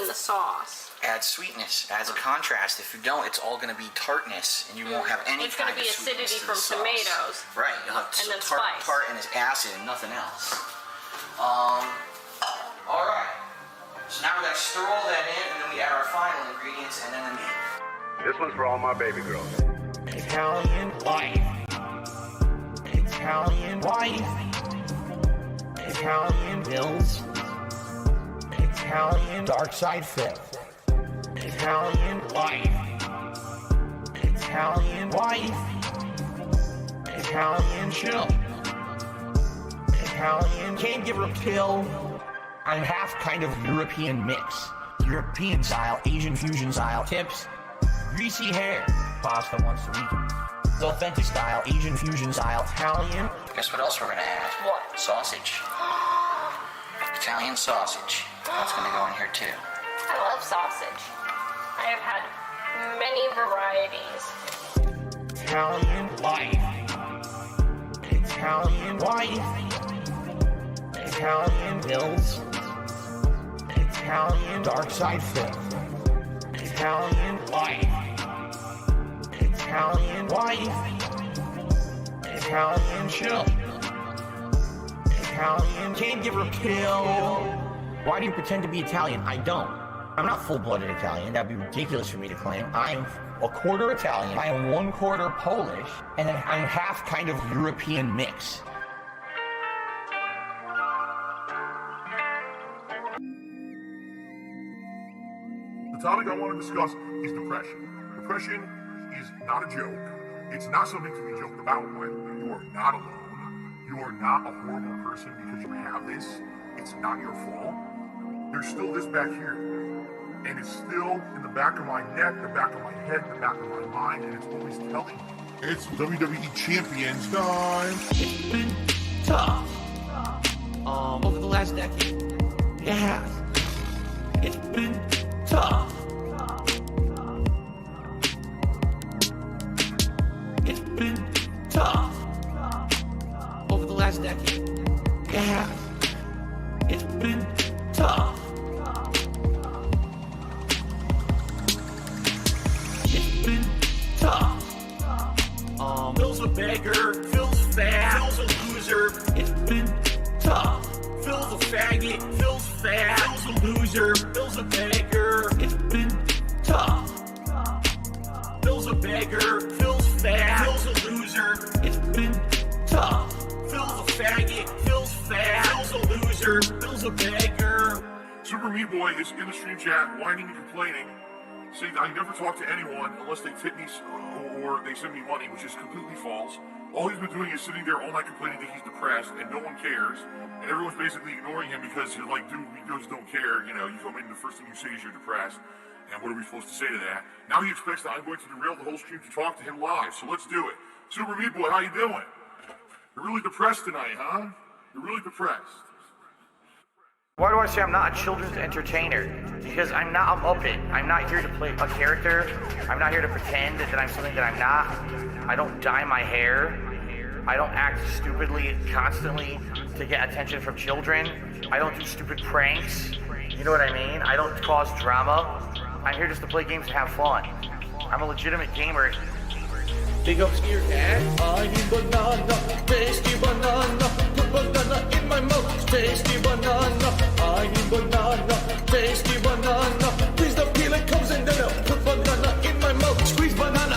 the sauce. Adds sweetness, adds a contrast. If you don't, it's all going to be tartness, and you won't have any It's kind going to be of sweetness acidity to from the sauce. tomatoes. Right, you'll have and then tart spice. and its acid and nothing else. All right. So now we got to stir all that in, and then we add our final ingredients, and then the meat. This one's for all my baby girls. Italian wife. Italian wife. Italian Bills. Italian Darkside fifth. Italian wife. Italian wife. Italian chill. Italian can't give her a pill. I'm half kind of European mix. European style, Asian fusion style. Tips. Greasy hair. Pasta once a week. Authentic style, Asian fusion style. Italian. Guess what else we're going to add? What? Sausage. Italian sausage. That's going to go in here too. I love sausage. I have had many varieties. Italian wife. Italian wife. Italian Bills. Italian Darkside fifth. Italian wife. Italian wife. Italian chill. Italian can't give her a pill. Why do you pretend to be Italian? I don't. I'm not full-blooded Italian. That'd be ridiculous for me to claim. I'm a quarter Italian. I am 1/4 Polish, and then I'm half kind of European mix. The topic I want to discuss is depression. Depression is not a joke. It's not something to be joked about, by the way. You are not alone. You are not a horrible person because you have this. It's not your fault. There's still this back here. And it's still in the back of my neck, the back of my head, the back of my mind, and it's always telling me. It's WWE Champions time. It's been tough. Over the last decade. It has. It's been tough. It's been tough. Over the last decade. It has. It's been tough. It's been tough. Phil's a beggar, Phil's fat, Phil's a loser. It's been tough. Phil's a faggot, Phil's fat, Phil's a loser. Phil's a beggar. It's been tough. Phil's a beggar, Phil's fat, Phil's a loser. It's been tough. Phil's a faggot, Phil's fat, Phil's a loser. Phil's a beggar. Super Meat Boy is in the stream chat, whining and complaining, saying that I never talk to anyone unless they tip me or they send me money, which is completely false. All he's been doing is sitting there all night complaining that he's depressed and no one cares. And everyone's basically ignoring him because you're like, dude, we just don't care. You know, you come in, the first thing you say is you're depressed. And what are we supposed to say to that? Now he expects that I'm going to derail the whole stream to talk to him live. So let's do it. Super Meat Boy, how you doing? You're really depressed tonight, huh? You're really depressed. Why do I say I'm not a children's entertainer? Because I'm not a Muppet. I'm not here to play a character. I'm not here to pretend that I'm something that I'm not. I don't dye my hair. I don't act stupidly constantly to get attention from children. I don't do stupid pranks. You know what I mean? I don't cause drama. I'm here just to play games and have fun. I'm a legitimate gamer. Big ups to your dad. I eat banana, tasty banana. Put banana in my mouth, tasty banana. I eat banana, tasty banana. Please the peeling comes in then put banana in my mouth, squeeze banana.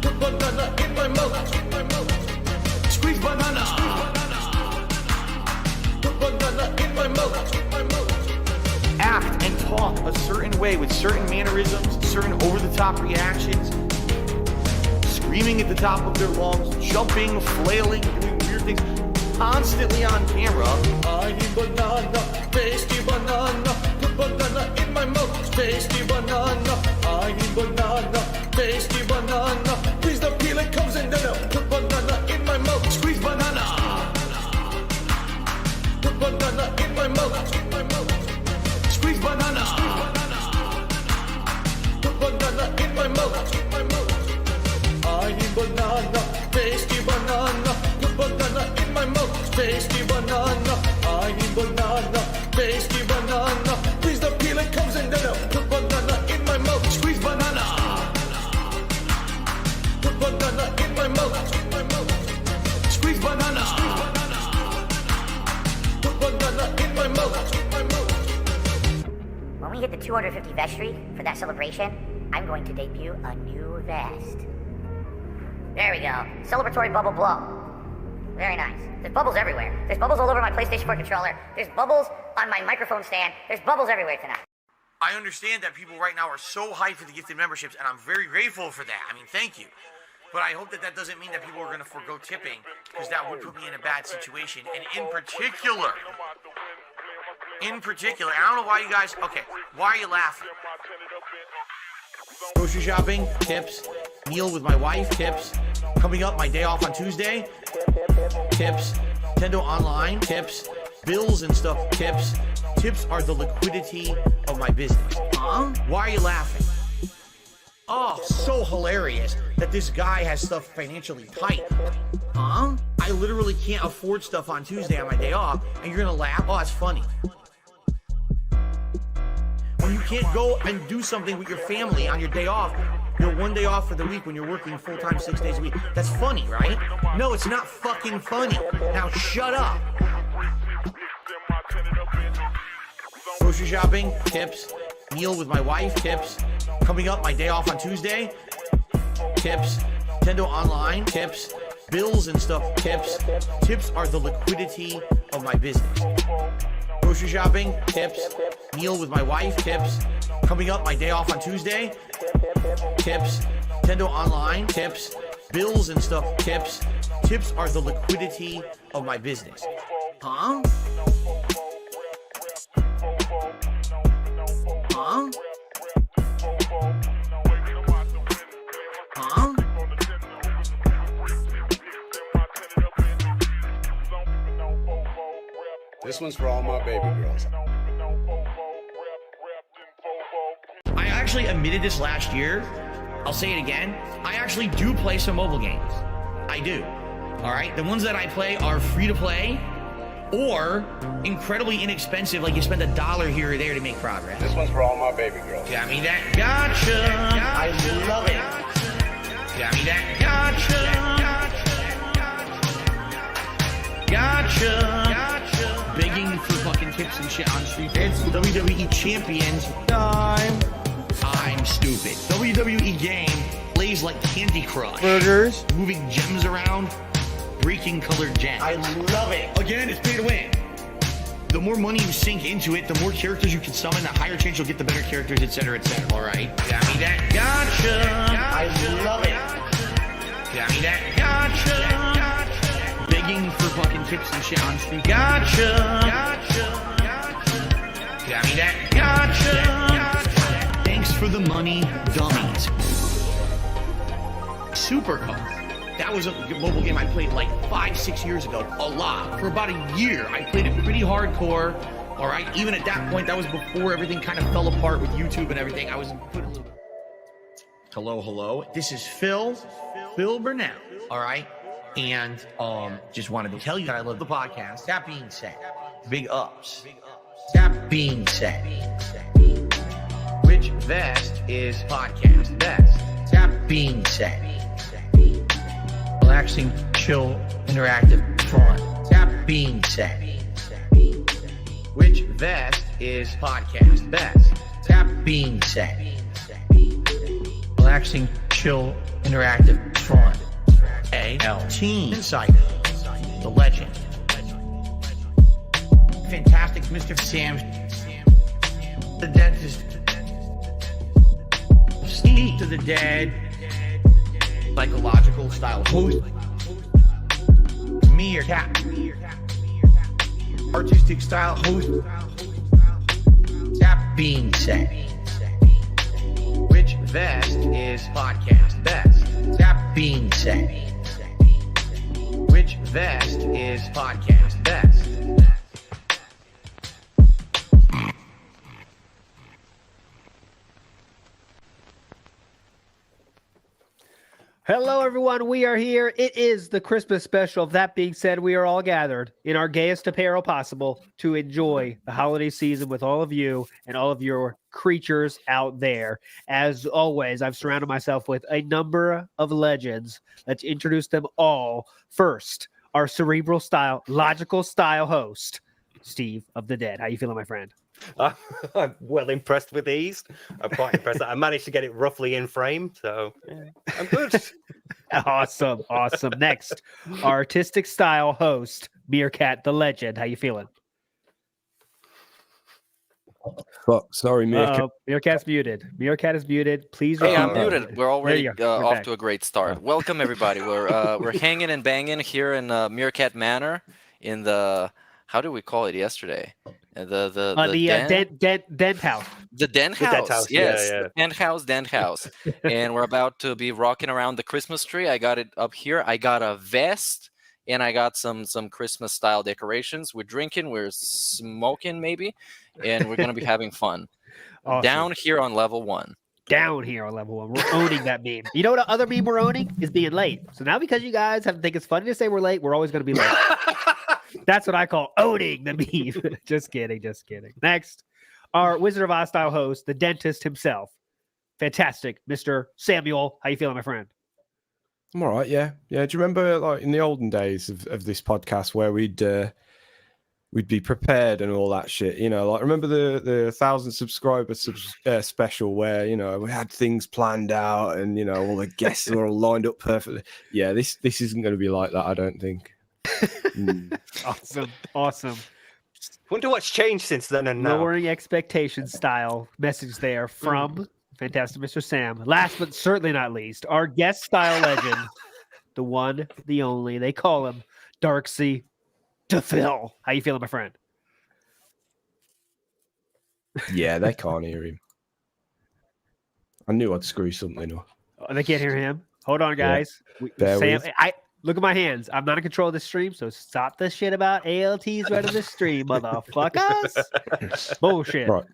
Put banana in my mouth, squeeze banana. Put banana in my mouth. Act and talk a certain way with certain mannerisms, certain over-the-top reactions, screaming at the top of their lungs, jumping, flailing, doing weird things, constantly on camera. I eat banana, tasty banana. Put banana in my mouth, tasty banana. I eat banana, tasty banana. Please the peeling comes in then put banana in my mouth, squeeze banana. Put banana in my mouth, squeeze banana. Put banana in my mouth. I eat banana, tasty banana. Put banana in my mouth, tasty banana. I eat banana, tasty banana. banana. Please the peeling comes in, no. Put banana in my mouth. Squeeze banana. Put banana in my mouth. Squeeze banana. Put banana in my mouth. When we hit the 250 vestry for that celebration, I'm going to debut a new vest. There we go. Celebratory bubble blow. Very nice. There's bubbles everywhere. There's bubbles all over my PlayStation 4 controller. There's bubbles on my microphone stand. There's bubbles everywhere tonight. I understand that people right now are so hyped for the gifted memberships, and I'm very grateful for that. I mean, thank you. But I hope that that doesn't mean that people are going to forego tipping, because that would put me in a bad situation. And in particular, I don't know why you guys, okay, why are you laughing? Grocery shopping, tips. Meal with my wife, tips. Coming up, my day off on Tuesday, tips. Nintendo Online, tips. Bills and stuff, tips. Tips are the liquidity of my business. Huh? Why are you laughing? Oh, so hilarious that this guy has stuff financially tight. Huh? I literally can't afford stuff on Tuesday on my day off, and you're gonna laugh? Oh, that's funny. When you can't go and do something with your family on your day off, your one day off for the week when you're working full-time 6 days a week. That's funny, right? No, it's not fucking funny. Now shut up. Grocery shopping, tips. Meal with my wife, tips. Coming up, my day off on Tuesday, tips. Nintendo Online, tips. Bills and stuff, tips. Tips are the liquidity of my business. Grocery shopping, tips. Meal with my wife, tips. Coming up, my day off on Tuesday, tips. Nintendo Online, tips. Bills and stuff, tips. Tips are the liquidity of my business. Huh? Huh? Huh? This one's for all my baby girls. I actually admitted this last year. I'll say it again. I actually do play some mobile games. I do. All right? The ones that I play are free to play or incredibly inexpensive, like you spend $1 here or there to make progress. This one's for all my baby girls. Got me that gotcha. I love it. Got me that gotcha. Begging for fucking tips and shit on street. It's WWE Champions time. I'm stupid. WWE game plays like Candy Crush. Burgers. Moving gems around. Breaking colored gems. I love it. Again, it's pay to win. The more money you sink into it, the more characters you can summon, the higher chance you'll get the better characters, etc., etc. All right? Got me that gotcha. I love it. Got me that gotcha. Begging for fucking tips and shit on street. Gotcha. Got me that gotcha. Thanks for the money, dummies. Supercar. That was a mobile game I played like 5-6 years ago, a lot. For about a year, I played it pretty hardcore. All right, even at that point, that was before everything kind of fell apart with YouTube and everything. I was putting a little. Hello. This is Phil Burnell. All right, and just wanted to tell you that I love the podcast. That being said, big ups. That being said, which vest is podcast best? That being said. Relaxing, chill, interactive, fun. That being said, which vest is podcast best? That being said, relaxing, chill, interactive, fun. AL Team Insider, the legend, Fantastic Mr. Sam, the dentist, Speak to the Dead, psychological style host, me or cat, artistic style host. That being said, which vest is podcast best? That being said, which vest is podcast best? Hello, everyone. We are here. It is the Christmas special. That being said, we are all gathered in our gayest apparel possible to enjoy the holiday season with all of you and all of your creatures out there. As always, I've surrounded myself with a number of legends. Let's introduce them all. First, our cerebral style, logical style host, Steve of the Dead. How you feeling, my friend? I'm well impressed with these. I'm quite impressed that I managed to get it roughly in frame, so yeah, I'm good. Awesome. Next, our artistic style host, Meerkat the Legend. How you feeling? Fuck, sorry, Meerkat. Meerkat's muted. Meerkat is muted. Please. Hey, I'm repeat that. muted. We're already We're off back. to a great start. Welcome everybody. We're hanging and banging here in Meerkat Manor in the, how did we call it yesterday? The Dent house. The den The house, dent house, yes, yeah. the dent house. And we're about to be rocking around the Christmas tree. I got it up here. I got a vest and I got some Christmas style decorations. We're drinking, we're smoking maybe, and we're gonna be having fun. Awesome. Down here on level 1. Down here on level 1. We're owning that meme. You know what other meme we're owning? Is being late. So now because you guys have to think it's funny to say we're late, we're always gonna be late. That's what I call owning the meme. Just kidding. Next, our Wizard of Oz style host, the dentist himself. Fantastic, Mr. Samuel. How you feeling, my friend? I'm all right, yeah. Do you remember, like, in the olden days of this podcast where we'd be prepared and all that shit? You know, like, remember the 1,000 subscriber special where, you know, we had things planned out and, you know, all the guests were all lined up perfectly. Yeah, this isn't going to be like that, I don't think. Awesome. Wonder what's changed since then and now. Lowering expectations style message there from Fantastic Mr. Sam. Last but certainly not least, our guest style legend, the one, the only. They call him Darksy Dephil. How you feeling, my friend? Yeah, they can't hear him. I knew I'd screw something up. Oh, they can't hear him. Hold on, guys. Bear Sam, with. look at my hands. I'm not in control of the stream, so stop this shit about ALTs running the stream, motherfuckers. Bullshit. Right.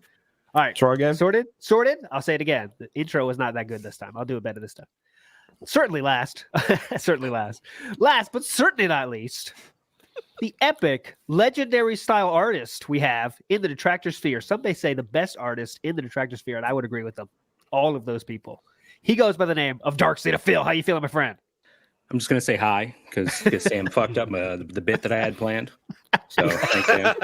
All right. Try again. Sorted. I'll say it again. The intro was not that good this time. I'll do it better this time. Certainly last. Last, but certainly not least, the epic, legendary style artist we have in the Detractor Sphere. Some may say the best artist in the Detractor Sphere, and I would agree with them. All of those people. He goes by the name of Darksy Dephil. How you feeling, my friend? I'm just gonna say hi because Sam fucked up the bit that I had planned. So thanks, Sam.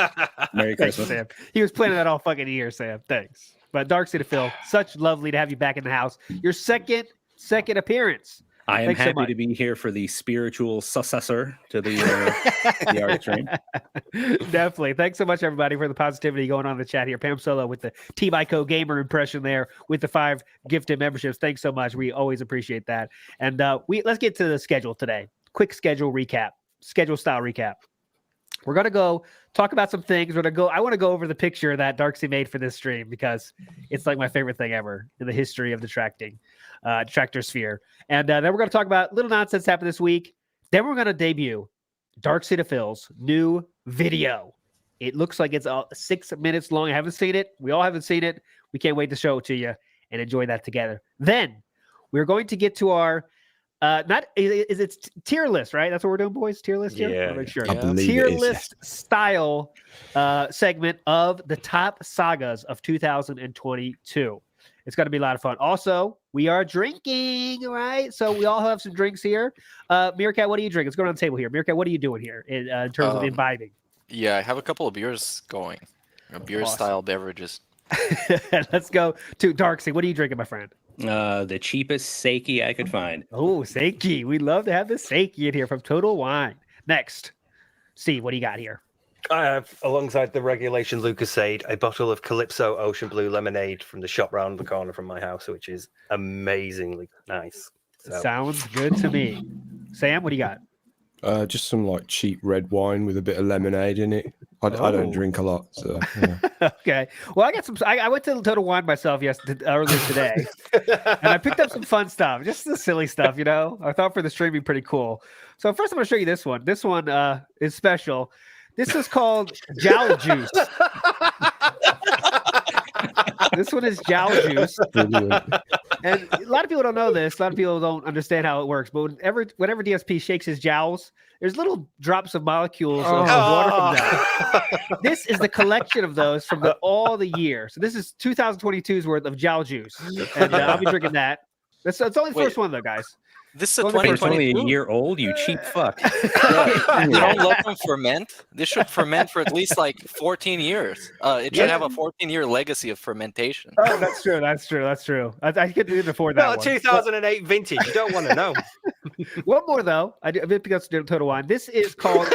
Merry Christmas. Sam. He was planning that all fucking year, Sam. Thanks. But Darksy Dephil, such lovely to have you back in the house. Your second appearance. I am Thanks so happy much. to be here for the spiritual successor to the art stream. Definitely. Thanks so much, everybody, for the positivity going on in the chat here. Pam Solo with the T-Myco gamer impression there with the 5 gifted memberships. Thanks so much. We always appreciate that. And let's get to the schedule today. Quick schedule style recap. We're going to go talk about some things. I want to go over the picture that Darksy made for this stream because it's like my favorite thing ever in the history of Detractor Sphere. And then we're going to talk about little nonsense happened this week. Then we're going to debut Darksy Dephil's new video. It looks like it's 6 minutes long. I haven't seen it. We all haven't seen it. We can't wait to show it to you and enjoy that together. Then we're going to get to our is it tier list, right? That's what we're doing, boys. Tier list here? Yeah. I'll make sure. I believe Tier it is, list style segment of the top sagas of 2022. It's going to be a lot of fun. Also, we are drinking, right? So we all have some drinks here. Meerkat, what are you drinking? Let's go around the table here. Meerkat, what are you doing here in terms of imbibing? Yeah, I have a couple of beers going. Beer-style beverages. Let's go to Darksy. What are you drinking, my friend? The cheapest Seiki I could find. Oh, Seiki. We love to have the Seiki in here from Total Wine. Next, Steve, what do you got here? I have, alongside the regulation Lucasade, a bottle of Calypso Ocean Blue lemonade from the shop round the corner from my house, which is amazingly nice. So. Sounds good to me. Sam, what do you got? Just some like cheap red wine with a bit of lemonade in it. I don't drink a lot, so yeah. Okay. Well, I got some. I went to Total Wine myself earlier today, and I picked up some fun stuff, just the silly stuff, you know. I thought for the stream would be pretty cool. So first, I'm going to show you this one. This one is special. This is called Jowl Juice. This one is Jowl Juice. Brilliant. And a lot of people don't know this. A lot of people don't understand how it works. But whenever DSP shakes his jowls, there's little drops of molecules of water from that. This is the collection of those from all the year. So this is 2022's worth of jowl juice, and I'll be drinking that. It's only the first one though, guys. This is a It's only 2022. a year old, you cheap fuck. You don't let them ferment. This should ferment for at least like 14 years. It should have a 14-year legacy of fermentation. Oh, that's true. That's true. That's true. I couldn't afford that Well, one. 2008 vintage. You don't want to know. One more though. I did pick up Total Wine. This is called.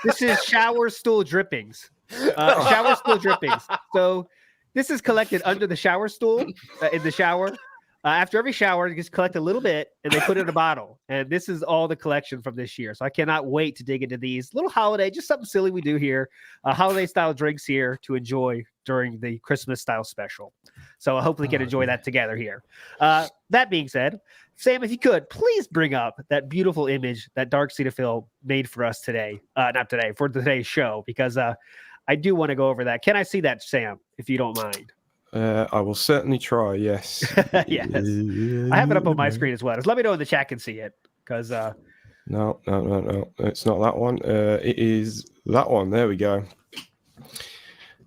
This is shower stool drippings. Shower stool drippings. So this is collected under the shower stool in the shower. After every shower, you just collect a little bit and they put it in a bottle. And this is all the collection from this year. So I cannot wait to dig into these little holiday, just something silly we do here, holiday style drinks here to enjoy during the Christmas style special. So I hopefully can enjoy that together here. That being said, Sam, if you could please bring up that beautiful image that Darksy Dephil made for us today, not today, for today's show, because I do want to go over that. Can I see that, Sam, if you don't mind? I will certainly try. Yes. Yes. I have it up on my screen as well. Just let me know in the chat can see it, because No. It's not that one. It is that one. There we go.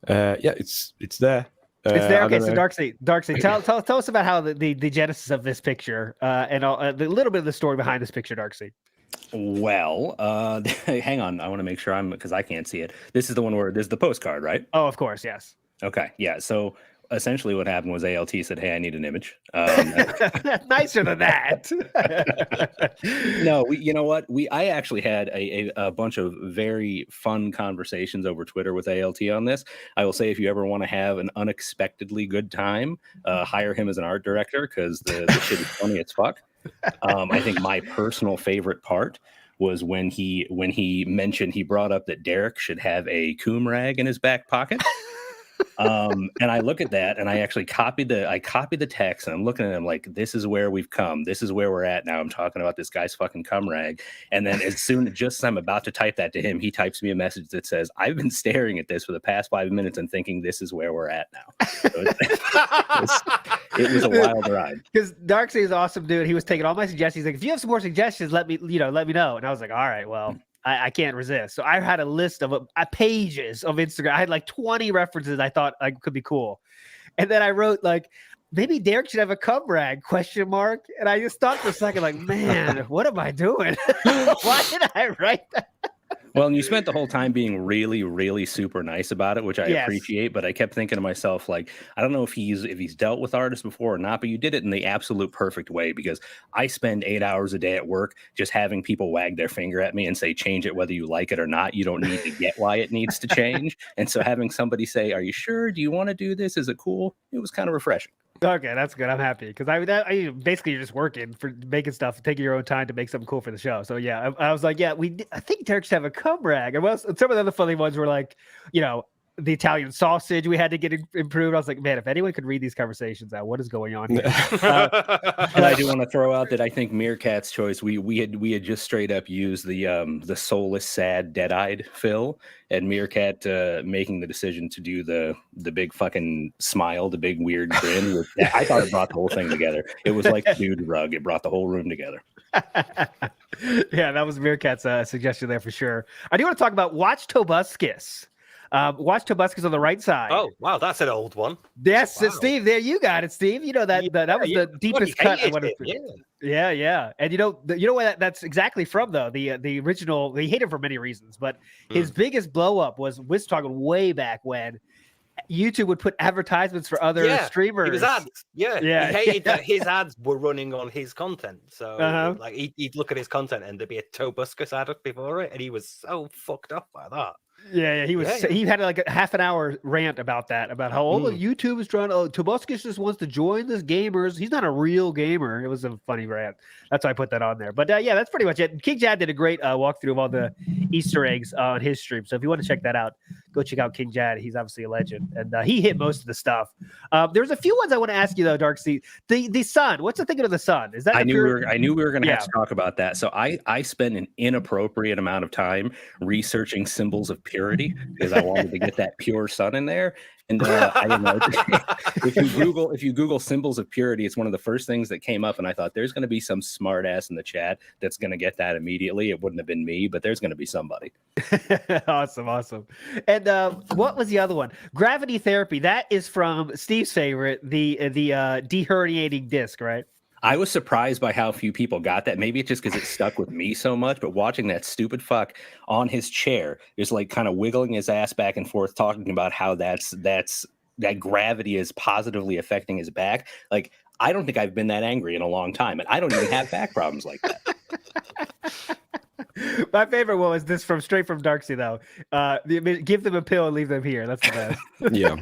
Yeah, it's there. it's there. Okay, so know. Darksy, tell us about how the genesis of this picture and the little bit of the story behind this picture, Darksy. Well, hang on. I want to make sure because I can't see it. This is the one where there's the postcard, right? Oh, of course, yes. Okay, yeah. So essentially what happened was ALT said, hey, I need an image. Nicer than that. No, you know what? I actually had a bunch of very fun conversations over Twitter with ALT on this. I will say, if you ever want to have an unexpectedly good time, hire him as an art director, because the shit is funny as fuck. I think my personal favorite part was when he mentioned, he brought up that Derek should have a coom rag in his back pocket. And I look at that and I actually copied the text, and I'm looking at him like, this is where we've come. This is where we're at now. I'm talking about this guy's fucking cum rag. And then just as I'm about to type that to him, he types me a message that says, I've been staring at this for the past 5 minutes and thinking this is where we're at now. So it was a wild ride. Because Darksy is awesome, dude. He was taking all my suggestions. He's like, if you have some more suggestions, let me know. And I was like, all right, well, I can't resist. So I had a list of pages of Instagram. I had like 20 references I thought could be cool. And then I wrote like, maybe Derek should have a cum rag, ? And I just thought for a second, like, man, what am I doing? Why did I write that? Well, and you spent the whole time being really, really super nice about it, which I appreciate. But I kept thinking to myself, like, I don't know if he's dealt with artists before or not, but you did it in the absolute perfect way, because I spend 8 hours a day at work just having people wag their finger at me and say, change it whether you like it or not. You don't need to get why it needs to change. And so having somebody say, are you sure? Do you want to do this? Is it cool? It was kind of refreshing. Okay, that's good. I'm happy, because I basically you're just working for making stuff, taking your own time to make something cool for the show. So yeah, I was like, yeah, I think Derek should have a cum rag. And some of the other funny ones were like, the Italian sausage we had to get improved. I was like, man, if anyone could read these conversations out, what is going on here? And I do want to throw out that I think Meerkat's choice, we had just straight up used the soulless, sad, dead-eyed Phil, and Meerkat making the decision to do the big fucking smile, the big weird grin. I thought it brought the whole thing together. It was like the dude rug. It brought the whole room together. Yeah, that was Meerkat's suggestion there for sure. I do want to talk about Watch Tobuscus. Watch Tobuscus on the right side. Oh, wow, that's an old one. Yes, wow. Steve, there you got it, Steve. You know that was the deepest cut. Yeah. And you know where that's exactly from, though. The original, he hated for many reasons, but his biggest blow up was, we're talking way back when YouTube would put advertisements for other streamers. It was ads. Yeah. He hated that his ads were running on his content. So like he'd look at his content and there'd be a Tobuscus ad before it, and he was so fucked up by that. Yeah, he was. Yeah. He had like a half an hour rant about that, about how all the YouTube is trying to. Tobuscus just wants to join this gamers. He's not a real gamer. It was a funny rant. That's why I put that on there. But yeah, that's pretty much it. King Jad did a great walkthrough of all the Easter eggs on his stream. So if you want to check that out, go check out King Jad. He's obviously a legend, and he hit most of the stuff. There's a few ones I want to ask you though, Darksy. The sun. What's the thinking of the sun? Is that I knew we were going to have to talk about that. So I spent an inappropriate amount of time researching symbols of purity, because I wanted to get that pure sun in there. And I don't know. if you Google symbols of purity, it's one of the first things that came up, and I thought there's going to be some smart ass in the chat that's going to get that immediately. It wouldn't have been me, but there's going to be somebody. Awesome. And what was the other one? Gravity therapy. That is from Steve's favorite, the deherniating disc, right? I was surprised by how few people got that. Maybe it's just because it stuck with me so much, but watching that stupid fuck on his chair, just like kind of wiggling his ass back and forth, talking about how that gravity is positively affecting his back. Like, I don't think I've been that angry in a long time, and I don't even have back problems like that. My favorite one was this straight from Darksy though. Give them a pill and leave them here. That's the best. Yeah.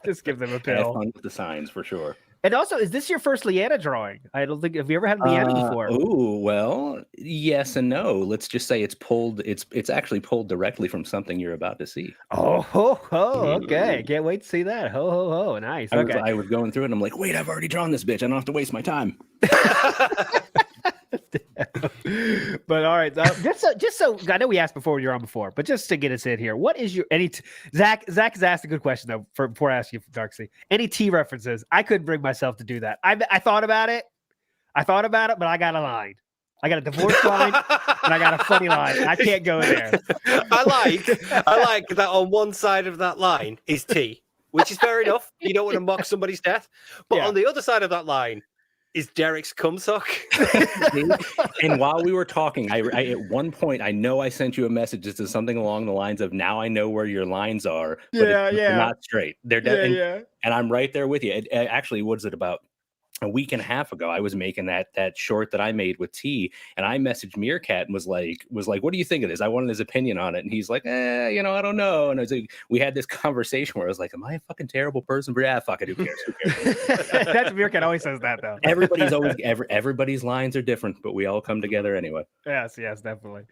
Just give them a Have pill. fun with the signs for sure. And also, is this your first Leanna drawing? I don't think. Have you ever had Leanna before? Oh, well, yes and no. Let's just say it's pulled. It's actually pulled directly from something you're about to see. Oh, ho, ho, okay. Can't wait to see that. Ho, ho, ho. Nice. Okay. I was going through it and I'm like, wait, I've already drawn this bitch. I don't have to waste my time. But all right, just so I know we asked before you're on before, but just to get us in here, what is your Zach has asked a good question though before I ask you, Darksy. Any T references? I couldn't bring myself to do that. I thought about it, but I got a line. I got a divorce line and I got a funny line. I can't go there. I like that on one side of that line is T, which is fair enough. You don't want to mock somebody's death, but on the other side of that line is Derek's cum sock. And while we were talking, I at one point, I know I sent you a message that says something along the lines of, now I know where your lines are, but they're not straight. They're and I'm right there with you. It actually, what is it, about a week and a half ago, I was making that short that I made with T, and I messaged Meerkat and was like, what do you think of this? I wanted his opinion on it, and he's like, I don't know. And I was like, we had this conversation where I was like, am I a fucking terrible person? But yeah, fuck it, who cares? Who cares? That's Meerkat always says that though. Everybody's lines are different, but we all come together anyway. Yes, definitely.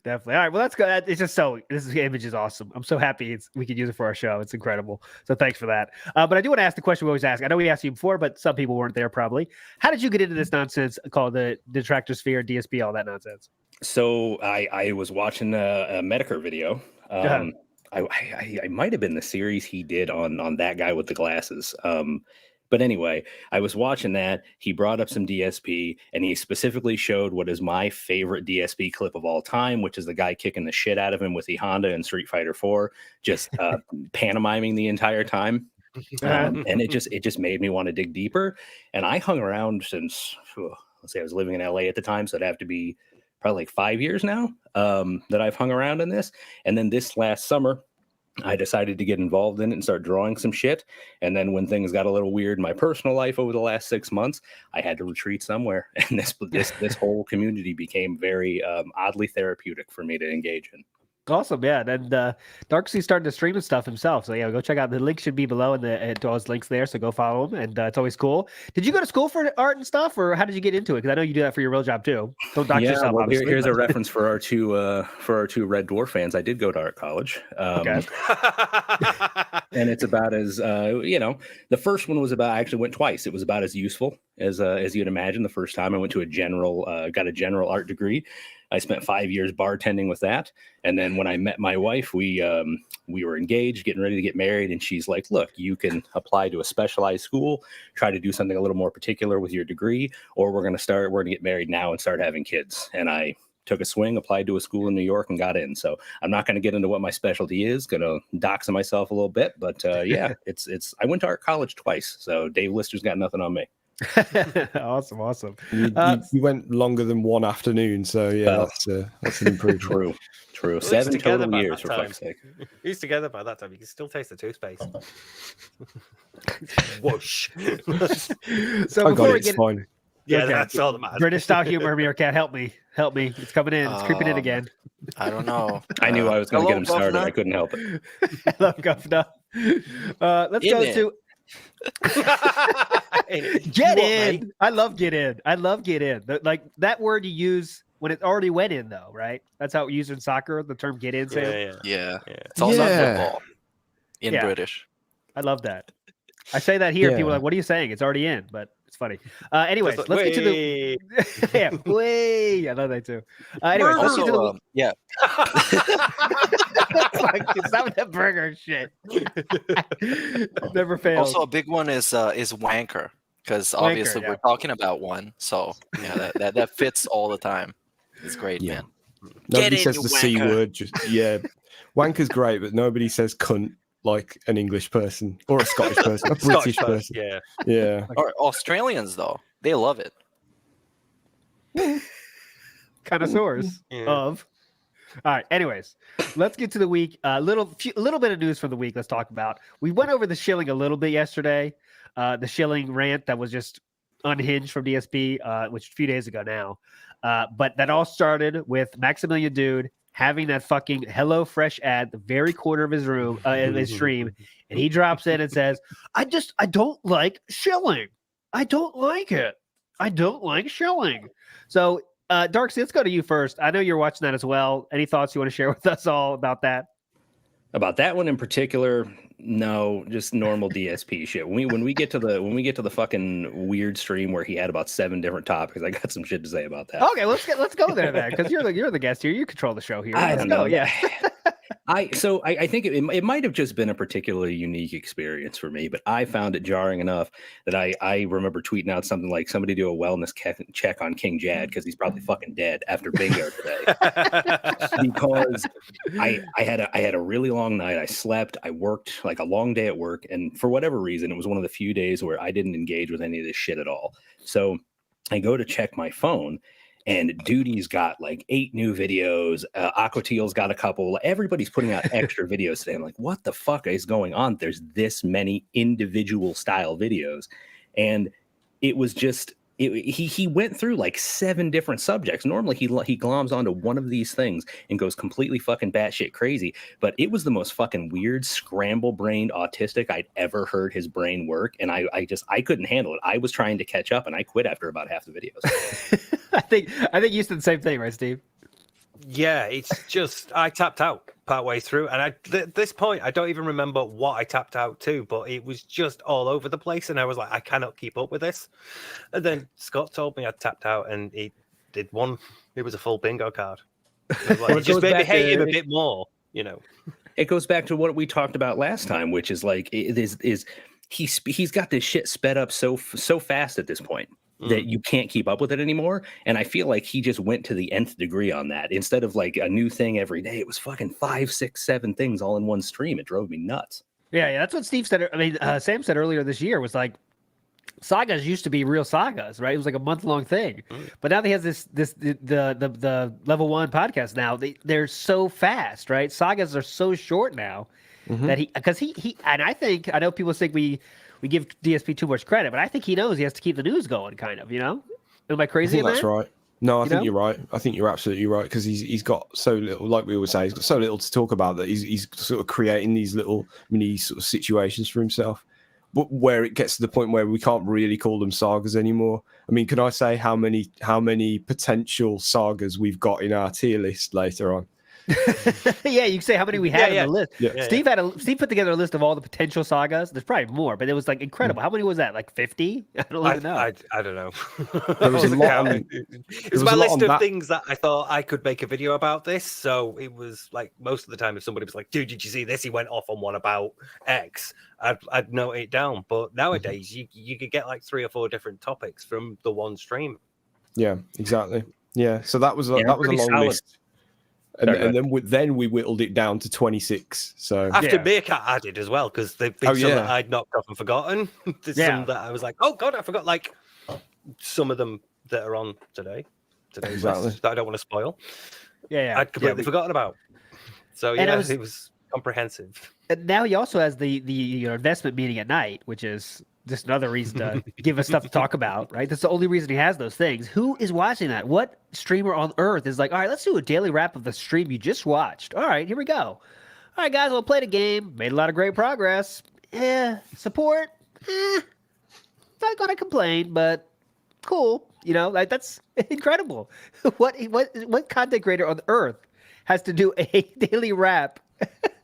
All right, well, that's good. It's just this image is awesome. I'm so happy we could use it for our show. It's incredible. So thanks for that. But I do want to ask the question we always ask. I know we asked you before, but some people weren't there probably. How did you get into this nonsense called the detractor sphere, DSP, all that nonsense? So I was watching a Medicare video. I might have been the series he did on that guy with the glasses. But anyway, I was watching that. He brought up some DSP, and he specifically showed what is my favorite DSP clip of all time, which is the guy kicking the shit out of him with the Honda in Street Fighter 4, just pantomiming the entire time. And it just made me want to dig deeper. And I hung around since, let's say I was living in LA at the time, so it'd have to be probably like 5 years now that I've hung around in this. And then this last summer, I decided to get involved in it and start drawing some shit. And then when things got a little weird in my personal life over the last 6 months, I had to retreat somewhere. And this whole community became very oddly therapeutic for me to engage in. Awesome, yeah. And Darksy's starting to stream and stuff himself. So yeah, go check out. The link should be below in all his links there. So go follow him. And it's always cool. Did you go to school for art and stuff, or how did you get into it? Because I know you do that for your real job too. Don't dox yourself. Well, here's a reference for our two Red Dwarf fans. I did go to art college. Okay. And it's about as the first one was about. I actually went twice. It was about as useful as you'd imagine. The first time I went to got a general art degree. I spent 5 years bartending with that. And then when I met my wife, we were engaged, getting ready to get married. And she's like, look, you can apply to a specialized school, try to do something a little more particular with your degree, or we're going to get married now and start having kids. And I took a swing, applied to a school in New York and got in. So I'm not going to get into what my specialty is, going to dox myself a little bit. But yeah, I went to art college twice. So Dave Lister's got nothing on me. Awesome. You went longer than one afternoon, so yeah, that's an improvement. True. 7 total years, for fuck's sake. He's together by that time. You can still taste the toothpaste. Whoosh. So I got it. It's fine. Yeah, that's all that matters. British style humor, Meerkat. Help me. It's coming in. It's creeping in again. I don't know. I knew I was going to get him started. I couldn't help it. Hello, Governor. Let's go to. Get in. Mate? I love get in. Like that word you use when it already went in, though, right? That's how we use in soccer, the term get in. Yeah. It's also football in British. I love that. I say that here. Yeah. People are like, "What are you saying?" It's already in, but it's funny. Anyways, Just let's like, get to the yeah. Way I love that too. Anyways, let's get to Also, the yeah, like, it's not that burger shit. Never fails. also a big one is wanker, because obviously yeah. we're talking about one, so yeah, that fits all the time. It's great, Yeah. man. Nobody Get says in, the you C wanker. word. Just wanker's great, but nobody says cunt like an English person or a Scottish person, a British person. Yeah. Yeah. Or Australians though, they love it. Connoisseurs of. All right. Anyways, let's get to the week. Little bit of news from the week. Let's talk about. We went over the shilling a little bit yesterday. The shilling rant that was just unhinged from DSP, which a few days ago now. But that all started with Maximilian Dude having that fucking Hello Fresh ad at the very corner of his room, in his stream, and he drops in and says, I don't like shilling. I don't like it. I don't like shilling. So, Darksy, let's go to you first. I know you're watching that as well. Any thoughts you want to share with us all about that? About that one in particular, no, just normal DSP shit. When we get to the fucking weird stream where he had about 7 different topics, I got some shit to say about that. Okay, let's go there then, because you're the guest here. You control the show here. I Let's don't go. know. Yeah. I think it might have just been a particularly unique experience for me, but I found it jarring enough that I remember tweeting out something like, somebody do a wellness check on King Jad because he's probably fucking dead after bingo today. Because I had a really long night. I slept, I worked like a long day at work, and for whatever reason, it was one of the few days where I didn't engage with any of this shit at all. So I go to check my phone, and Duty's got like 8 new videos. Aquateal's got a couple. Everybody's putting out extra videos today. I'm like, what the fuck is going on? There's this many individual style videos. And it was just, he went through like 7 different subjects. Normally he gloms onto one of these things and goes completely fucking batshit crazy. But it was the most fucking weird, scramble-brained autistic I'd ever heard his brain work. And I couldn't handle it. I was trying to catch up and I quit after about half the videos. I think you said the same thing, right, Steve? Yeah, it's just I tapped out partway through, and at this point I don't even remember what I tapped out to, but it was just all over the place, and I was like, I cannot keep up with this. And then Scott told me I tapped out, and he did one. It was a full bingo card. Like, it just made me hate him a bit more, you know. It goes back to what we talked about last time, which is like he's got this shit sped up so fast at this point that you can't keep up with it anymore. And I feel like he just went to the nth degree on that. Instead of like a new thing every day, it was fucking 5, 6, 7 things all in one stream. It drove me nuts. Yeah, that's what Steve said. I mean, Sam said earlier this year was like, sagas used to be real sagas, right? It was like a month-long thing. But now he has the level 1 podcast now. They're so fast, right? Sagas are so short now that he and I know people think we give DSP too much credit, but I think he knows he has to keep the news going, kind of, you know? Am I crazy? I think that's right. No, I think you're right. I think you're absolutely right, because he's got so little, like we always say, he's got so little to talk about that he's sort of creating these little mini sort of situations for himself, but where it gets to the point where we can't really call them sagas anymore. I mean, can I say how many potential sagas we've got in our tier list later on? Yeah, you can say how many we had on the list. Yeah. Steve put together a list of all the potential sagas. There's probably more, but it was like incredible. How many was that? Like 50? I don't even know. I don't know. There was a lot. It's my list of things that I thought I could make a video about this. So it was like most of the time, if somebody was like, "Dude, did you see this? He went off on one about X," I'd note it down. But nowadays, you could get like 3 or 4 different topics from the one stream. Yeah, exactly. Yeah, so that was a long list. And then we whittled it down to 26. So after Meerkat added as well, because they've been some that I'd knocked off and forgotten. There's some that I was like, oh god, I forgot like some of them that are on today's list that I don't want to spoil. I'd completely forgotten about. So yeah, it was comprehensive. And now he also has the investment meeting at night, which is just another reason to give us stuff to talk about, right? That's the only reason he has those things. Who is watching that? What streamer on earth is like, all right, let's do a daily wrap of the stream you just watched. All right, here we go. All right, guys, we'll play the game. Made a lot of great progress. Support. Not gonna complain, but cool. You know, like that's incredible. What content creator on earth has to do a daily wrap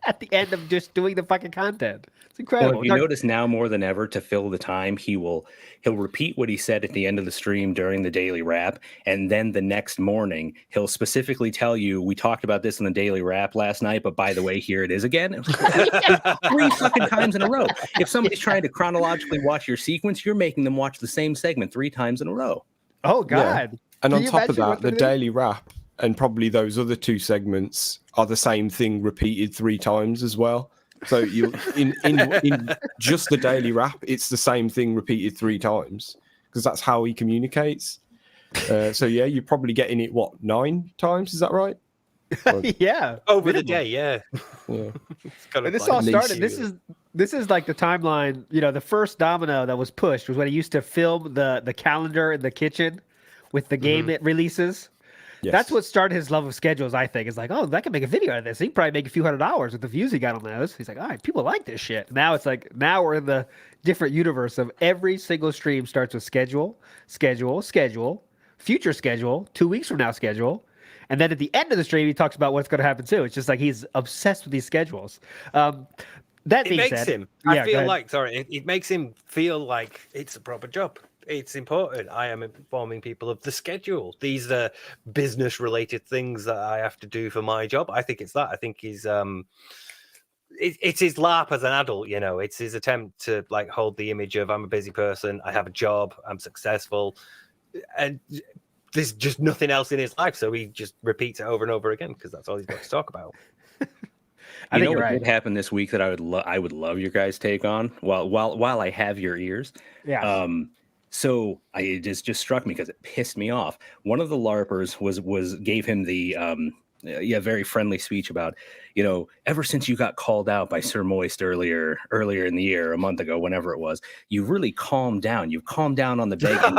at the end of just doing the fucking content. It's Well, incredible. if you notice now more than ever, to fill the time, he'll repeat what he said at the end of the stream during the daily wrap, and then the next morning he'll specifically tell you, "We talked about this in the daily wrap last night, but by the way, here it is again." It was like, 3 fucking times in a row. If somebody's trying to chronologically watch your sequence, you're making them watch the same segment 3 times in a row. Oh God! Yeah. And Can on you top of imagine that, what the they're doing? daily wrap and probably those other 2 segments are the same thing repeated 3 times as well. So you in just the daily wrap, it's the same thing repeated 3 times because that's how he communicates. So yeah, you're probably getting it 9 times? Is that right? Or, Yeah, Over the minimum. day, yeah. yeah. It's kind of And this like all least started. you- This is like the timeline. You know, the first domino that was pushed was when he used to film the calendar in the kitchen with the game it releases. Yes. That's what started his love of schedules. I think it's like, oh, I can make a video out of this. He can probably make a few $100s with the views he got on those. He's like, all right, people like this shit. Now it's like we're in the different universe of every single stream starts with schedule, future schedule, 2 weeks from now schedule. And then at the end of the stream, he talks about what's going to happen too. It's just like he's obsessed with these schedules. That it being makes said, him. Yeah, I go feel ahead. like it makes him feel like it's a proper job. It's important. I am informing people of the schedule. These are business-related things that I have to do for my job. I think it's that. I think he's it's his LARP as an adult. You know, it's his attempt to like hold the image of I'm a busy person. I have a job. I'm successful, and there's just nothing else in his life. So he just repeats it over and over again because that's all he's got to talk about. I think You know you're what right. did happen this week that I would love your guys' take on while I have your ears. Yeah. So it just struck me because it pissed me off. One of the LARPers gave him the very friendly speech about, ever since you got called out by Sir Moist earlier in the year, a month ago, whenever it was, you've really calmed down. You've calmed down on the begging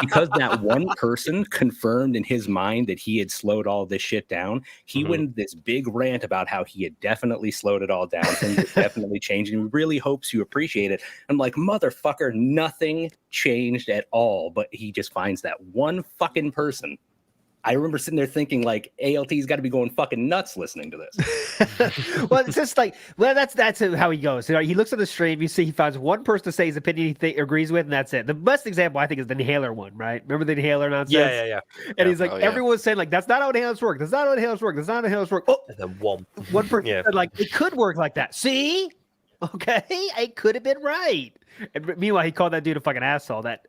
because that one person confirmed in his mind that he had slowed all this shit down. He went into this big rant about how he had definitely slowed it all down. Things had definitely changed, and he really hopes you appreciate it. I'm like, motherfucker, nothing changed at all, but he just finds that one fucking person. I remember sitting there thinking, like, ALT's got to be going fucking nuts listening to this. Well, it's just like, that's how he goes. He looks at the stream. You see, he finds one person to say his opinion he agrees with, and that's it. The best example, I think, is the inhaler one, right? Remember the inhaler nonsense? Yeah. And he's like, Oh, yeah. everyone's saying, like, that's not how inhalers work. That's not how inhalers work. That's not how inhalers work. Oh, And then one person Yeah. said, like, it could work like that. See? Okay, I could have been right. And meanwhile, he called that dude a fucking asshole. That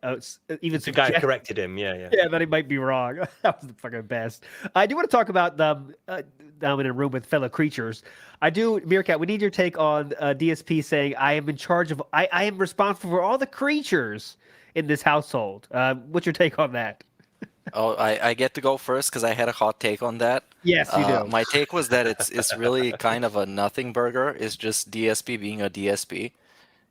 even the guy suggested- corrected him. Yeah. Yeah, that he might be wrong. That was the fucking best. I do want to talk about I'm in a room with fellow creatures. I do, Meerkat. We need your take on DSP saying I am in charge of. I am responsible for all the creatures in this household. What's your take on that? Oh, I get to go first because I had a hot take on that. Yes, you do. My take was that it's really kind of a nothing burger. It's just DSP being a DSP.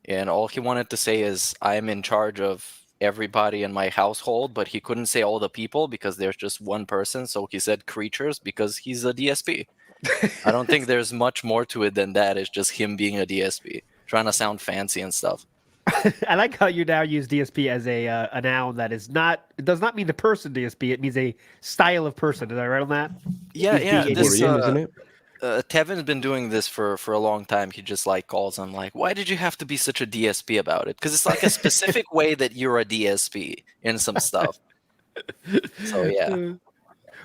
And all he wanted to say is, I'm in charge of everybody in my household, but he couldn't say all the people because there's just one person. So he said creatures because he's a DSP. I don't think there's much more to it than that. It's just him being a DSP, trying to sound fancy and stuff. I like how you now use DSP as a noun that is not. It does not mean the person DSP. It means a style of person. Is I right on that? Yeah. This, isn't it? Tevin's been doing this for a long time. He just like calls him like, why did you have to be such a DSP about it? Because it's like a specific way that you're a DSP in some stuff. So yeah.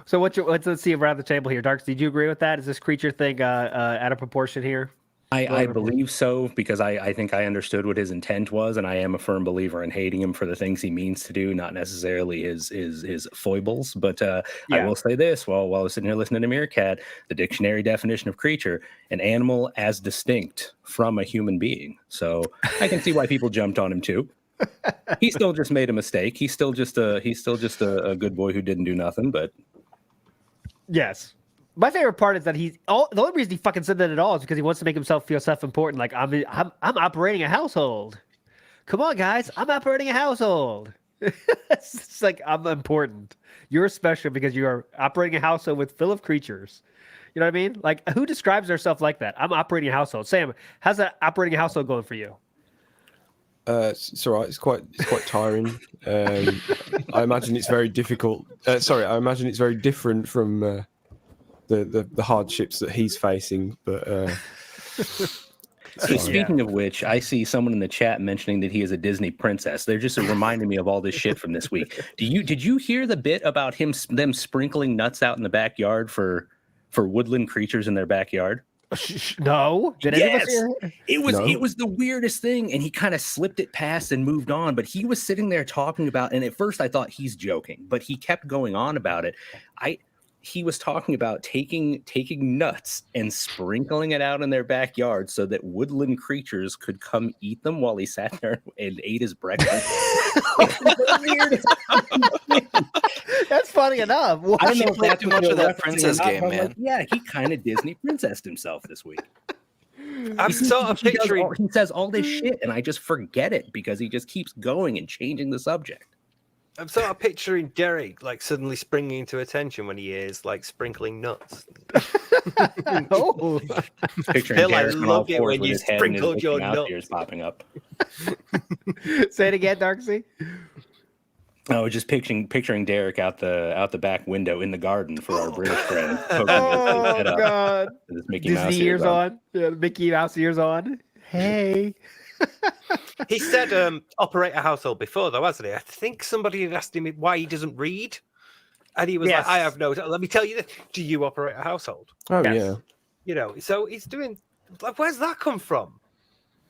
So let's see around the table here. Darks, did you agree with that? Is this creature thing out of proportion here? I believe so, because I think I understood what his intent was, and I am a firm believer in hating him for the things he means to do, not necessarily his foibles. But I will say this, while I was sitting here listening to Meerkat, the dictionary definition of creature, an animal as distinct from a human being. So I can see why people jumped on him too. He still just made a mistake. He's still just a good boy who didn't do nothing. But yes. My favorite part is that the only reason he fucking said that at all is because he wants to make himself feel self-important. Like I'm operating a household. Come on, guys, I'm operating a household. It's like I'm important. You're special because you are operating a household full of creatures. You know what I mean? Like, who describes themselves like that? I'm operating a household. Sam, how's that operating a household going for you? It's all right. It's quite tiring. I imagine it's very difficult. I imagine it's very different from the hardships that he's facing. But So speaking of which, I see someone in the chat mentioning that he is a Disney princess. They're just reminding me of all this shit from this week. Did you hear the bit about them sprinkling nuts out in the backyard for woodland creatures in their backyard? No, did anybody hear it? It was the weirdest thing, and he kind of slipped it past and moved on. But he was sitting there talking about, and at first I thought he's joking, but he kept going on about it. He was talking about taking nuts and sprinkling it out in their backyard so that woodland creatures could come eat them while he sat there and ate his breakfast. That's funny enough. I don't know if that's too much of that princess game, man. man. Like, yeah, he kind of Disney princessed himself this week. I'm sort of picturing. He says all this shit, and I just forget it because he just keeps going and changing the subject. I'm sort of picturing Derek like suddenly springing into attention when he hears like sprinkling nuts. Oh, Picturing Phil, I Derek on all love it fours when with you his head and his sprinkled your looking out nuts. ears popping up. say it again, Darksy. I was just picturing Derek out the back window in the garden for our British friend. Oh God! His Mickey Disney Mouse ears on. Yeah, Mickey Mouse ears on. Hey. He said operate a household before, though, hasn't he? I think somebody had asked him why he doesn't read. And he was Yes. like, I have no... Let me tell you this. Do you operate a household? Oh Yes. yeah. You know, so he's doing... Like, where's that come from?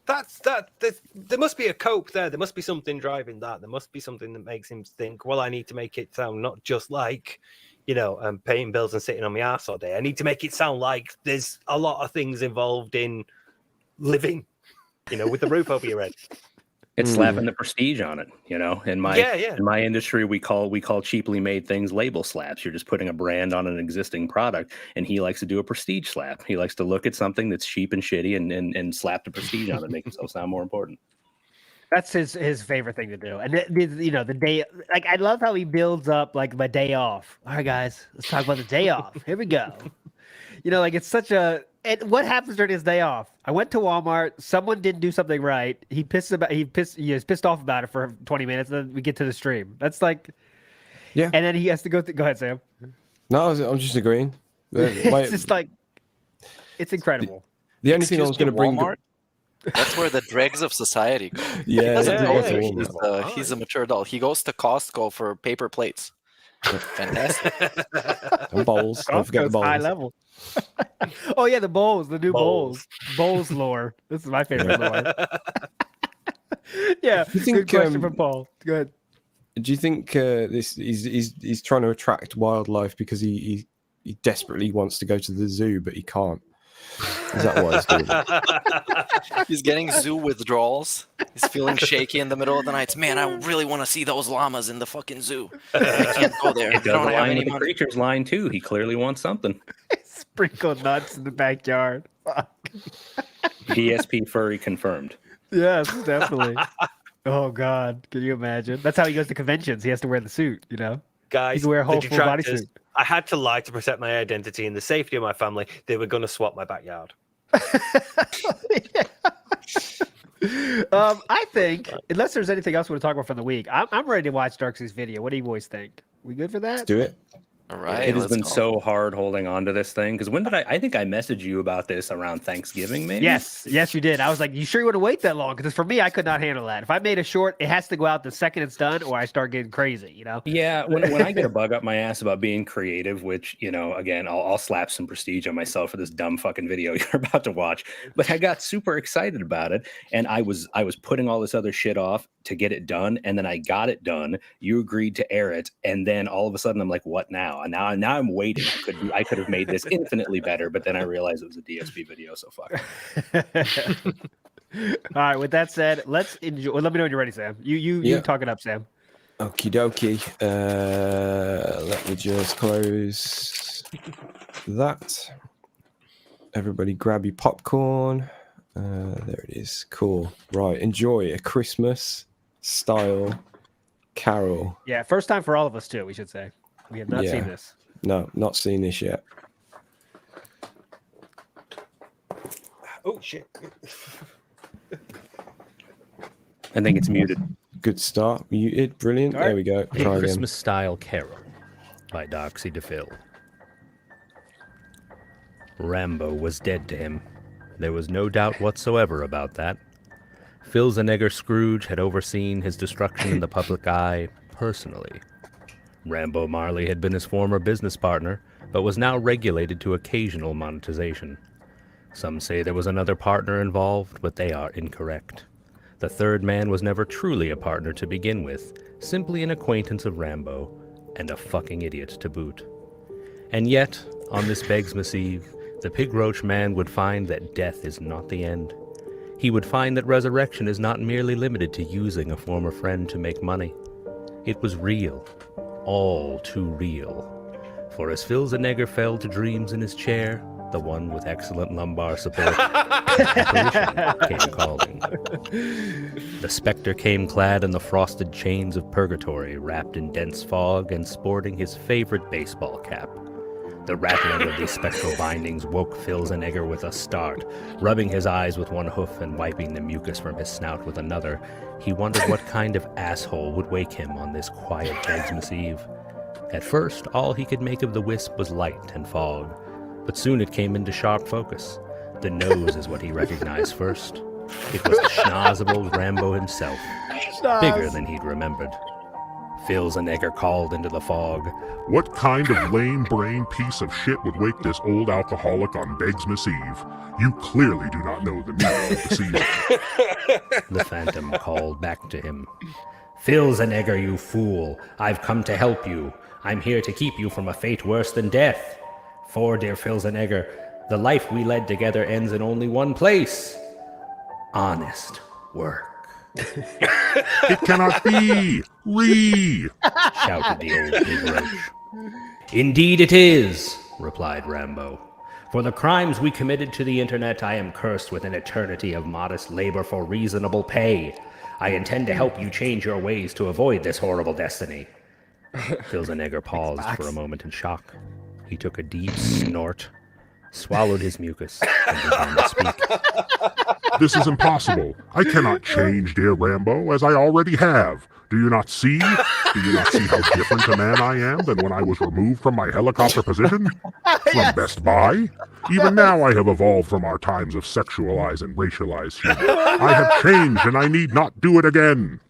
There must be a cope there. There must be something driving that. There must be something that makes him think, well, I need to make it sound not just like, you know, paying bills and sitting on my ass all day. I need to make it sound like there's a lot of things involved in living, you know, with the roof over your head. It's slapping the prestige on it, you know. In my in my industry, we call cheaply made things label slaps. You're just putting a brand on an existing product, and he likes to do a prestige slap. He likes to look at something that's cheap and shitty and slap the prestige on it, make himself sound more important. That's his favorite thing to do. And you know, the day, like, I love how he builds up like my day off. All right, guys, let's talk about the day off. Here we go. You know, like, it's such a. And what happens during his day off? I went to Walmart. Someone didn't do something right. He was pissed off about it for 20 minutes. And then we get to the stream. That's like, Yeah. And then he has to go. Go ahead, Sam. No, I'm just agreeing. It's just like, it's incredible. The only thing I was going to bring. Walmart? That's where the dregs of society go. Yeah, He's a mature adult. He goes to Costco for paper plates. Fantastic. And bowls. Don't forget the bowls. High level. Oh yeah, the bowls, the new bowls. Bowls lore. This is my favorite lore. Yeah, good question from Paul. Go ahead. Do you think he's trying to attract wildlife because he desperately wants to go to the zoo but he can't? Is that what he's doing? He's getting zoo withdrawals. He's feeling shaky in the middle of the night. Man, I really want to see those llamas in the fucking zoo. I can't go there. I don't have any money. Creatures line too. He clearly wants something. Sprinkle nuts in the backyard. Fuck. DSP furry confirmed. Yes, definitely. Oh God, can you imagine? That's how he goes to conventions. He has to wear the suit. You know, guys. He can wear a whole the full detractors, bodysuit. I had to lie to protect my identity and the safety of my family. They were going to swap my backyard. I think, unless there's anything else we want to talk about from the week, I'm ready to watch Darksy's video. What do you boys think? We good for that? Let's do it. All right. It has been so hard holding on to this thing because when did I think I messaged you about this around Thanksgiving, maybe? Yes, you did. I was like, you sure you want to wait that long? Because for me, I could not handle that. If I made a short, it has to go out the second it's done, or I start getting crazy. You know? Yeah. When I get a bug up my ass about being creative, which, you know, again, I'll slap some prestige on myself for this dumb fucking video you're about to watch. But I got super excited about it, and I was putting all this other shit off to get it done, and then I got it done. You agreed to air it, and then all of a sudden I'm like, what now? And now I'm waiting. I could have made this infinitely better, but then I realized it was a DSP video, so fuck. All right. With that said, let's enjoy. Let me know when you're ready, Sam. You talk it up, Sam. Okie dokie. Let me just close that. Everybody grab your popcorn. There it is. Cool. Right. Enjoy a Christmas style carol. Yeah. First time for all of us, too, we should say. We have not seen this. No, not seen this yet. Oh, shit. I think it's muted. Good start. Muted. Brilliant. There we go. A Try again. Christmas-style Carol by Darksy Dephil. Rambo was dead to him. There was no doubt whatsoever about that. Filzenegger Scrooge had overseen his destruction in the public eye personally. Rambo Marley had been his former business partner, but was now regulated to occasional monetization. Some say there was another partner involved, but they are incorrect. The third man was never truly a partner to begin with, simply an acquaintance of Rambo, and a fucking idiot to boot. And yet, on this Begsmas Eve, the Pig Roach Man would find that death is not the end. He would find that resurrection is not merely limited to using a former friend to make money. It was real, all too real. For as Filzenegger fell to dreams in his chair, the one with excellent lumbar support, apparition came calling. The specter came clad in the frosted chains of purgatory, wrapped in dense fog and sporting his favorite baseball cap. The rattling of these spectral bindings woke Filzenegger with a start. Rubbing his eyes with one hoof and wiping the mucus from his snout with another, he wondered what kind of asshole would wake him on this quiet Begsmas Eve. At first, all he could make of the wisp was light and fog, but soon it came into sharp focus. The nose is what he recognized first. It was the schnoz of old Rambo himself, bigger than he'd remembered. Filzenegger called into the fog. What kind of lame-brained piece of shit would wake this old alcoholic on Begsmas Eve? You clearly do not know the meaning of the season. The Phantom called back to him. Filzenegger, you fool! I've come to help you. I'm here to keep you from a fate worse than death. For, dear Filzenegger, the life we led together ends in only one place. Honest work. It cannot be! Shouted the old Pig Roach. Indeed it is, replied Rambo. For the crimes we committed to the internet, I am cursed with an eternity of modest labor for reasonable pay. I intend to help you change your ways to avoid this horrible destiny. Filzenegger paused for a moment in shock. He took a deep snort, swallowed his mucus, and began to speak. This is impossible. I cannot change, dear Rambo, as I already have. Do you not see? Do you not see how different a man I am than when I was removed from my helicopter position? From Best Buy? Even now I have evolved from our times of sexualized and racialized humor. I have changed and I need not do it again.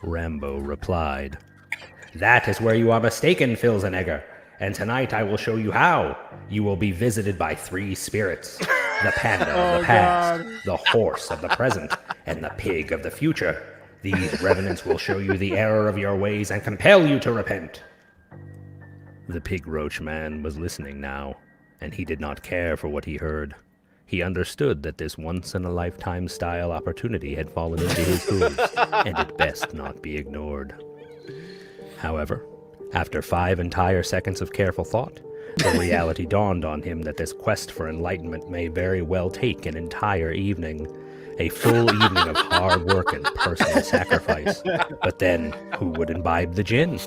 Rambo replied, That is where you are mistaken, Filzenegger. And tonight I will show you how. You will be visited by 3 spirits. The panda of the past, the horse of the present, and the pig of the future. These revenants will show you the error of your ways and compel you to repent. The Pig Roach Man was listening now, and he did not care for what he heard. He understood that this once-in-a-lifetime style opportunity had fallen into his hooves, and it best not be ignored. However, after 5 entire seconds of careful thought, the reality dawned on him that this quest for enlightenment may very well take an entire evening. A full evening of hard work and personal sacrifice. But then, who would imbibe the gin?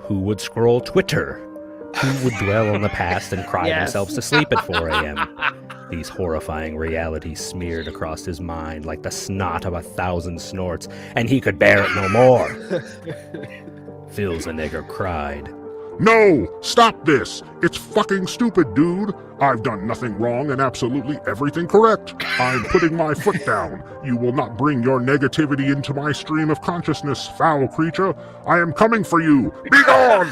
Who would scroll Twitter? Who would dwell on the past and cry themselves to sleep at 4 a.m.? These horrifying realities smeared across his mind like the snot of 1,000 snorts, and he could bear it no more. Filzenegger cried, No! Stop this! It's fucking stupid, dude! I've done nothing wrong and absolutely everything correct. I'm putting my foot down. You will not bring your negativity into my stream of consciousness, foul creature. I am coming for you. Be gone!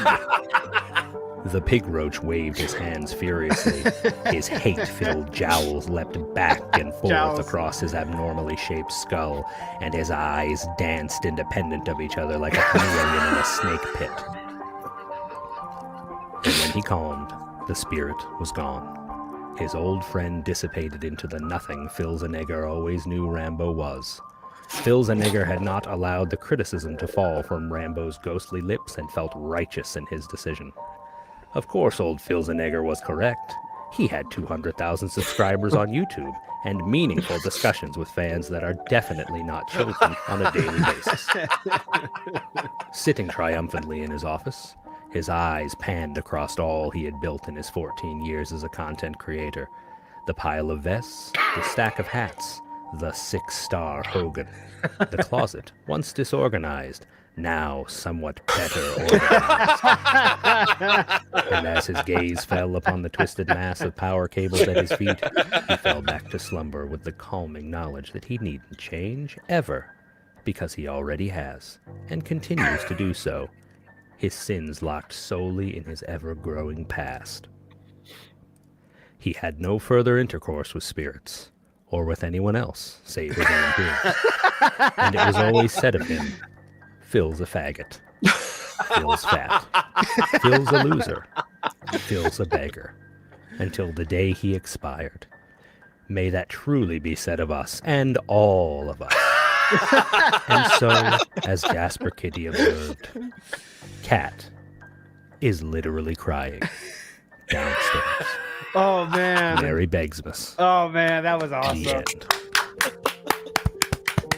The Pig Roach waved his hands furiously. His hate-filled jowls leapt back and forth across his abnormally shaped skull, and his eyes danced independent of each other like a chameleon in a snake pit. And when he calmed, the spirit was gone. His old friend dissipated into the nothing Filzenegger always knew Rambo was. Filzenegger had not allowed the criticism to fall from Rambo's ghostly lips and felt righteous in his decision. Of course, old Filzenegger was correct. He had 200,000 subscribers on YouTube and meaningful discussions with fans that are definitely not children on a daily basis. Sitting triumphantly in his office, his eyes panned across all he had built in his 14 years as a content creator. The pile of vests, the stack of hats, the 6-star Hogan. The closet, once disorganized, now somewhat better organized. And as his gaze fell upon the twisted mass of power cables at his feet, he fell back to slumber with the calming knowledge that he needn't change ever, because he already has, and continues to do so, his sins locked solely in his ever-growing past. He had no further intercourse with spirits, or with anyone else, save his own dreams. And it was always said of him, Phil's a faggot. Phil's fat. Phil's a loser. Phil's a beggar. Until the day he expired. May that truly be said of us, and all of us. And so, as Jasper Kitty observed, Cat is literally crying downstairs. Oh, man. Mary Begsmas. Oh, man, that was The awesome. end.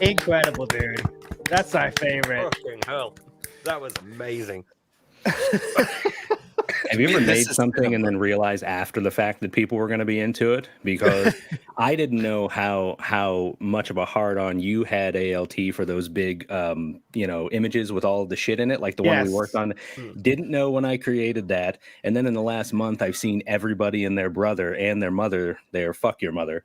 Incredible, dude. That's my favorite. Fucking hell. That was amazing. Have you ever made something and then realized after the fact that people were going to be into it? Because I didn't know how much of a hard on you had ALT for those big, images with all the shit in it, like the one we worked on. Didn't know when I created that. And then in the last month, I've seen everybody and their brother and their mother, fuck your mother,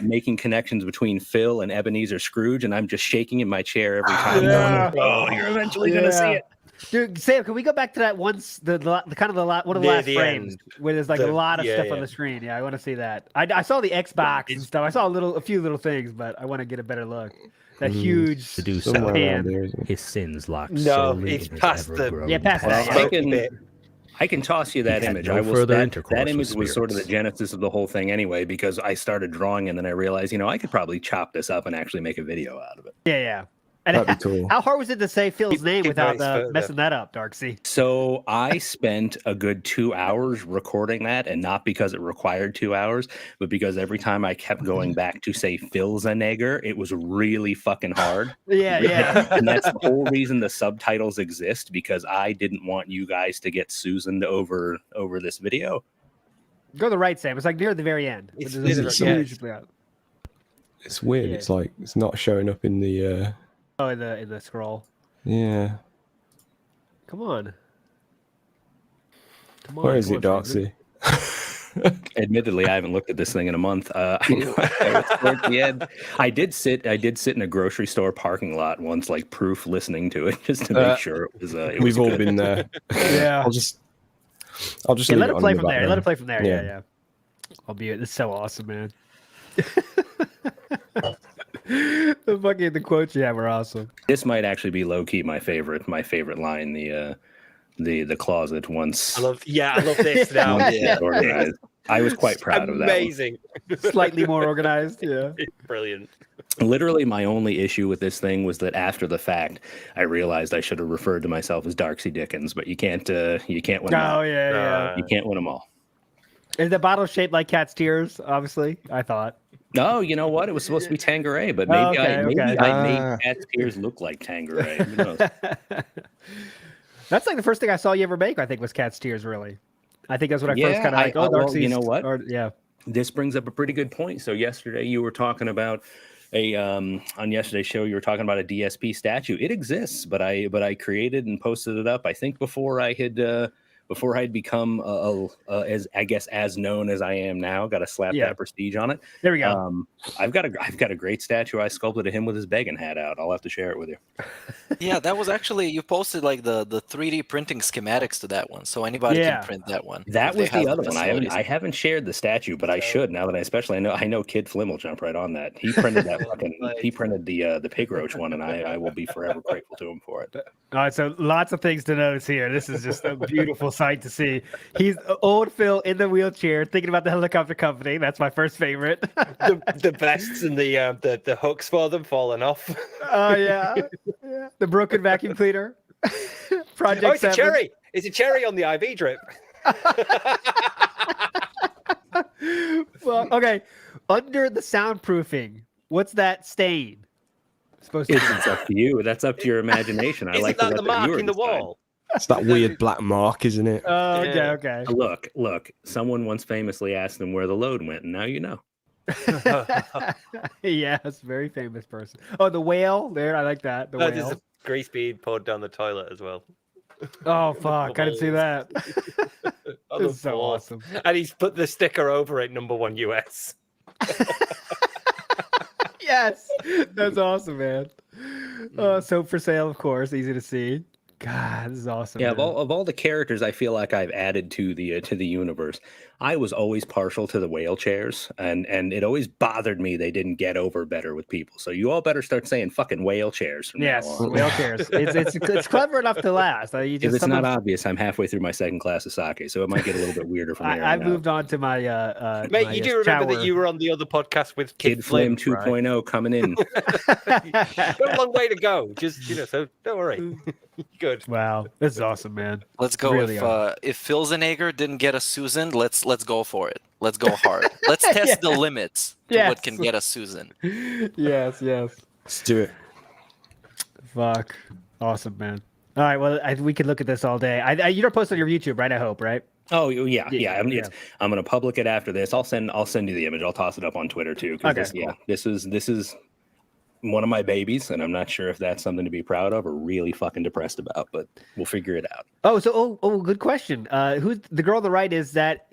making connections between Phil and Ebenezer Scrooge. And I'm just shaking in my chair every time. Yeah. Oh, you're eventually going to see it. Dude, Sam, can we go back to that once one of the last frames where there's like a lot of stuff on the screen? Yeah, I want to see that. I saw the Xbox and stuff. I saw a few little things, but I want to get a better look. That huge hand. His sins locked No, solely it's in his past ever-growing past past. that. I can toss you that He had image. no further that intercourse image with was sort of the spirits. genesis of the whole thing anyway, because I started drawing and then I realized, I could probably chop this up and actually make a video out of it. Yeah. And That'd be cool. how hard was it to say Phil's name keep without nice photo. messing that up, Darksy? So I spent a good 2 hours recording that, and not because it required 2 hours, but because every time I kept going back to say Phil's a nigger, it was really fucking hard. Yeah. And that's the whole reason the subtitles exist, because I didn't want you guys to get Susaned over this video. Go to the right, Sam. It's like near the very end. It's There's a literally- huge layout. It's weird. Yeah. It's like it's not showing up in the. Oh, in the scroll. Yeah. Come on. Where is it, Darksy? Admittedly, I haven't looked at this thing in a month. I know I was towards the end. I did sit in a grocery store parking lot once, like proof, listening to it just to make sure it was. It We've was all good. been there. Yeah. I'll just Yeah, leave let it on play in the from there. Let background. it play from there. Yeah. Yeah. I'll be it. It's so awesome, man. the quotes you have are awesome. This might actually be low key my favorite line. The closet once. I love this now. once Yeah. organized. I was quite proud of that one. Amazing. Slightly more organized. Yeah. Brilliant. Literally, my only issue with this thing was that after the fact, I realized I should have referred to myself as Darksy Dickens, but you can't win them all. Oh yeah. You can't win them all. Is the bottle shaped like cat's tears? Obviously, I thought. No, you know what? It was supposed to be Tanqueray, but Oh, maybe okay. I made Cat's Tears look like Tanqueray. Who knows? That's like the first thing I saw you ever make. I think was cat's tears. Really, I think that's what I first Yeah, kind of like. Oh, well, Darksy's, you know what? Yeah. This brings up a pretty good point. So yesterday you were talking about on yesterday's show you were talking about a DSP statue. It exists, but I created and posted it up. I think before I'd become as known as I am now. Got to slap that prestige on it. There we go. I've got a great statue I sculpted of him with his begging hat out. I'll have to share it with you. Yeah, that was actually, you posted like the 3D printing schematics to that one, so anybody can print that one. That if they was have the other one. facilities. I haven't shared the statue, but I should now that I know Kid Flim will jump right on that. He printed that he printed the pig roach one, and I will be forever grateful to him for it. All right, so lots of things to notice here. This is just a beautiful sight to see. He's old Phil in the wheelchair, thinking about the helicopter company. That's my first favorite. the vests and the hooks for them falling off. Oh yeah. The broken vacuum cleaner. Project Oh, it's 7. a cherry. It's a cherry on the IV drip. Well, okay. Under the soundproofing, what's that stain supposed to be? It's up to you. That's up to your imagination. I Isn't like to that let the mark viewers in the decide. wall? It's that weird black mark, isn't it? Oh, okay. Look. Someone once famously asked them where the load went, and now you know. Yes, very famous person. Oh, the whale there. I like that. The There's whale. a grease being poured down the toilet as well. Oh fuck! I didn't see that. On the This is so floor. awesome. And he's put the sticker over it, #1 US. Yes, that's awesome, man. Soap for sale, of course, easy to see. God, this is awesome. Yeah, man. of all the characters I feel like I've added to the universe, I was always partial to the whale chairs, and it always bothered me they didn't get over better with people. So you all better start saying fucking whale chairs from Yes, now on. whale chairs. It's clever enough to last. You If just it's not obvious, I'm halfway through my second glass of sake, so it might get a little bit weirder from there. I moved on to my Mate, my, you do remember that shower. you were on the other podcast with Kid Flame 2.0 coming in. Got a long way to go. Just so don't worry. Good. Wow, this is awesome, man. Let's go. Really If Filzenager didn't get a Susan, let's go for it. Let's go hard. Let's test the limits to what can get a Susan. Yes. Let's do it. Fuck, awesome, man. All right, well, we could look at this all day. You don't post on your YouTube, right? I hope, right? Oh yeah. I'm gonna public it after this. I'll send you the image. I'll toss it up on Twitter too. Okay, This is one of my babies, and I'm not sure if that's something to be proud of or really fucking depressed about, but we'll figure it out. Oh, good question. Who's the girl on the right? Is that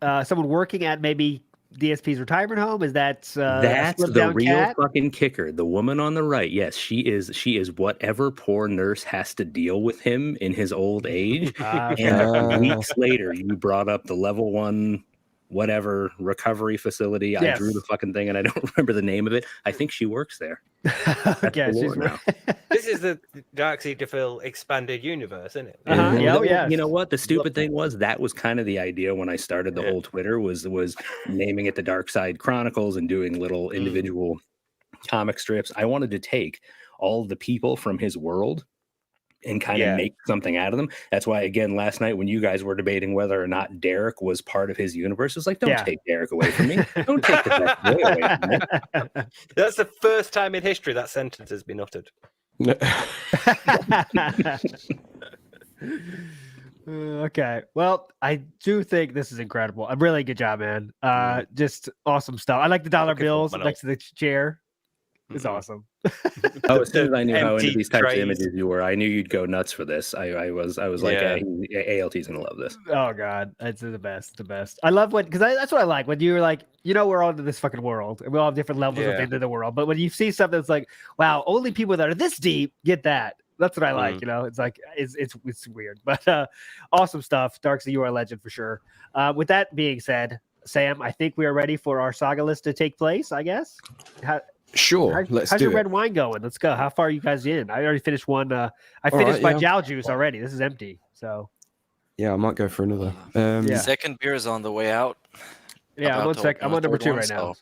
someone working at maybe DSP's retirement home? Is that's the real fucking kicker? The woman on the right, yes, she is whatever poor nurse has to deal with him in his old age. And weeks later, you brought up the level 1 whatever recovery facility. Yes. I drew the fucking thing and I don't remember the name of it. I think she works there. Okay, she's now. This is the Darksy Dephil expanded universe, isn't it? You know what? The stupid thing was that was kind of the idea when I started the whole Twitter was naming it the Dark Side Chronicles and doing little individual comic strips. I wanted to take all the people from his world and kind of make something out of them. That's why, again, last night when you guys were debating whether or not Derek was part of his universe, it's like, don't take Derek away from me. Don't take the best boy away from me. That's the first time in history that sentence has been uttered. Okay. Well, I do think this is incredible. A really good job, man. Just awesome stuff. I like the dollar bills next to the chair. It's awesome. As soon as I knew how into these types of images you were, I knew you'd go nuts for this. I was like, ALT's gonna love this. Oh god, it's the best. I love because that's what I like when you're like, we're all into this fucking world and we all have different levels of into the world. But when you see something that's like, wow, only people that are this deep get that. That's what I like. It's like it's weird, but awesome stuff. Darksy, you are a legend for sure. With that being said, Sam, I think we are ready for our saga list to take place. I guess. Sure, how's your red wine going? Let's go. How far are you guys in? I already finished one. I finished my Jow juice already. This is empty. So yeah, I might go for another. Second beer is on the way out. Yeah, I'm on number 2 right now.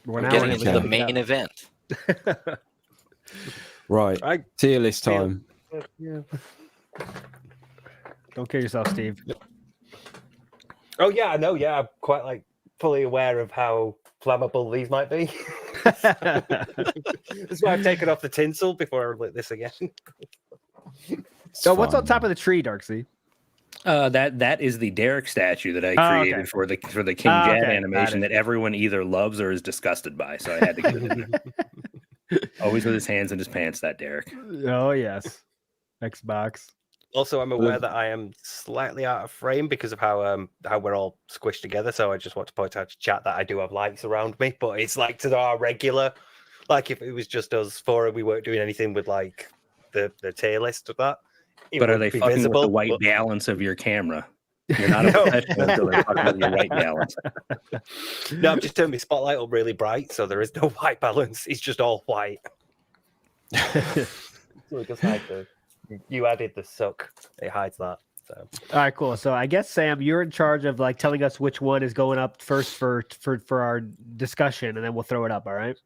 We're getting into the main event. Right, tier list time. Yeah. Don't kill yourself, Steve. Oh yeah, I know. Yeah, I'm quite fully aware of how flammable these might be. That's why I've taken off the tinsel before I lit this again. So what's on top of the tree, Darksy? That is the Derek statue that I created for the King Jad animation that everyone either loves or is disgusted by. So I had to get it in there. Always with his hands in his pants, that Derek. Oh yes, Xbox. Also, I'm aware that I am slightly out of frame because of how we're all squished together. So I just want to point out to chat that I do have lights around me, but it's like to our regular. Like if it was just us four and we weren't doing anything with like the tier list of that. But are they fucking visible, with the white balance of your camera? You're not a professional until they're fucking with your white balance. No, I'm just turning my spotlight up really bright, so there is no white balance. It's just all white. So it just hides you added the suck. It hides that. So. All right, cool. So I guess Sam, you're in charge of like telling us which one is going up first for our discussion, and then we'll throw it up. All right.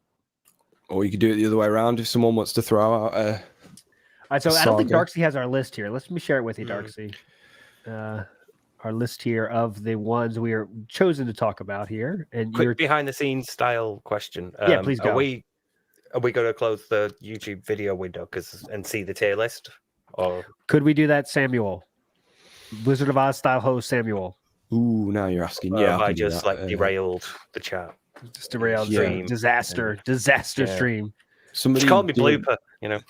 Or you could do it the other way around if someone wants to throw out a. All right, so I don't think Darksy has our list here. Let me share it with you, Darksy. Our list here of the ones we are chosen to talk about here. And quick behind the scenes style question. Yeah, please go. Are we going to close the YouTube video window and see the tier list? Or could we do that, Samuel? Wizard of Oz style host Samuel. Ooh, now you're asking. Yeah, I just derailed the chat. Just derailed stream. Disaster stream. Somebody called me blooper. you know.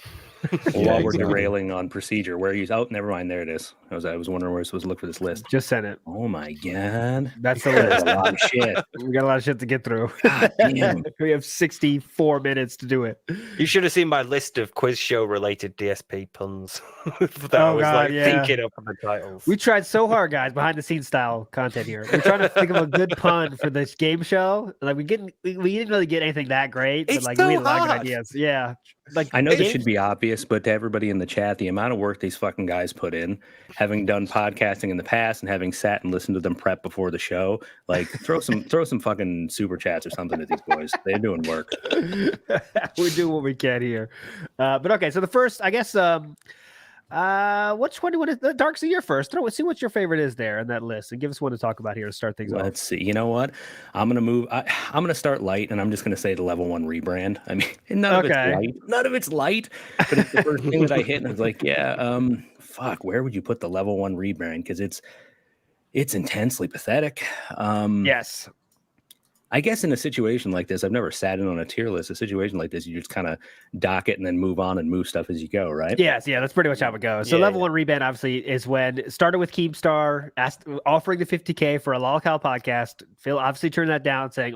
While we're derailing on procedure, where are you? Oh, never mind. There it is. I was wondering where I was supposed to look for this list. Just sent it. Oh my god, that's the That's list. a lot of shit. We got a lot of shit to get through. God damn. We have 64 minutes to do it. You should have seen my list of quiz show related DSP puns that I was thinking of the titles. We tried so hard, guys, behind the scenes style content here. We're trying to think of a good pun for this game show. Like we didn't really get anything that great, but It's like so we had a lot of good hard. ideas. Yeah. Like I know this should be obvious, but to everybody in the chat, the amount of work these fucking guys put in, having done podcasting in the past and having sat and listened to them prep before the show, like throw some fucking super chats or something at these boys. They're doing work. we do what we can here. But okay, so the first, I guess, which one do you want to, Darksy, you're first. See what your favorite is there in that list and give us one to talk about here to start things off. Let's see. You know what? I'm gonna move. I'm gonna start light, and I'm just gonna say the level 1 rebrand. I mean, none of it's light. None of it's light. But it's the first thing that I hit, and I was like, yeah, fuck. Where would you put the level 1 rebrand? Because it's intensely pathetic. Yes. I guess in a situation like this, I've never sat in on a tier list. A situation like this, you just kind of dock it and then move on and move stuff as you go, right? Yes, yeah, that's pretty much how it goes. So level 1 reband obviously is when it started with Keemstar offering the 50K for a Lolcow podcast. Phil obviously turned that down, saying,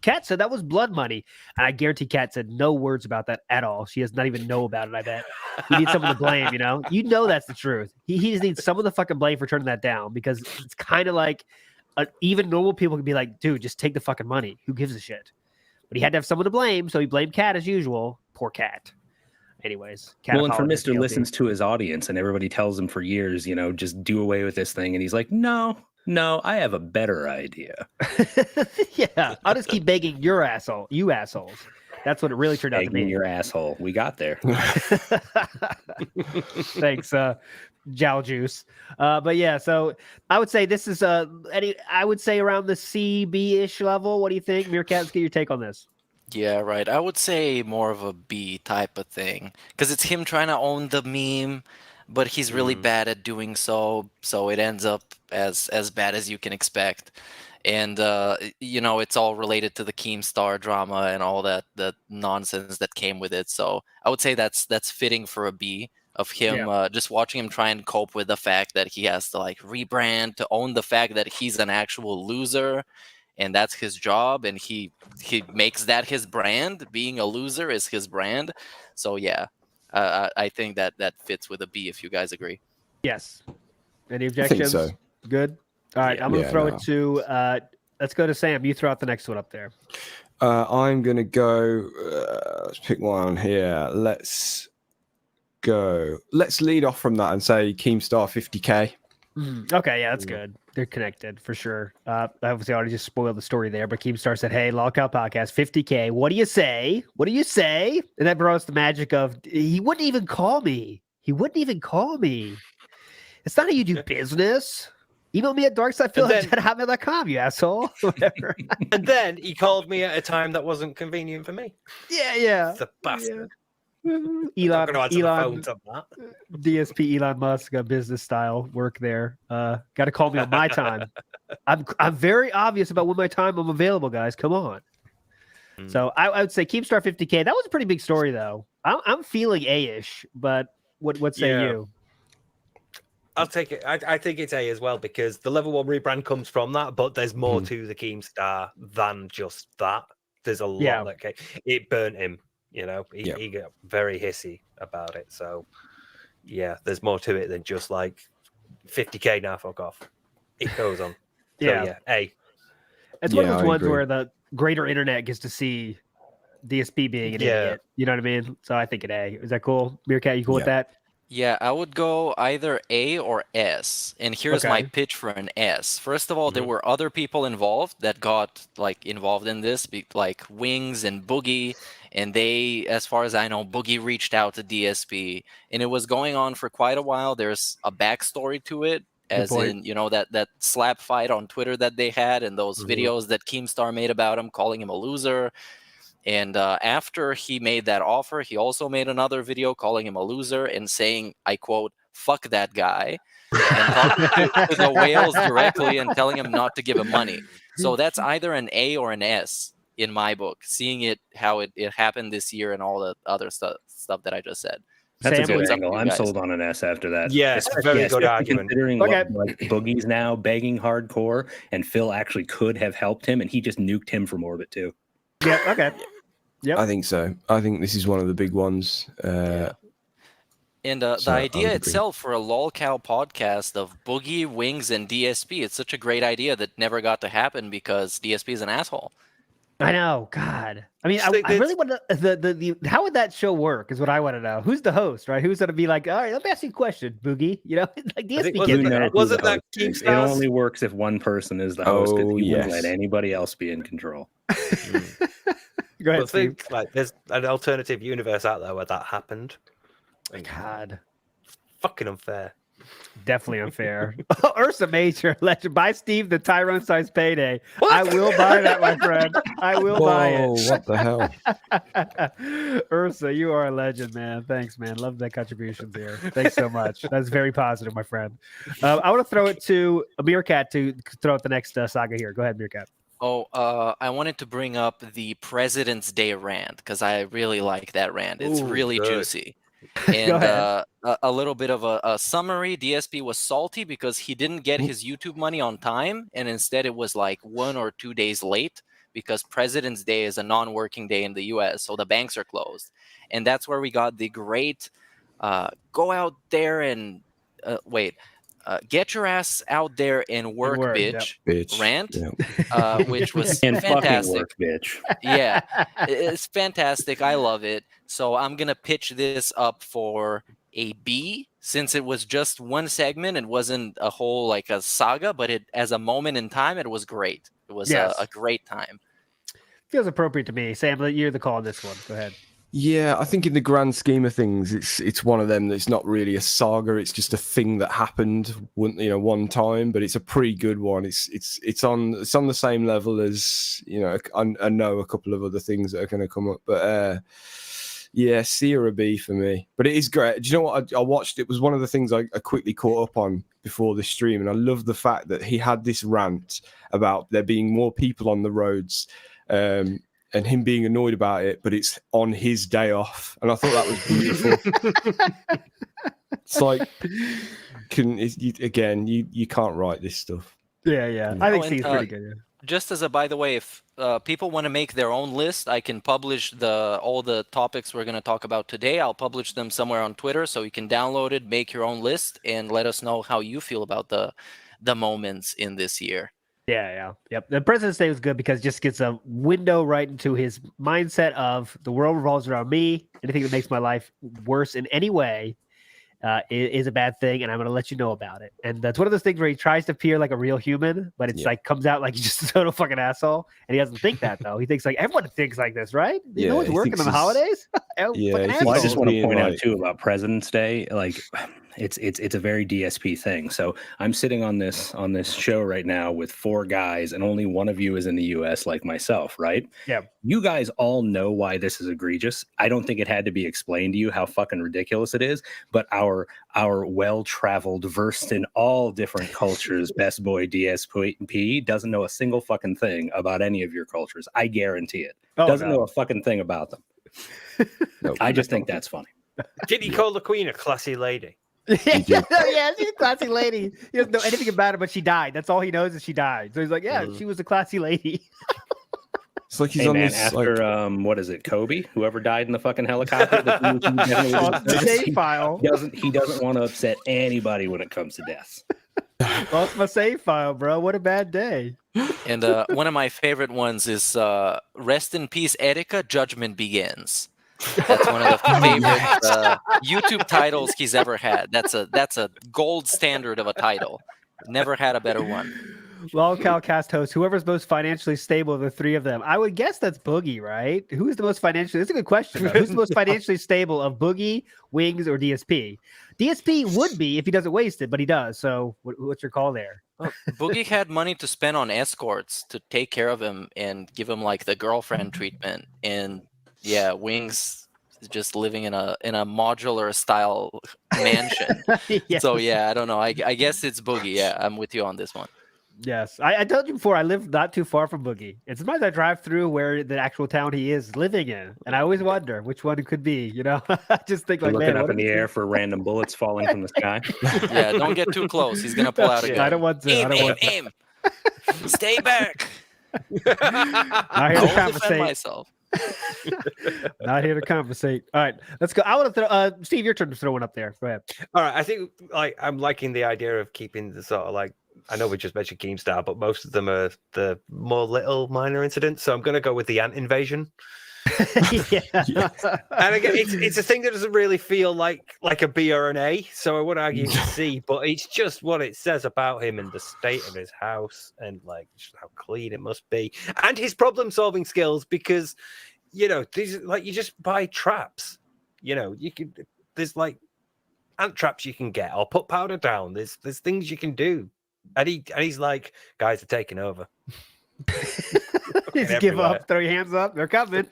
Kat said that was blood money. And I guarantee Kat said no words about that at all. She does not even know about it, I bet. You need someone to blame, you know? You know that's the truth. He just needs someone to fucking blame for turning that down, because it's kind of like even normal people can be like, dude, just take the fucking money. Who gives a shit? But he had to have someone to blame, so he blamed Kat as usual. Poor Kat. Anyways, Kat well, and for apologized, Mr. guilty. listens to his audience, and everybody tells him for years, just do away with this thing, and he's like, no, I have a better idea. Yeah, I'll just keep begging you assholes. That's what it really turned out to be. Your asshole. We got there. Thanks, Jowl Juice. But yeah, so I would say this is I would say around the CB-ish level. What do you think? Meerkat, let's get your take on this. Yeah, right. I would say more of a B type of thing, because it's him trying to own the meme, but he's really bad at doing so. So it ends up as bad as you can expect. And it's all related to the Keemstar drama and all that nonsense that came with it. So I would say that's fitting for a B of him. Just watching him try and cope with the fact that he has to like rebrand, to own the fact that he's an actual loser, and that's his job, and he makes that his brand. Being a loser is his brand. So yeah, I think that fits with a B, if you guys agree. Yes. Any objections? so. Good. All right, I'm gonna throw it to. Let's go to Sam. You throw out the next one up there. I'm gonna go. Let's pick one here. Let's go. Let's lead off from that and say Keemstar 50K. Okay, yeah, that's good. They're connected for sure. Obviously, I already just spoiled the story there, but Keemstar said, "Hey, Lolcow podcast 50K. What do you say? What do you say?" And that brought us the magic of he wouldn't even call me. He wouldn't even call me. It's not how you do business. Email me at darksidefil@hotmail.com, you asshole. Whatever. And then he called me at a time that wasn't convenient for me. Yeah. The bastard. Elon, DSP Elon Musk, business style work there. Got to call me on my time. I'm very obvious about when my time I'm available, guys. Come on. So I would say Keemstar 50K. That was a pretty big story, though. I'm feeling A-ish, but what say you? I'll take it. I think it's A as well, because the level 1 rebrand comes from that, but there's more to the Keemstar than just that. There's a lot that it burnt him. He got very hissy about it. So yeah, there's more to it than just like 50K now. Fuck off. It goes on. So, yeah, A. It's one of those ones where the greater internet gets to see DSP being an idiot. You know what I mean? So I think an A. Is that cool? Meerkat, you cool with that? Yeah, I would go either A or S. And here's my pitch for an S. First of all, there were other people involved that got involved in this, like Wings and Boogie. And they, as far as I know, Boogie reached out to DSP. And it was going on for quite a while. There's a backstory to it, as in, that slap fight on Twitter that they had, and those videos that Keemstar made about him, calling him a loser. And after he made that offer, he also made another video calling him a loser and saying, I quote, "fuck that guy," and talking to the whales directly and telling him not to give him money. So that's either an A or an S. in my book. Seeing it how it happened this year and all the other stuff that I just said. That's Sam, a good it's up to angle. you I'm guys. sold on an S after that. Yes, very good especially argument. Considering Okay. what like, Boogie's now begging hardcore, and Phil actually could have helped him, and he just nuked him from orbit too. Yeah. Okay. Yep. I think so. I think this is one of the big ones. And So the I idea would agree. itself for a lolcow podcast of Boogie, Wings, and DSP, it's such a great idea that never got to happen because DSP is an asshole. I know. God. I mean, So I really want to. The how would that show work? Is what I want to know. Who's the host, right? Who's going to be like, all right, let me ask you a question, Boogie. You know, like DSP wasn't gets that- that. wasn't the that host is. It Keemstars? only works if one person is the host, because Oh, he wouldn't yes. let anybody else be in control. Go ahead, But Steve. think like there's an alternative universe out there where that happened. God, Fucking unfair. definitely unfair. Ursa Major, legend. Buy Steve the Tyrone-sized payday. I will buy that, my friend. I will buy Whoa, it. what the hell? Ursa, you are a legend, man. Thanks, man. Love that contributions here. Thanks so much. That's very positive, my friend. I want to throw it to a Meerkat to throw out the next saga here. Go ahead, Meerkat. Oh, I wanted to bring up the President's Day rant because I really like that rant. It's Ooh, really good. juicy. And ahead. a little bit of a summary. DSP was salty because he didn't get his YouTube money on time, and instead it was like 1 or 2 days late because President's Day is a non-working day in the U.S., so the banks are closed. And that's where we got the great go out there and get your ass out there and work, bitch, Bitch. rant, Yeah. which was And fucking fantastic. work, bitch. Yeah, it's fantastic. I love it. So I'm gonna pitch this up for a B, since it was just one segment. It wasn't a whole like a saga, but it as a moment in time, it was great. It was Yes. a great time. Feels appropriate to me. Sam, you're the call on this one. Go ahead. Yeah, I think in the grand scheme of things, it's one of them that's not really a saga. It's just a thing that happened one time, but it's a pretty good one. It's on the same level as I know a couple of other things that are going to come up, but yeah, C or a B for me. But it is great. Do you know what I watched? It was one of the things I quickly caught up on before the stream, and I love the fact that he had this rant about there being more people on the roads. And him being annoyed about it, but it's on his day off, and I thought that was beautiful. It's like, you can't write this stuff. Yeah. I think C's pretty good. Yeah. Just as a by the way, if people want to make their own list, I can publish all the topics we're going to talk about today. I'll publish them somewhere on Twitter, so you can download it, make your own list, and let us know how you feel about the moments in this year. Yeah. Yep. The President's Day was good because it just gets a window right into his mindset of the world revolves around me. Anything that makes my life worse in any way is a bad thing, and I'm going to let you know about it. And that's one of those things where he tries to appear like a real human, but it's like comes out like he's just a total fucking asshole. And he doesn't think that though. He thinks like everyone thinks like this, right? Yeah, no one's he working thinks on the holidays. Well, I just want to point out too about President's Day, like it's a very DSP thing. So I'm sitting on this show right now with 4 guys, and only one of you is in the US, like myself, right? Yeah. You guys all know why this is egregious. I don't think it had to be explained to you how fucking ridiculous it is, but our well-traveled, versed in all different cultures, best boy DSP doesn't know a single fucking thing about any of your cultures. I guarantee it. Doesn't know a fucking thing about them. I just think that's funny. Did he call the Queen a classy lady? Yeah, she's a classy lady. He doesn't know anything about her, but she died. That's all he knows is she died. So he's like, yeah, she was a classy lady. It's like he's hey, on man, this after what is it, Kobe? Whoever died in the fucking helicopter. The save file. He doesn't want to upset anybody when it comes to deaths. Lost my save file, bro. What a bad day. And one of my favorite ones is "Rest in Peace, Etika. Judgment Begins." That's one of the favorite YouTube titles he's ever had. That's a gold standard of a title. Never had a better one. Well, Calcast host, whoever's most financially stable of the 3 of them, I would guess that's Boogie, right? Who's the most financially? That's a good question. Though. Who's the most financially stable of Boogie, Wings, or DSP? DSP would be if he doesn't waste it, but he does. So, what's your call there? Well, Boogie had money to spend on escorts to take care of him and give him like the girlfriend treatment, and yeah, Wings is just living in a modular style mansion. Yes. So yeah, I don't know. I guess it's Boogie. Yeah, I'm with you on this one. Yes, I told you before. I live not too far from Boogie. And sometimes I drive through where the actual town he is living in, and I always wonder which one it could be. You know, I just think You're like, looking man, up what in the if air for random bullets falling from the sky. Yeah, don't get too close. He's gonna pull out a gun. I don't want to. I don't want to. Aim. Stay back. Not here to I'll defend compensate. myself. Not here to compensate. All right, let's go. I want to throw. Steve, your turn to throw one up there. Go ahead. All right, I think like I'm liking the idea of keeping the sort of like I know we just mentioned Keemstar, but most of them are the more little minor incidents. So I'm going to go with the ant invasion. Yeah. And again, it's a thing that doesn't really feel like a B or an A. So I would argue it's a C, but it's just what it says about him and the state of his house and like just how clean it must be and his problem solving skills because you know these like you just buy traps. You know there's like ant traps you can get or put powder down. There's things you can do. And he's like, guys are taking over. Just give up, throw your hands up, they're coming.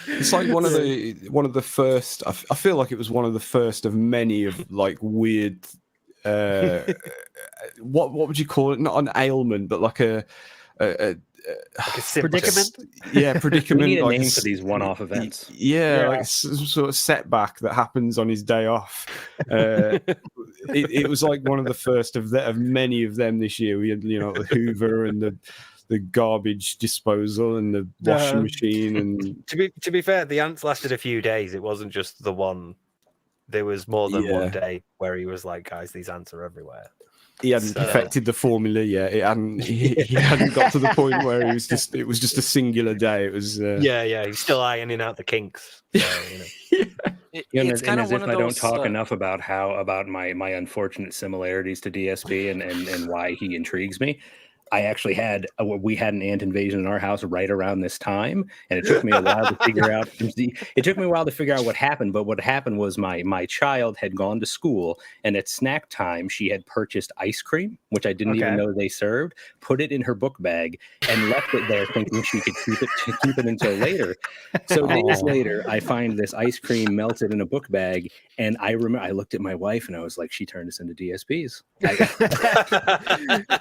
It's like one of the first. I feel like it was one of the first of many of like weird. What would you call it? Not an ailment, but like a predicament. Yeah, predicament. We need a like name for these one-off events. Yeah, like some sort of setback that happens on his day off. It was like one of the first of many of them this year. We had the Hoover and the garbage disposal and the washing machine. And to be fair, the ants lasted a few days. It wasn't just the one. There was more than one day where he was like, guys, these ants are everywhere. He hadn't perfected the formula yet. He hadn't got to the point where it was just a singular day. It was he's still ironing out the kinks. So, It's kind of as one if of I don't those, talk enough about my unfortunate similarities to DSP and why he intrigues me. I actually had we had an ant invasion in our house right around this time, and it took me a while to figure out. It took me a while to figure out what happened. But what happened was my child had gone to school, and at snack time she had purchased ice cream, which I didn't even know they served. Put it in her book bag and left it there, thinking she could keep it until later. So days later, I find this ice cream melted in a book bag, and I remember I looked at my wife and I was like, "She turned us into DSPs."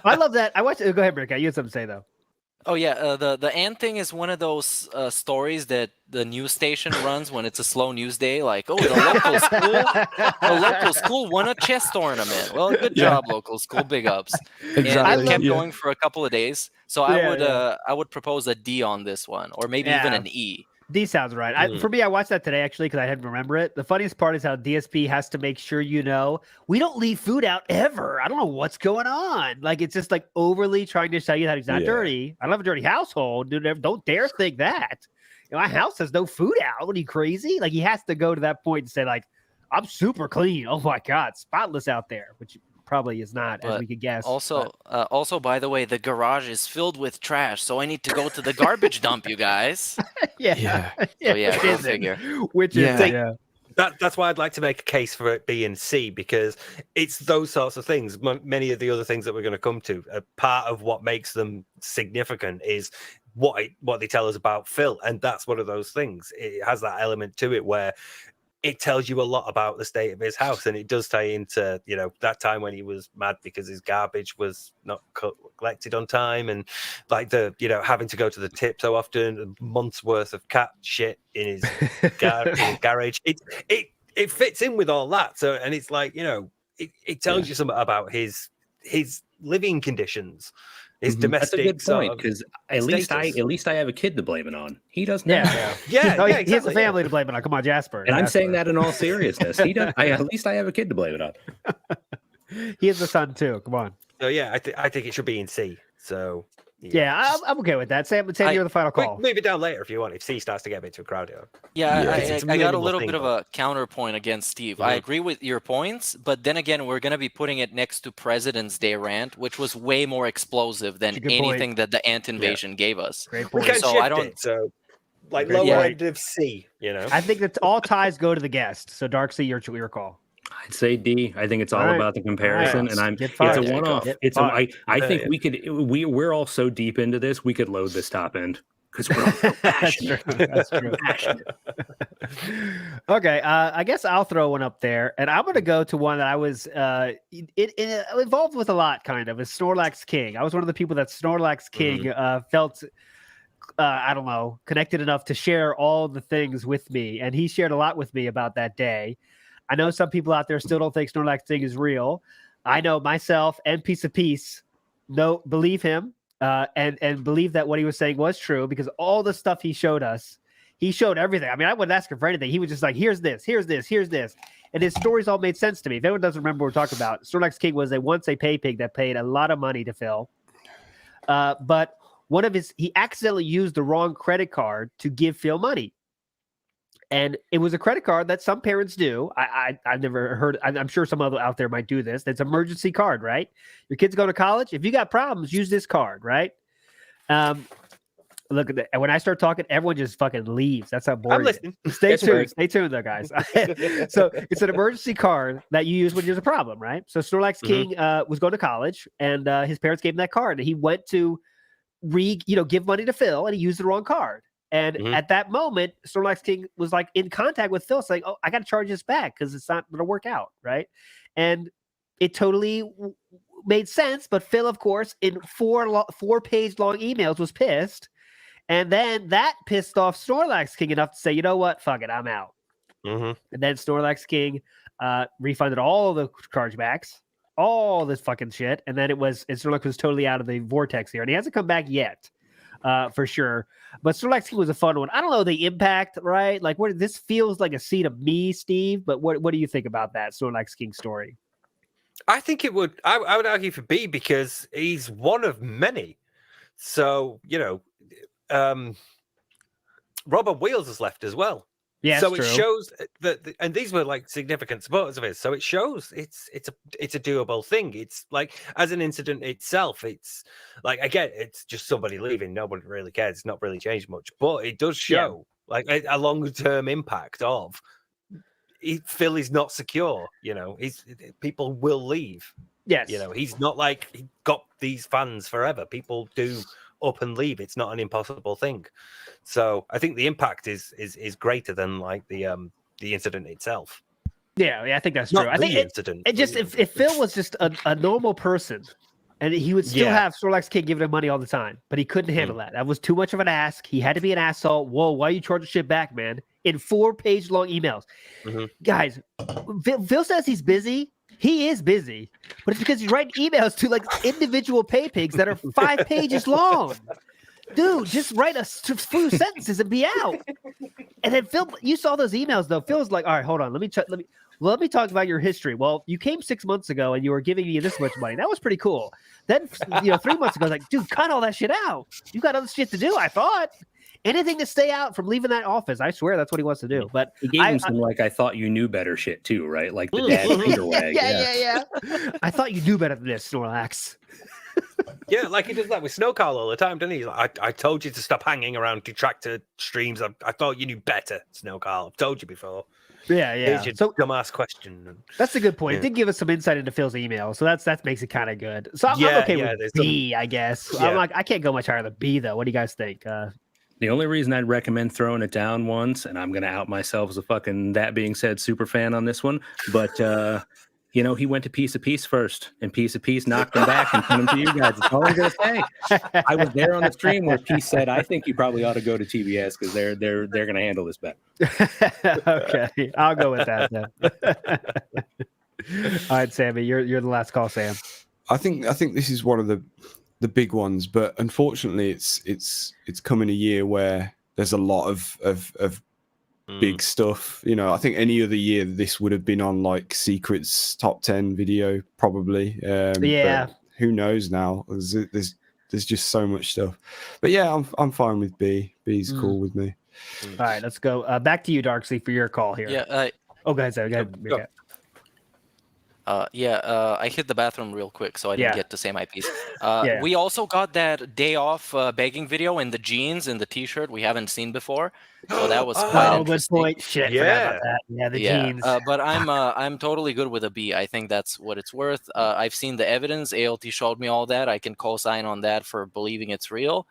I love that. I watched. Go ahead, Rick. You had something to say though. Oh yeah, the ant thing is one of those stories that the news station runs when it's a slow news day. Like, oh, the local school won a chess tournament. Well, good job, local school. Big ups. Exactly. And it kept going for a couple of days. So I would propose a D on this one, or maybe even an E. D sounds right. For me, I watched that today actually because I hadn't remember it. The funniest part is how DSP has to make sure we don't leave food out ever. I don't know what's going on. Like it's just like overly trying to tell you that he's not dirty. I don't have a dirty household, dude. Don't dare think that. My house has no food out. What are you crazy? Like he has to go to that point and say like, I'm super clean. Oh my God, spotless out there, which probably is not, as we could guess. Also, by the way, the garage is filled with trash, so I need to go to the garbage dump, you guys. Yeah. Go figure. That's why I'd like to make a case for it being C, because it's those sorts of things. Many of the other things that we're going to come to, a part of what makes them significant is what they tell us about Phil, and that's one of those things. It has that element to it where it tells you a lot about the state of his house, and it does tie into that time when he was mad because his garbage was not collected on time, and like the having to go to the tip so often, months worth of cat shit in his garage. It fits in with all that. So, and it's like it tells you something about his living conditions. His domestic. That's a good point, because at least I have a kid to blame it on. He doesn't. Yeah. Exactly, he has a family to blame it on. Come on, Jasper. And I'm saying that in all seriousness. He does. At least I have a kid to blame it on. He has a son too. Come on. So yeah, I think it should be in C. So yeah, I'm okay with that. Sam, you're the final call. Move it down later if you want. If C starts to get a bit too crowded. I got a little bit of a counterpoint against Steve. I agree with your points, but then again, we're going to be putting it next to President's Day rant, which was way more explosive than anything that the ant invasion gave us. Great point. We can shift it, so like lower end of C. I think that all ties go to the guest. So Darksy, your call. I'd say D. I think it's all about the comparison, and it's a one-off. I think we're all so deep into this, we could load this top end because we're all so passionate. That's true. Okay, I guess I'll throw one up there, and I'm going to go to one that I was involved with a lot, kind of, is Snorlax King. I was one of the people that Snorlax King felt, I don't know, connected enough to share all the things with me, and he shared a lot with me about that day. I know some people out there still don't think Snorlax King is real. I know myself and Piece of Peace believe him. And believe that what he was saying was true, because all the stuff he showed us, he showed everything. I mean, I wouldn't ask him for anything. He was just like, here's this, here's this, here's this. And his stories all made sense to me. If anyone doesn't remember what we're talking about, Snorlax King was once a pay pig that paid a lot of money to Phil. But he accidentally used the wrong credit card to give Phil money. And it was a credit card that some parents do. I've never heard. I'm sure some other out there might do this. It's an emergency card, right? Your kids go to college. If you got problems, use this card, right? Look at that. And when I start talking, everyone just fucking leaves. That's how boring. I'm listening. Stay tuned. Stay tuned, though, guys. So it's an emergency card that you use when there's a problem, right? So Snorlax King was going to college, and his parents gave him that card, and he went to give money to Phil, and he used the wrong card. And at that moment, Snorlax King was like in contact with Phil, saying, "Oh, I got to charge this back because it's not going to work out, right?" And it totally made sense. But Phil, of course, in 4-page long emails, was pissed, and then that pissed off Snorlax King enough to say, "You know what? Fuck it, I'm out." And then Snorlax King refunded all the chargebacks, all this fucking shit, and then Snorlax was totally out of the vortex here, and he hasn't come back yet. For sure. But Snorlax King was a fun one. I don't know the impact, right? Like, this feels like a seed of me, Steve, but what do you think about that Snorlax King story? I think it would, I would argue for B, because he's one of many. So, Robert Wheels has left as well. Yeah, so it shows that, and these were like significant supporters of his. So it shows it's a doable thing. It's like, as an incident itself, it's like, again, it's just somebody leaving. Nobody really cares. It's not really changed much, but it does show like a longer term impact of Phil is not secure. People will leave. Yes. He's not like he got these fans forever. People do up and leave. It's not an impossible thing. So I think the impact is greater than like the incident itself. Yeah, I think that's true. I think if Phil was just a normal person, and he would still have Snorlax King giving him money all the time, but he couldn't handle that. That was too much of an ask. He had to be an asshole. Whoa, why are you charging shit back, man? In 4-page long emails. Guys, Phil says he's busy. He is busy, but it's because he's writing emails to like individual pay pigs that are 5 pages long. Dude, just write a few sentences and be out. And then Phil, you saw those emails though. Phil's like, all right, hold on, let me talk about your history. Well, you came 6 months ago and you were giving me this much money. That was pretty cool. Then 3 months ago, I was like, dude, cut all that shit out. You got other shit to do. I thought anything to stay out from leaving that office. I swear that's what he wants to do. But he gave him some I thought you knew better shit too, right? Like the dad finger wag. Yeah. I thought you knew better than this, Snorlax. Yeah, like he does that with Snowcarl all the time, doesn't he? Like, I told you to stop hanging around detractor streams. I thought you knew better, Snowcarl. I've told you before. Yeah. Here's your dumbass question. That's a good point. It did give us some insight into Phil's email, so that makes it kind of good. So I'm okay with B, I guess. Yeah. I can't go much higher than B though. What do you guys think? The only reason I'd recommend throwing it down once, and I'm going to out myself as a fucking that being said super fan on this one, but he went to Piece of Peace first, and Piece of Peace knocked him back and put him to you guys. That's all I'm going to say. I was there on the stream where Peace said, "I think you probably ought to go to TBS because they're going to handle this better." Okay, I'll go with that then. All right, Sammy, you're the last call, Sam. I think this is one of the big ones, but unfortunately, it's coming a year where there's a lot of big stuff. I think any other year this would have been on like Secret's top 10 video probably. But who knows now? There's just so much stuff. But yeah, I'm fine with B. B's cool with me. All right, let's go back to you, Darksy, for your call here. Yeah. Guys, go ahead. I hit the bathroom real quick, so I didn't get to say my piece. Yeah. We also got that day off begging video in the jeans and the t-shirt we haven't seen before. So that was quite interesting. Good point. Shit, forgot about that. Yeah, the jeans. But I'm totally good with a B. I think that's what it's worth. I've seen the evidence. ALT showed me all that. I can co-sign on that for believing it's real.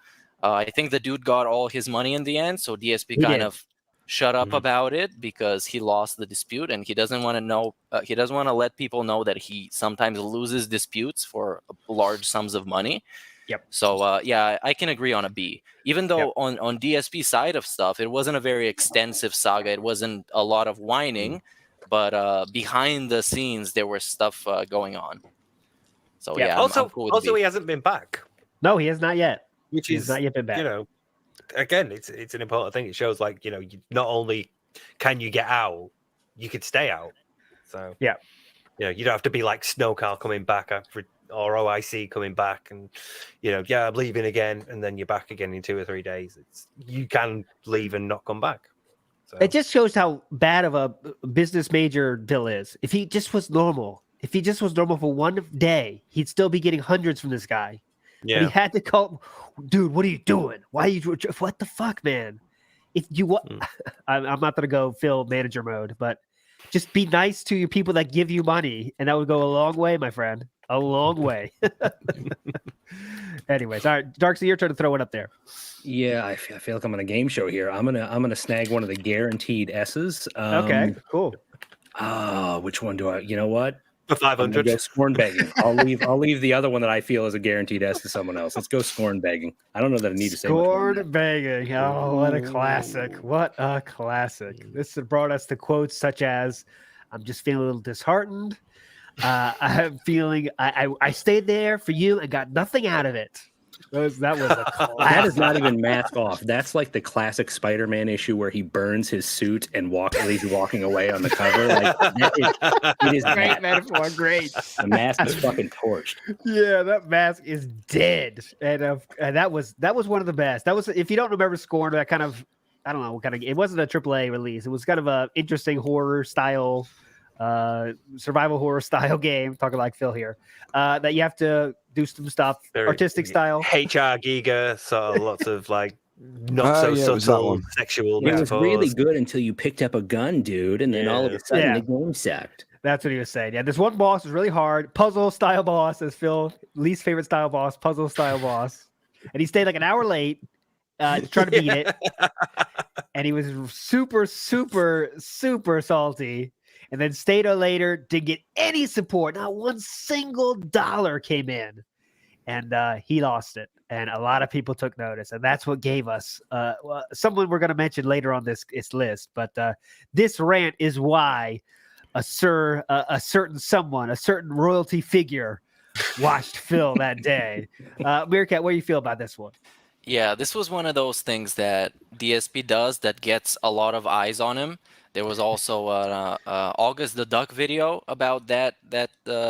I think the dude got all his money in the end, so DSP He kind did. of shut up about it because he lost the dispute, and he doesn't want to know. He doesn't want to let people know that he sometimes loses disputes for large sums of money. Yep. So yeah, I can agree on a B. Even though on DSP side of stuff, it wasn't a very extensive saga. It wasn't a lot of whining, but behind the scenes there was stuff going on. So yeah, also, I'm cool with also B. he hasn't been back, No, he has not yet. which He is has not yet been back. you know, again, it's an important thing. It shows like not only can you get out, you could stay out. So Yeah. You don't have to be like Snowcar coming back after or OIC coming back, and I'm leaving again, and then you're back again in 2 or 3 days. You can leave and not come back. So It just shows how bad of a business major Bill is. If he just was normal, for one day, he'd still be getting hundreds from this guy. But he had to call, dude, what are you doing? Why are you, what the fuck, man? If you want, I'm not going to go Phil manager mode, but just be nice to your people that give you money. And that would go a long way, my friend. A long way. Anyways, all right, Darksy, your turn to throw it up there. Yeah, I feel like I'm on a game show here. I'm gonna snag one of the guaranteed S's. Okay, cool. Which one do I? You know what? For 500. Go scorn begging. I'll leave the other one that I feel is a guaranteed S to someone else. Let's go scorn begging. I don't know that I need to say much more than Scorn begging. Oh, what a classic. What a classic. This has brought us to quotes such as, I'm just feeling a little disheartened. I'm feeling I stayed there for you and got nothing out of it. That was a classic. That is not even mask off. That's like the classic Spider-Man issue where he burns his suit and he's walking away on the cover. Like it is Great metaphor. Great. The mask is fucking torched. Yeah, that mask is dead, and that was one of the best. That was, if you don't remember Scorn, that kind of, I don't know what kind of, it wasn't a AAA release. It was kind of a interesting horror style, survival horror style game. Talking like Phil here, that you have to do some stuff, Very artistic style. HR Giga, so lots of like not so it was that subtle one. sexual It was metaphors. really good until you picked up a gun, dude, and then all of a sudden Yeah. the game sucked. That's what he was saying. Yeah, this one boss was really hard. Puzzle style boss, as Phil, least favorite style boss, puzzle style boss. And he stayed like an hour late trying to beat it. And he was super, super, super salty. And then stayed later, didn't get any support. Not one single dollar came in. And he lost it. And a lot of people took notice. And that's what gave us someone we're going to mention later on this list. But this rant is why a certain royalty figure watched Phil that day. Meerkat, what do you feel about this one? Yeah, this was one of those things that DSP does that gets a lot of eyes on him. There was also August the Duck video about that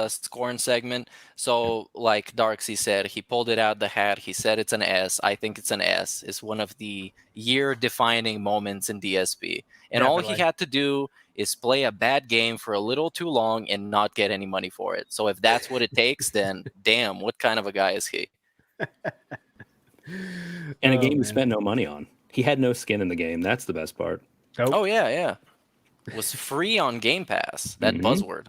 Scorn segment. So like Darksy said, he pulled it out the hat. He said it's an S. I think it's an S. It's one of the year-defining moments in DSP. And all he had to do is play a bad game for a little too long and not get any money for it. So if that's what it takes, then damn, what kind of a guy is he? And a game he spent no money on. He had no skin in the game. That's the best part. Oh yeah. It was free on Game Pass. That buzzword.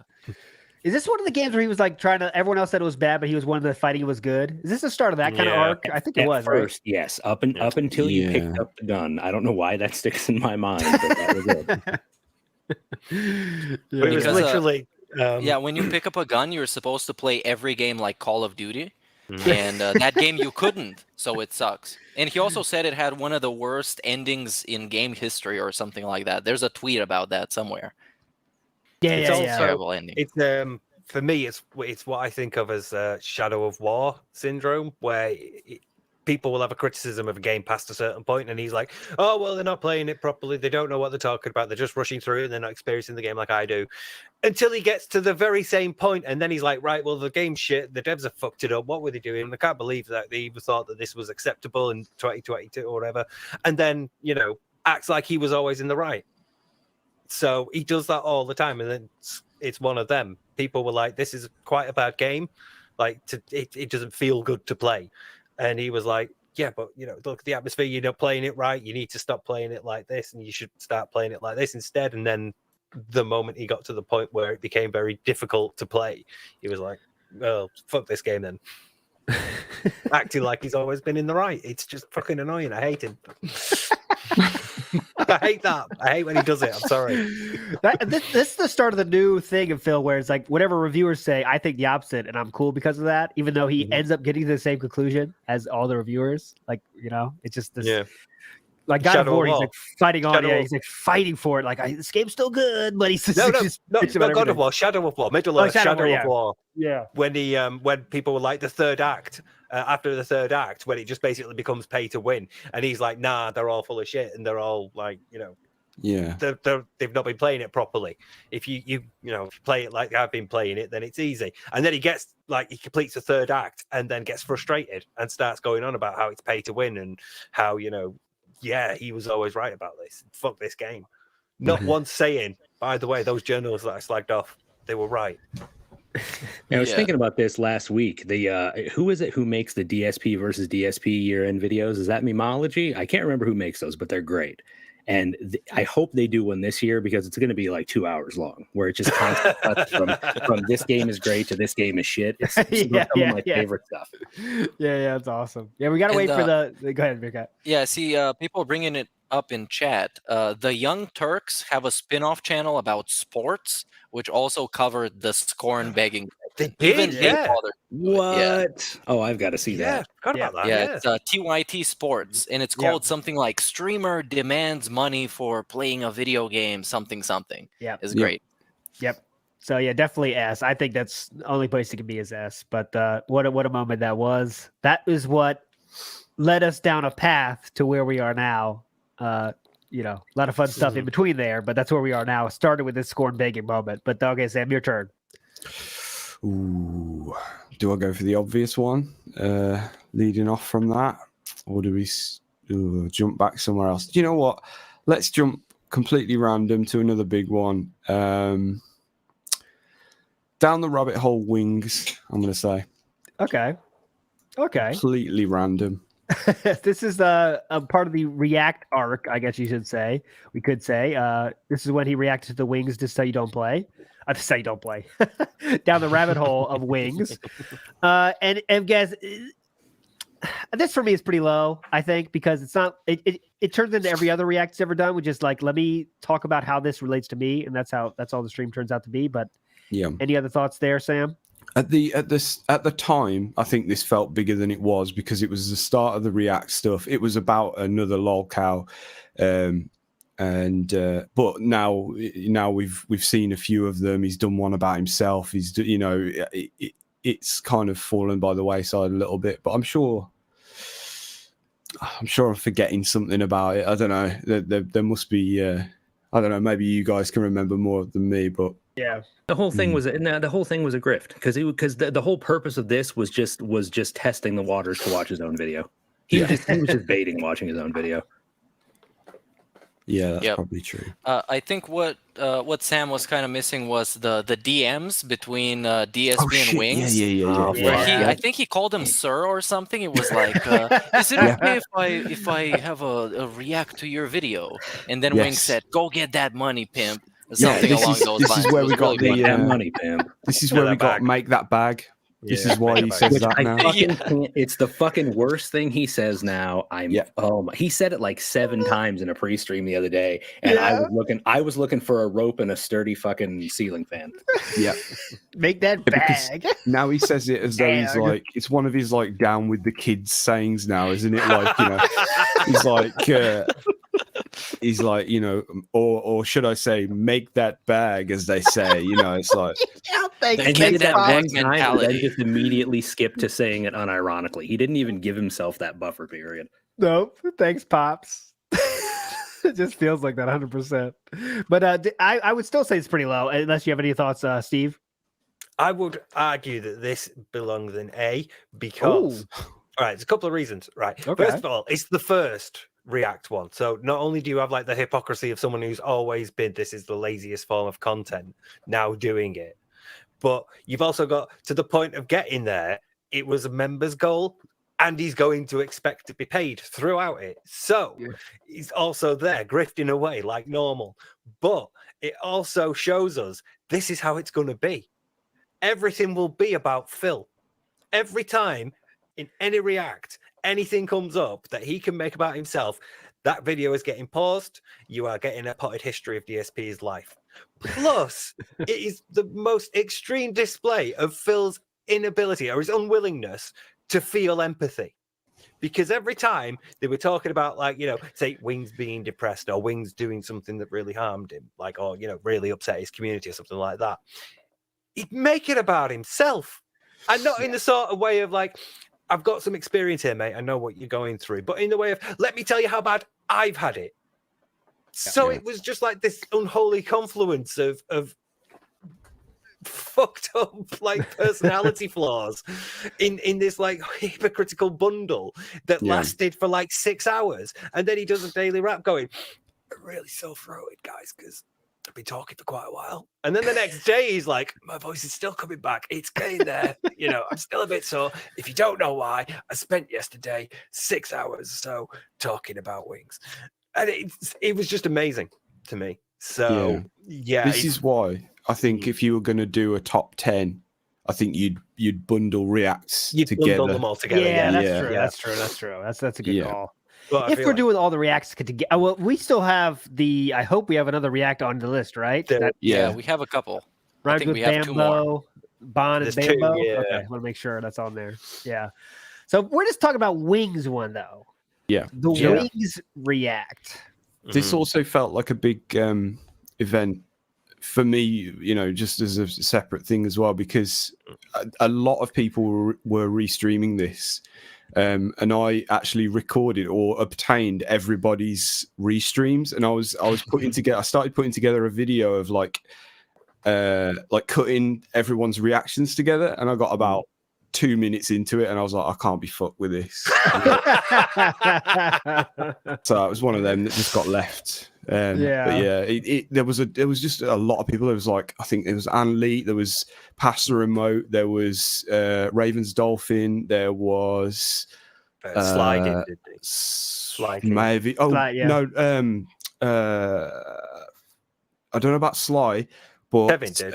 Is this one of the games where he was like trying to, everyone else said it was bad, but he was one of the fighting was good? Is this the start of that kind of arc? I think it was, first, right? Yes. Up until you picked up the gun. I don't know why that sticks in my mind, but that was it. But it was literally when you pick up a gun, you're supposed to play every game like Call of Duty. And that game you couldn't, so it sucks. And he also said it had one of the worst endings in game history or something like that. There's a tweet about that somewhere. It's also terrible ending. It's for me, it's what I think of as Shadow of War syndrome, where people will have a criticism of a game past a certain point, and he's like, "Oh well, they're not playing it properly. They don't know what they're talking about. They're just rushing through, and they're not experiencing the game like I do." Until he gets to the very same point, and then he's like, "Right, well, the game's shit. The devs have fucked it up. What were they doing? I can't believe that they even thought that this was acceptable in 2022 or whatever." And then acts like he was always in the right. So he does that all the time, and then it's one of them. People were like, "This is quite a bad game. Like, it doesn't feel good to play." And he was like, "Yeah, but look at the atmosphere. You're not playing it right. You need to stop playing it like this, and you should start playing it like this instead." And then the moment he got to the point where it became very difficult to play, he was like, "Oh, fuck this game then." acting like he's always been in the right. It's just fucking annoying. I hate him. I hate that. I hate when he does it. I'm sorry. This is the start of the new thing of Phil, where it's like whatever reviewers say, I think the opposite, and I'm cool because of that. Even though he ends up getting to the same conclusion as all the reviewers, like it's just this. Yeah. Like God of War, he's like fighting on it. Yeah, he's like fighting for it. Like this game's still good, but he's just no, God of War, Shadow of War, Middle Earth, Shadow of War. Yeah. When when people were like the third act, after the third act, when it just basically becomes pay to win, and he's like, nah, they're all full of shit, and they're all like, yeah, they've not been playing it properly. If you play it like I've been playing it, then it's easy. And then he completes the third act and then gets frustrated and starts going on about how it's pay to win and how he was always right about this. Fuck this game. Not once saying, by the way, those journalists that I slagged off, they were right. I was thinking about this last week. The who is it who makes the DSP versus DSP year-end videos? Is that Memology? I can't remember who makes those, but they're great. And I hope they do one this year because it's going to be like 2 hours long, where it just constant cuts from this game is great to this game is shit. It's some of my favorite stuff. Yeah, it's awesome. Yeah, we got to wait for the. Go ahead, Mirka. Yeah, see, people bringing it up in chat. The Young Turks have a spin-off channel about sports, which also covered the scorn begging. Even What? Yeah. Oh, I've got to see that. Forgot about that. Yeah, it's TYT Sports, and it's called something like "Streamer Demands Money for Playing a Video Game." Something. Yeah, it's great. Yep. So yeah, definitely S. I think that's the only place it can be is S. But what a moment that was. That is what led us down a path to where we are now. A lot of fun stuff in between there, but that's where we are now. It started with this scorn begging moment. But okay, Sam, your turn. Ooh, do I go for the obvious one, leading off from that, or do we jump back somewhere else? Do you know what? Let's jump completely random to another big one. Down the rabbit hole, Wings. I'm going to say. Okay. Completely random. This is a part of the React arc, I guess you should say. We could say this is when he reacted to the Wings to say you don't play. To say you don't play. Down the rabbit hole of Wings. And guys, this for me is pretty low, I think, because it's not. It turns into every other React it's ever done, which is like, let me talk about how this relates to me, and that's all the stream turns out to be. But any other thoughts there, Sam? At the time, I think this felt bigger than it was because it was the start of the React stuff. It was about another lolcow, but now we've seen a few of them. He's done one about himself. It's kind of fallen by the wayside a little bit. But I'm sure I'm forgetting something about it. I don't know. There must be. I don't know. Maybe you guys can remember more than me, but. Yeah, the whole thing was a grift because the whole purpose of this was just testing the waters to watch his own video. He was just baiting watching his own video. Yeah, that's probably true. I think what Sam was kind of missing was the DMs between DSP and Wings. Yeah. I think he called him Sir or something. It was like, is it okay if I have a react to your video? And then Wings said, "Go get that money, pimp." Something along those lines. This is where we got the money, pimp. This is where we got make that bag. This is why he says that now. It's the fucking worst thing he says now. He said it like 7 times in a pre-stream the other day, and I was looking for a rope and a sturdy fucking ceiling fan. Yeah, make that bag. Now he says it as though he's like it's one of his like down with the kids sayings now, isn't it? Like he's like or should I say make that bag, as they say. It's like and he did that one time and then just immediately skipped to saying it unironically. He didn't even give himself that buffer period. Nope. Thanks, Pops. It just feels like that 100%. But I would still say it's pretty low, unless you have any thoughts, Steve. I would argue that this belongs in A because all right, there's a couple of reasons. Right. Okay. First of all, it's the first React one. So not only do you have like the hypocrisy of someone who's always been this is the laziest form of content now doing it, but you've also got to the point of getting there. It was a members goal and he's going to expect to be paid throughout it. So he's also there grifting away like normal, but it also shows us this is how it's going to be. Everything will be about Phil. Every time in any react, anything comes up that he can make about himself, that video is getting paused. You are getting a potted history of DSP's life. Plus, it is the most extreme display of Phil's inability or his unwillingness to feel empathy. Because every time they were talking about, like, you know, say Wings being depressed or Wings doing something that really harmed him, like, or, you know, really upset his community or something like that, he'd make it about himself. And not in the sort of way of like, I've got some experience here, mate. I know what you're going through. But in the way of, let me tell you how bad I've had it. So it was just like this unholy confluence of fucked up like personality flaws in this like hypocritical bundle that lasted for like 6 hours. And then he does a daily rap going, I'm really sore-throated, guys, because I've been talking for quite a while. And then the next day he's like, my voice is still coming back. It's getting there. You know, I'm still a bit sore. If you don't know why, I spent yesterday 6 hours or so talking about Wings. And it was just amazing to me. So this is why I think if you were going to do a top 10, I think you'd bundle reacts together. Bundle them all together. Yeah, that's true. That's a good call. Well, if we're doing all the reacts together, well, we still have I hope we have another react on the list, right? Yeah, we have a couple. I think with we have Bambo, 2 more. Bon and There's Bambo. 2, yeah. Okay, I want to make sure that's on there. Yeah. So we're just talking about Wings one though. Yeah. The Wings react. This also felt like a big event for me, you know, just as a separate thing as well, because a lot of people were restreaming this. And I actually recorded or obtained everybody's restreams, and I started putting together a video of like cutting everyone's reactions together, and I got about 2 minutes into it, and I was like, I can't be fucked with this. So it was one of them that just got left. But there was just a lot of people. There was like, I think there was Ann Lee, there was Pastor Remote, there was Ravens Dolphin, there was Slide. Maybe. Oh no, I don't know about Sly, but Tevin did.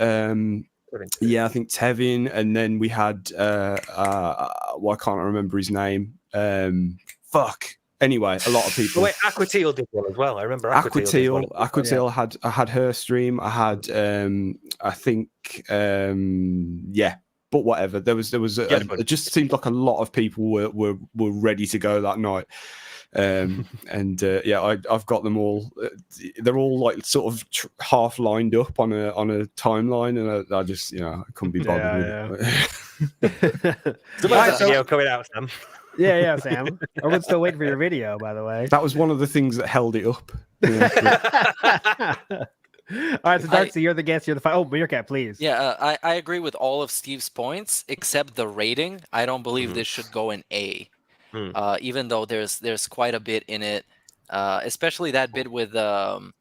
Yeah, I think Tevin, and then we had I can't remember his name. Anyway, a lot of people. Oh, wait, Aquatil did one as well. I remember Aquatil had her stream. I had I think but whatever. There was it just seemed like a lot of people were ready to go that night. I've got them all. They're all like sort of half lined up on a timeline, and I just I couldn't be bothered with it. So when's that video coming out, Sam? Yeah, Sam. Everyone's still waiting for your video, by the way. That was one of the things that held it up. All right, so Darksy, you're the guest. You're the Oh, Meerkat, please. Yeah, I agree with all of Steve's points except the rating. I don't believe this should go in A. Even though there's quite a bit in it, especially that bit with the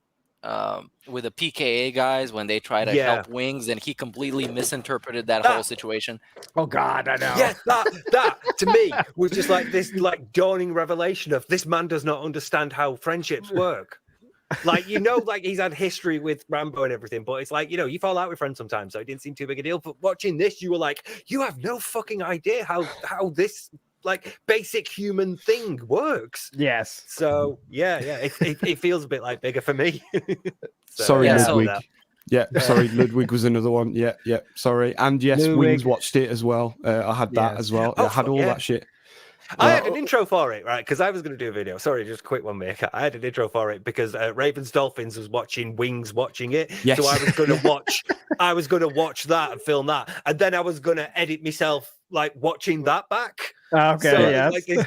PKA guys when they try to help Wings, and he completely misinterpreted that whole situation. Oh God, I know. Yeah, that to me was just like this like dawning revelation of this man does not understand how friendships work. Like, like he's had history with Rambo and everything, but it's like, you fall out with friends sometimes, so it didn't seem too big a deal. But watching this, you were like, you have no fucking idea how this like basic human thing works. Yes. So it feels a bit like bigger for me. Sorry, Ludwig. Sorry, Ludwig was another one. Yeah. Sorry, and yes, Ludwig. Wings watched it as well. I had that as well. I had all that shit. I had an intro for it, right? Because I was going to do a video. Sorry, just a quick one, Maker. I had an intro for it because Ravens Dolphins was watching Wings watching it. Yes. So I was going to watch that and film that, and then I was going to edit myself like watching that back. Okay, so like this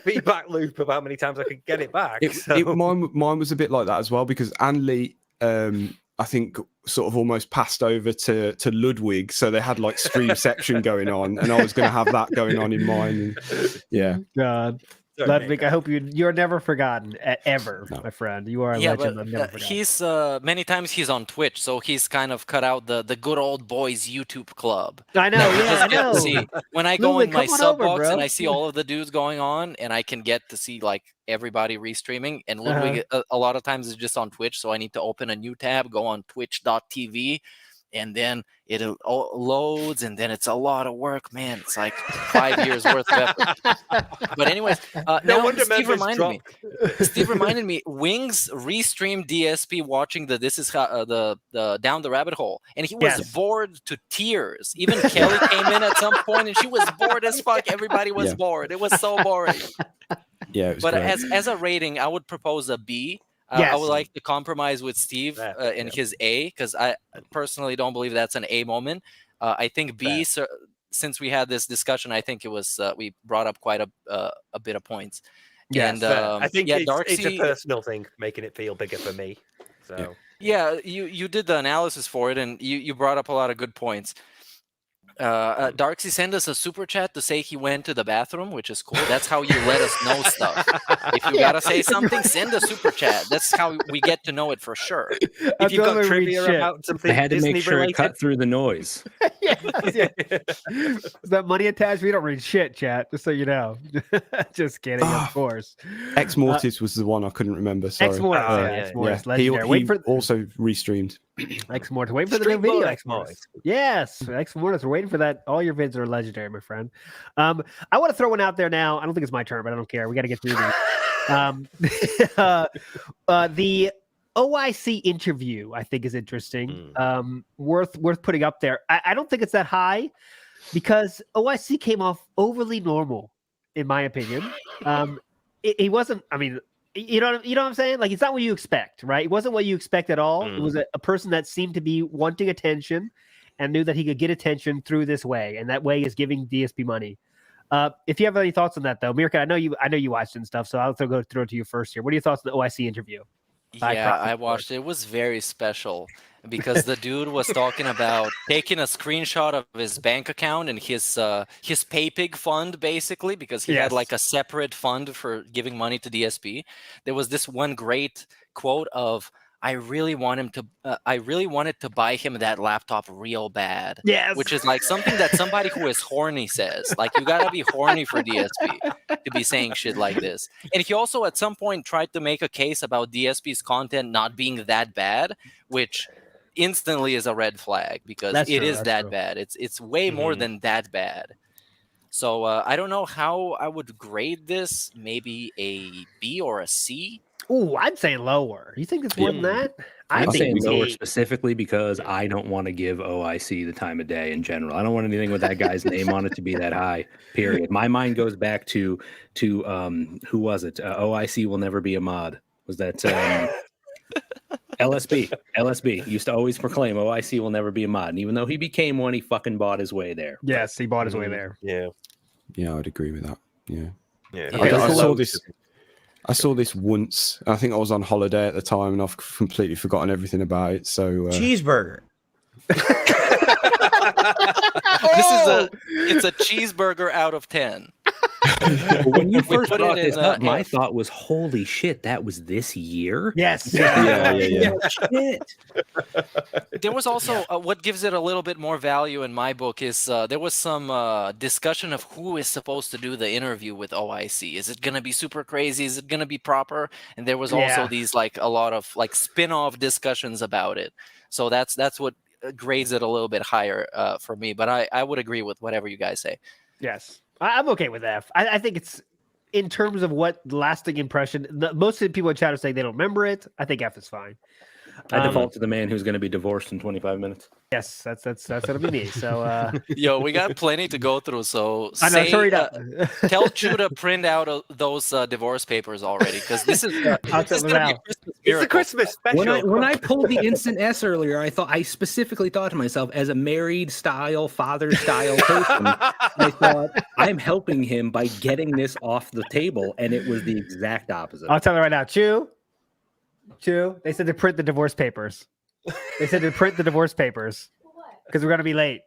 feedback loop of how many times I could get it back. Mine was a bit like that as well, because Ann Lee, I think, sort of almost passed over to Ludwig, so they had like streamception going on, and I was going to have that going on in mine. And, God. Ludwig, I hope you're never forgotten ever, my friend. You are a legend. But, I'm never forgotten. He's many times he's on Twitch, so he's kind of cut out the good old boys YouTube club. I know. I know. See, when I go in my sub box bro. and I see all of the dudes going on, and I can get to see like everybody restreaming, and Ludwig a lot of times is just on Twitch, so I need to open a new tab, go on twitch.tv, and then it loads, and then it's a lot of work, man. It's like 5 years worth of effort. But anyways, now Steve reminded me, Wings restreamed DSP watching the This Is How, the Down the Rabbit Hole, and he was bored to tears. Even Kelly came in at some point, and she was bored as fuck. Everybody was bored. It was so boring. Yeah, but as a rating, I would propose a B. I would like to compromise with Steve in his A, because I personally don't believe that's an A moment. I think B, since we had this discussion, I think it was we brought up quite a bit of points. Yes, and I think Darksy, it's a personal thing, making it feel bigger for me. So you did the analysis for it, and you brought up a lot of good points. Darksy sent us a super chat to say he went to the bathroom, which is cool. That's how you let us know stuff. If you gotta say something, send a super chat. That's how we get to know it for sure. If you've got trivia about something, I had to Disney make sure related, it cut through the noise. Is that money attached? We don't read shit, chat. Just so you know. Just kidding, of course. Ex Mortis was the one I couldn't remember. Sorry. Ex Mortis, Ex Mortis, legendary. He also restreamed. Ex Mortis, wait for the new video. Ex Mortis, yes, Ex Mortis. We're waiting for that. All your vids are legendary, my friend. I want to throw one out there now. I don't think it's my turn, but I don't care. We got to get through these. The OIC interview, I think, is interesting. Worth putting up there. I don't think it's that high because OIC came off overly normal, in my opinion. He wasn't. I mean, you know what I'm saying? Like, it's not what you expect, right? It wasn't what you expect at all. It was a person that seemed to be wanting attention and knew that he could get attention through this way, and that way is giving DSP money. If you have any thoughts on that, though, Mirka, I know you watched and stuff, so I'll throw it to you first here. What are your thoughts on the OIC interview? Yeah, I watched it. It was very special because the dude was talking about taking a screenshot of his bank account and his PayPig fund, basically, because he had like a separate fund for giving money to DSP. There was this one great quote of, I really wanted to buy him that laptop real bad. Yes. Which is like something that somebody who is horny says. Like, you gotta be horny for DSP to be saying shit like this. And he also at some point tried to make a case about DSP's content not being that bad, which instantly is a red flag because it is that bad. It's way more than that bad. So I don't know how I would grade this. Maybe a B or a C. Ooh, I'm saying lower. You think it's more than that? I'm saying lower specifically because I don't want to give OIC the time of day in general. I don't want anything with that guy's name on it to be that high, period. My mind goes back to who was it? OIC will never be a mod. Was that LSB? LSB used to always proclaim OIC will never be a mod. And even though he became one, he fucking bought his way there. Yes, he bought his way there. Yeah, I'd agree with that. Yeah. I saw this once. I think I was on holiday at the time, and I've completely forgotten everything about it. So cheeseburger. It's a cheeseburger out of 10. When you first brought this up, my thought was, holy shit, that was this year? Yes. Yeah. Shit. There was also what gives it a little bit more value in my book is there was some discussion of who is supposed to do the interview with OIC. Is it going to be super crazy? Is it going to be proper? And there was also these like a lot of like spin-off discussions about it. So that's what grades it a little bit higher for me. But I would agree with whatever you guys say. Yes. I'm okay with F. I think it's in terms of what lasting impression. Most of the people in chat are saying they don't remember it. I think F is fine. I default to the man who's going to be divorced in 25 minutes. Yes, that's gonna be me. So, yo, we got plenty to go through. So, tell Chu to print out those divorce papers already, because this is gonna be a Christmas miracle. It's a Christmas special. When I pulled the instant S earlier, I specifically thought to myself, as a married style, father style person, I thought I'm helping him by getting this off the table, and it was the exact opposite. I'll tell you right now, Chu. They said to print the divorce papers. Because we're gonna be late.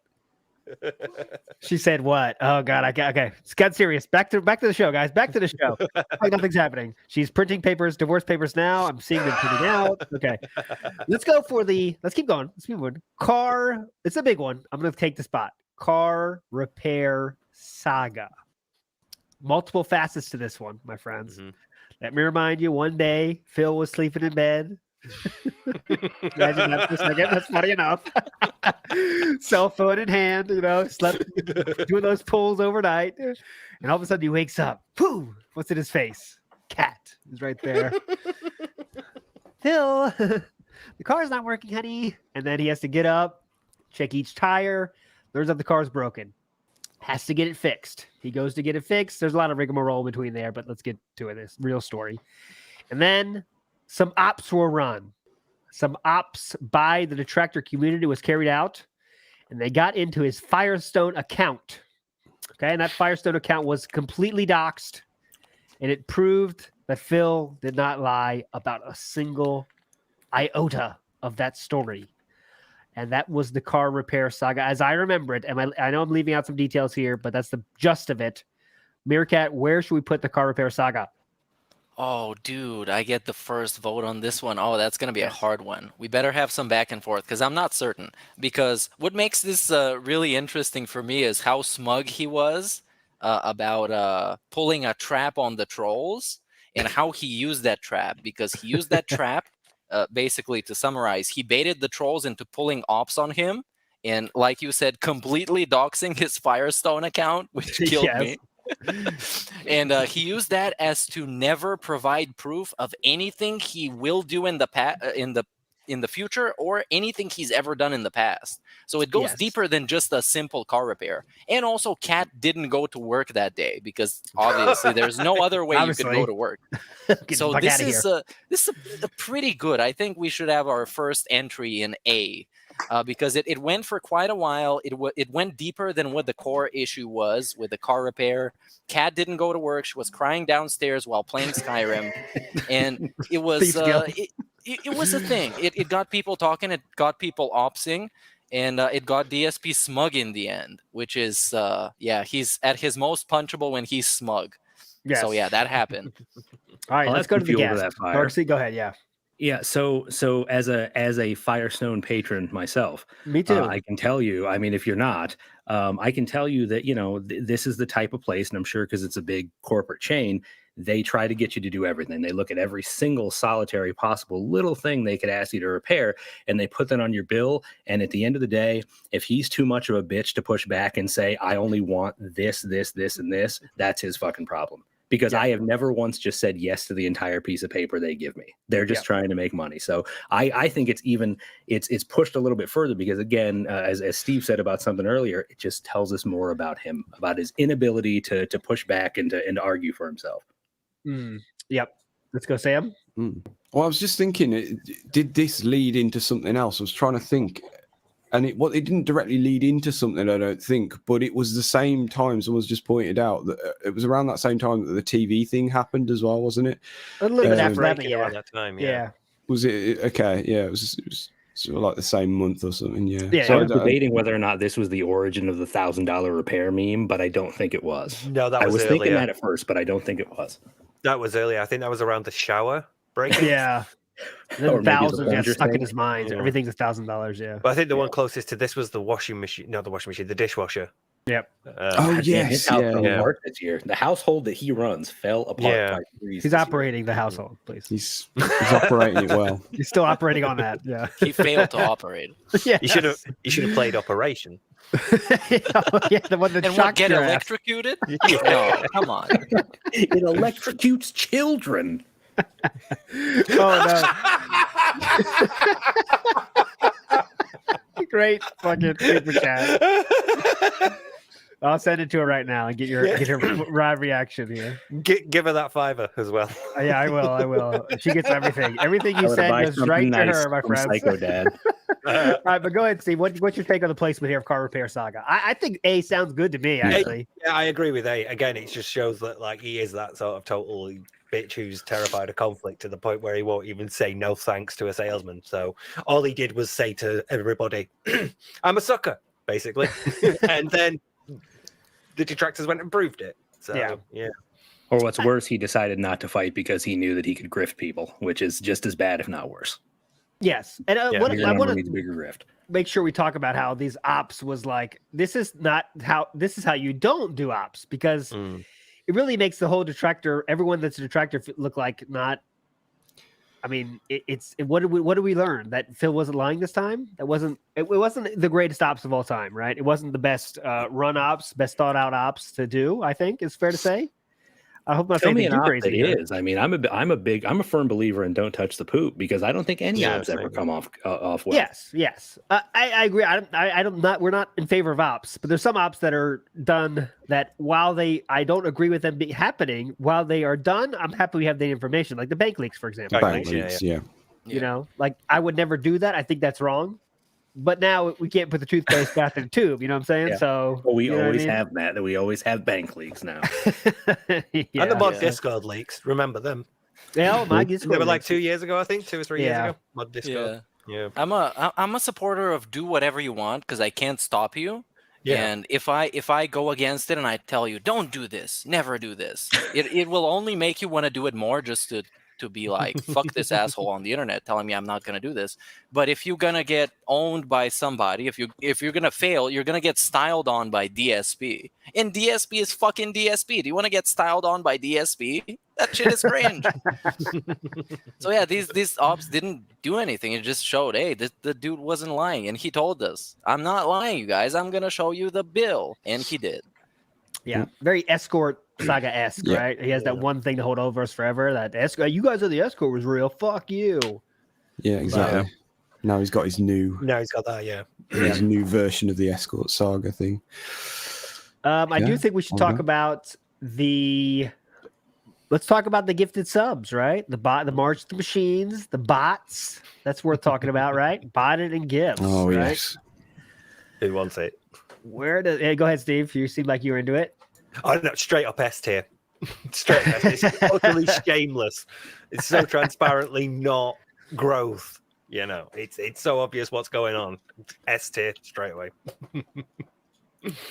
She said what? Oh God, okay. It's got serious. Back to the show, guys. Back to the show. Like nothing's happening. She's printing papers, divorce papers now. I'm seeing them printing out. Okay. Let's keep going. Let's keep moving. Car. It's a big one. I'm gonna take the spot. Car repair saga. Multiple facets to this one, my friends. Let me remind you, one day Phil was sleeping in bed. Imagine that for a second. That's funny enough. Cell phone in hand, slept doing those pulls overnight. And all of a sudden he wakes up. Pooh! What's in his face? Cat is right there. Phil, the car's not working, honey. And then he has to get up, check each tire, learns that the car's broken. Has to get it fixed. He goes to get it fixed. There's a lot of rigmarole between there, but let's get to it. This real story. And then some ops were run. Some ops by the detractor community was carried out, and they got into his Firestone account. Okay, and that Firestone account was completely doxxed, and it proved that Phil did not lie about a single iota of that story. And that was the car repair saga, as I remember it. And I know I'm leaving out some details here, but that's the gist of it. Meerkat, where should we put the car repair saga? Oh, dude, I get the first vote on this one. Oh, that's going to be a hard one. We better have some back and forth because I'm not certain. Because what makes this really interesting for me is how smug he was about pulling a trap on the trolls and how he used that trap. Because he used that trap, basically, to summarize, he baited the trolls into pulling ops on him. And like you said, completely doxing his Firestone account, which killed me. And he used that as to never provide proof of anything he will do in the future or anything he's ever done in the past. So it goes deeper than just a simple car repair. And also, Kat didn't go to work that day because obviously there's no other way you could go to work. So this is a pretty good. I think we should have our first entry in A. Because it went for quite a while. It went deeper than what the core issue was with the car repair. Kat didn't go to work. She was crying downstairs while playing Skyrim. And it was it was a thing. It got people talking. It got people opsing. And it got DSP smug in the end, which is, he's at his most punchable when he's smug. Yes. So, yeah, that happened. All right, let's go to the guest. Darksy, go ahead, yeah. Yeah, so as a Firestone patron myself, me too. I can tell you. I mean, if you're not, I can tell you that this is the type of place, and I'm sure because it's a big corporate chain, they try to get you to do everything. They look at every single solitary possible little thing they could ask you to repair, and they put that on your bill. And at the end of the day, if he's too much of a bitch to push back and say, "I only want this, this, this, and this," that's his fucking problem. Because I have never once just said yes to the entire piece of paper they give me. They're just trying to make money. So I think it's pushed a little bit further because, again, as Steve said about something earlier, it just tells us more about him, about his inability to push back and to argue for himself. Yep. Let's go, Sam. Well, I was just thinking, did this lead into something else? I was trying to think. And it didn't directly lead into something, I don't think, but it was the same time. Someone's just pointed out that it was around that same time that the TV thing happened as well, wasn't it? A little bit after that, around that time, yeah. Was it okay? Yeah, it was sort of like the same month or something. Yeah. So I was debating whether or not this was the origin of the $1,000 repair meme, but I don't think it was. No, I was thinking that at first, but I don't think it was. That was earlier. I think that was around the shower break. Yeah. And then thousands got stuck in his mind. Yeah. Everything's $1,000. Yeah. But I think the one closest to this was the washing machine. Not the washing machine, the dishwasher. Yep. His house apart this year. The household that he runs fell apart. Yeah. He's operating the household, please. He's operating it well. He's still operating on that. Yeah. He failed to operate. Yeah. You should have played Operation. The one that shocked get electrocuted? No, come on. It electrocutes children. Oh no. Great fucking super chat. I'll send it to her right now and get her live reaction here. Give her that $5 as well. Yeah, I will. She gets everything. Everything you said goes right to her, my friends. Psycho Dad. All right, but go ahead, Steve. What's your take on the placement here of Car Repair Saga? I think A sounds good to me, actually. Yeah, I agree with A. Again, it just shows that he is that sort of total bitch who's terrified of conflict to the point where he won't even say no thanks to a salesman. So all he did was say to everybody, "I'm a sucker," basically, and then the detractors went and proved it. So yeah. Or what's worse, he decided not to fight because he knew that he could grift people, which is just as bad, if not worse. Yes, and I want to bigger grift. Make sure we talk about how these ops was like. This is how you don't do ops, because it really makes the whole detractor, everyone that's a detractor, look like not I mean, what did we learn? That Phil wasn't lying this time? It wasn't the greatest ops of all time, right? It wasn't the best run ops, best thought out ops to do, I think it's fair to say. I hope not Tell saying me anything an too op crazy that here. is. I mean, I'm a firm believer in don't touch the poop because I don't think any ops ever come off well. Yes. I agree. We're not in favor of ops, but there's some ops that are done that while I don't agree with them happening, while they are done, I'm happy we have the information, like the bank leaks, for example. Bank leaks, yeah. You know, like I would never do that. I think that's wrong. But now we can't put the toothpaste back in the tube. You know what I'm saying? Yeah. So Well, we always have that. We always have bank leaks now. And the mod Discord leaks. Remember them? Yeah, my Discord. They were like leaks. 2 years ago, I think, 2 or 3 years ago. Mod Discord. Yeah. I'm a supporter of do whatever you want because I can't stop you. Yeah. And if I go against it and I tell you don't do this, never do this, it will only make you want to do it more just to be like fuck this asshole on the internet telling me I'm not gonna do this. But if you're gonna get owned by somebody, if you're gonna fail, you're gonna get styled on by DSP. And DSP is fucking DSP. Do you want to get styled on by DSP? That shit is cringe. So yeah, these ops didn't do anything. It just showed, hey, the dude wasn't lying, and he told us, I'm not lying, you guys. I'm gonna show you the bill, and he did. Yeah, very escort saga-esque, right? He has that one thing to hold over us forever. That escort, you guys are the escort was real. Fuck you. Yeah, exactly. Now he's got his new. Now he's got that. Yeah. His new version of the escort saga thing. I do think we should talk about Let's talk about the gifted subs, right? The March of the Machines, the bots. That's worth talking about, right? Botted and gifts. Oh right? yes. Who wants it? Hey, go ahead, Steve. You seem like you were into it. Oh no, straight up S tier. Straight up S tier. It's utterly shameless. It's so transparently not growth. You know, it's so obvious what's going on. S tier straight away.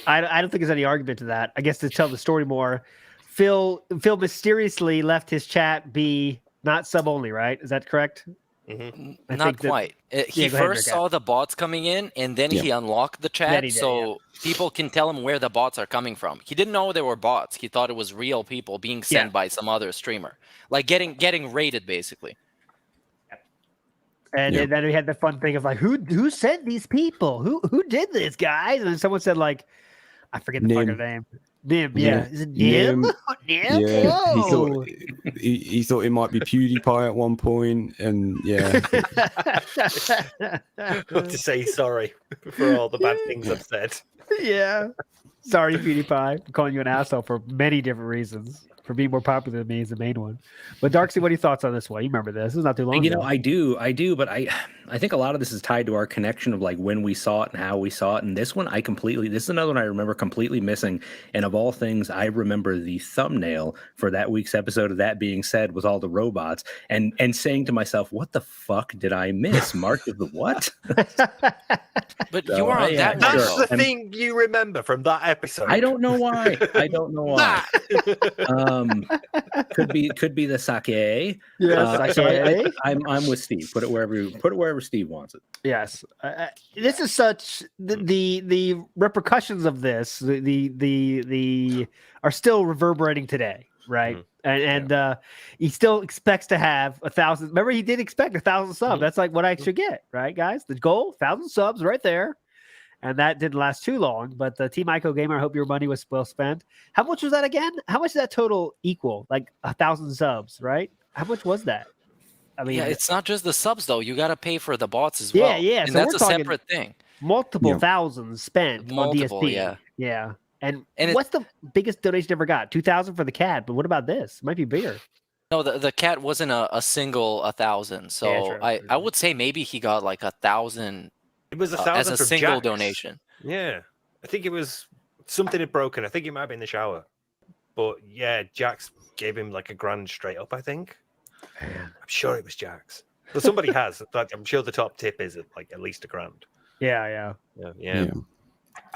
I don't think there's any argument to that. I guess to tell the story more, Phil mysteriously left his chat be not sub only, right? Is that correct? Mm-hmm. Not quite. He first saw the bots coming in, and then he unlocked the chat so people can tell him where the bots are coming from. He didn't know they were bots. He thought it was real people being sent by some other streamer, like getting raided, basically. And then we had the fun thing of like, who sent these people? Who did this, guys? And then someone said like, I forget the fucking name. Nim, yeah. Is it Nim? Nim. Nim? Yeah. Whoa. He thought it might be PewDiePie at one point, and To say sorry for all the bad things I've said. Yeah. Sorry, PewDiePie. I'm calling you an asshole for many different reasons. For being more popular than me is the main one. But Darksy, what are your thoughts on this one? You remember this? This is not too long ago. You know, I do, but I think a lot of this is tied to our connection of like when we saw it and how we saw it. And this one, this is another one I remember completely missing. And of all things, I remember the thumbnail for that week's episode of That Being Said with all the robots and saying to myself, what the fuck did I miss? Mark of the what? But you were on that. That's the thing you remember from that episode. I don't know why. Could be the sake. Yes, so I'm with Steve. Put it wherever Steve wants it. Yes, this is such the repercussions of this. The are still reverberating today, right? And he still expects to have 1,000. Remember, he did expect 1,000 subs. That's like what I should get, right, guys? The goal, 1,000 subs, right there. And that didn't last too long, but the Team Ico Gamer, I hope your money was well spent. How much was that again? How much did that total equal? Like 1,000 subs, right? How much was that? I mean, it's not just the subs though. You got to pay for the bots as well. Yeah. And So that's we're a talking separate thing. Multiple thousands spent on DSP. Yeah. And what's the biggest donation you ever got? 2,000 for the cat, but what about this? It might be bigger. No, the cat wasn't a single 1,000. So I would say maybe he got like 1,000. It was 1,000 as a from single Jax. donation. Yeah, I think it was something had broken. I think it might be in the shower. But yeah, Jax gave him like $1,000 straight up. I think. I'm sure it was Jax. But somebody has. I'm sure the top tip is like at least $1,000. Yeah.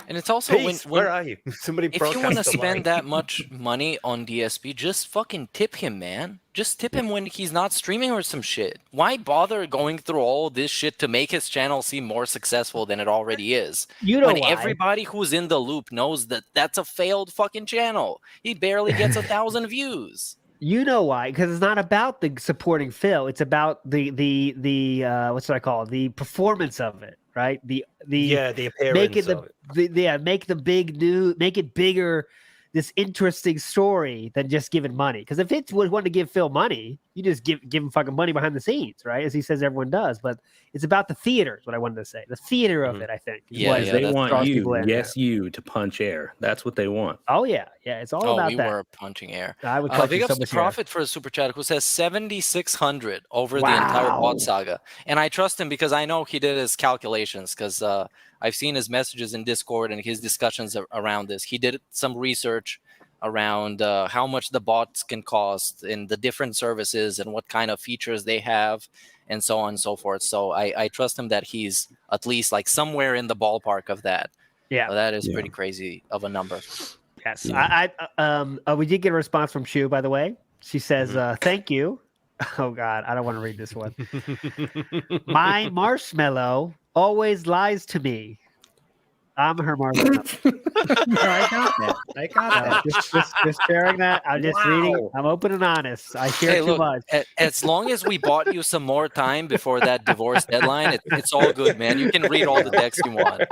And it's also Peace, when where are you? Somebody if you want to broadcast the line. spend that much money on DSP, just fucking tip him, man. Just tip him when he's not streaming or some shit. Why bother going through all this shit to make his channel seem more successful than it already is? You know when why. everybody who's in the loop knows that that's a failed fucking channel. He barely gets 1,000 views. You know why? Because it's not about the supporting Phil. It's about the what should I call it? The performance of it, right? The appearance make it of make the big make it bigger. This interesting story than just giving money. Because if it would want to give Phil money, you just give him fucking money behind the scenes, right? As he says, everyone does. But it's about the theater, is what I wanted to say. The theater of it, I think. They want you to punch air. That's what they want. Oh yeah, it's all about we that. were punching air. I would big ups to Profit for a super chat who says 7,600 over the entire bot saga, and I trust him because I know he did his calculations because I've seen his messages in Discord and his discussions around this. He did some research around how much the bots can cost in the different services and what kind of features they have and so on and so forth. So I trust him that he's at least like somewhere in the ballpark of that. Yeah. So that is pretty crazy of a number. Yes. We did get a response from Shu, by the way. She says, thank you. Oh God, I don't want to read this one. My marshmallow always lies to me. I'm her marshmallow. I got that. Just sharing that. I'm just reading. I'm open and honest. I share too much. As long as we bought you some more time before that divorce deadline, it's all good, man. You can read all the decks you want.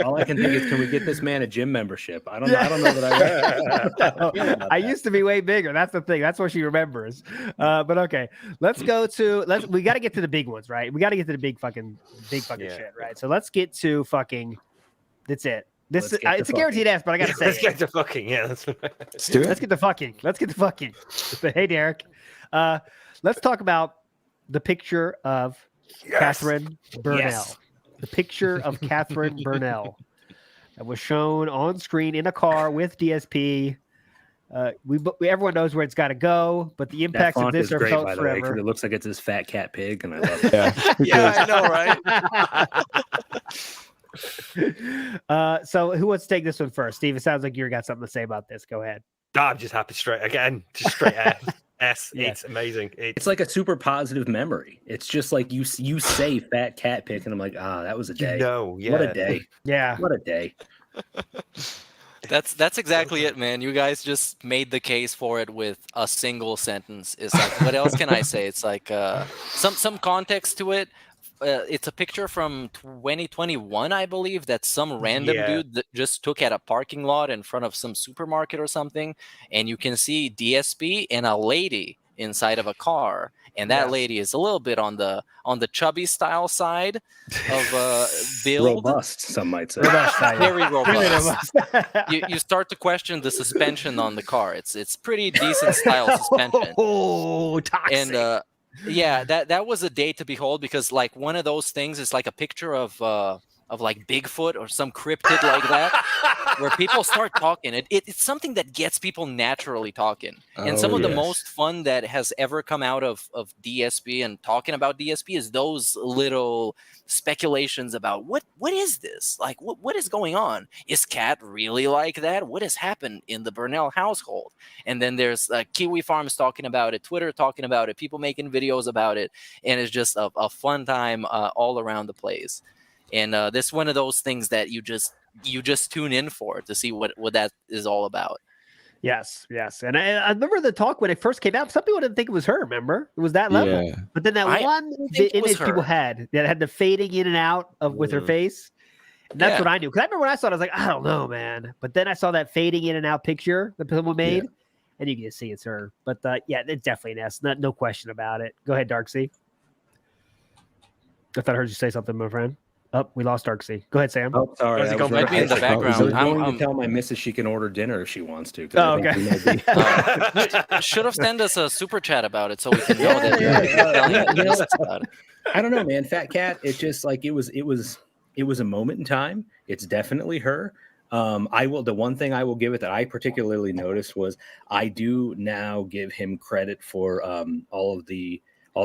All I can think is, can we get this man a gym membership? I don't know that I used to be way bigger. That's the thing. That's what she remembers. But okay, let's go to we got to get to the big ones, right? We got to get to the big fucking shit, right? So let's get to fucking. That's it. It's a guaranteed ass, but I gotta say, let's get to fucking Let's do it. Let's get to fucking. Hey, Derek. Let's talk about the picture of Catherine Burnell. Yes. The picture of Catherine Burnell that was shown on screen in a car with DSP. Everyone knows where it's got to go, but the impacts of this are felt forever. It looks like it's this fat cat pig, and I love it. I know, right? So who wants to take this one first? Steve, it sounds like you got something to say about this. Go ahead. I'm just happy straight S. Yeah. It's amazing. It's like a super positive memory. It's just like you say fat cat pick, and I'm like, that was a day. What a day. Yeah. What a day. That's exactly it, man. You guys just made the case for it with a single sentence. It's like, what else can I say? It's like some context to it. It's a picture from 2021, I believe, that some random dude that just took at a parking lot in front of some supermarket or something, and you can see DSP and a lady inside of a car, and that lady is a little bit on the chubby style side of build. Robust, some might say. Very robust. You start to question the suspension on the car. It's pretty decent style suspension. Oh, toxic. And yeah, that was a day to behold, because like one of those things is like a picture of like Bigfoot or some cryptid like that, where people start talking. It's something that gets people naturally talking. And some of the most fun that has ever come out of DSP and talking about DSP is those little speculations about what is this? Like, what is going on? Is Cat really like that? What has happened in the Burnell household? And then there's Kiwi Farms talking about it, Twitter talking about it, people making videos about it. And it's just a fun time all around the place. And this is one of those things that you just tune in for to see what that is all about. Yes. And I remember the talk when it first came out. Some people didn't think it was her. Remember, it was that level. Yeah. But then that one image people had that had the fading in and out of with her face. And that's what I knew. Because I remember when I saw it, I was like, I don't know, man. But then I saw that fading in and out picture that someone made, and you can see it's her. But it's definitely an S. No question about it. Go ahead, Darksy. I thought I heard you say something, my friend. Oh, we lost Darksy. Go ahead, Sam. Oh, sorry. I was might be in the background. I'm going to tell my missus she can order dinner if she wants to. Oh, okay. Should have sent us a super chat about it so we can know that. I don't know, man. Fat Cat. It's just like it was a moment in time. It's definitely her. The one thing I will give it that I particularly noticed was I do now give him credit for all the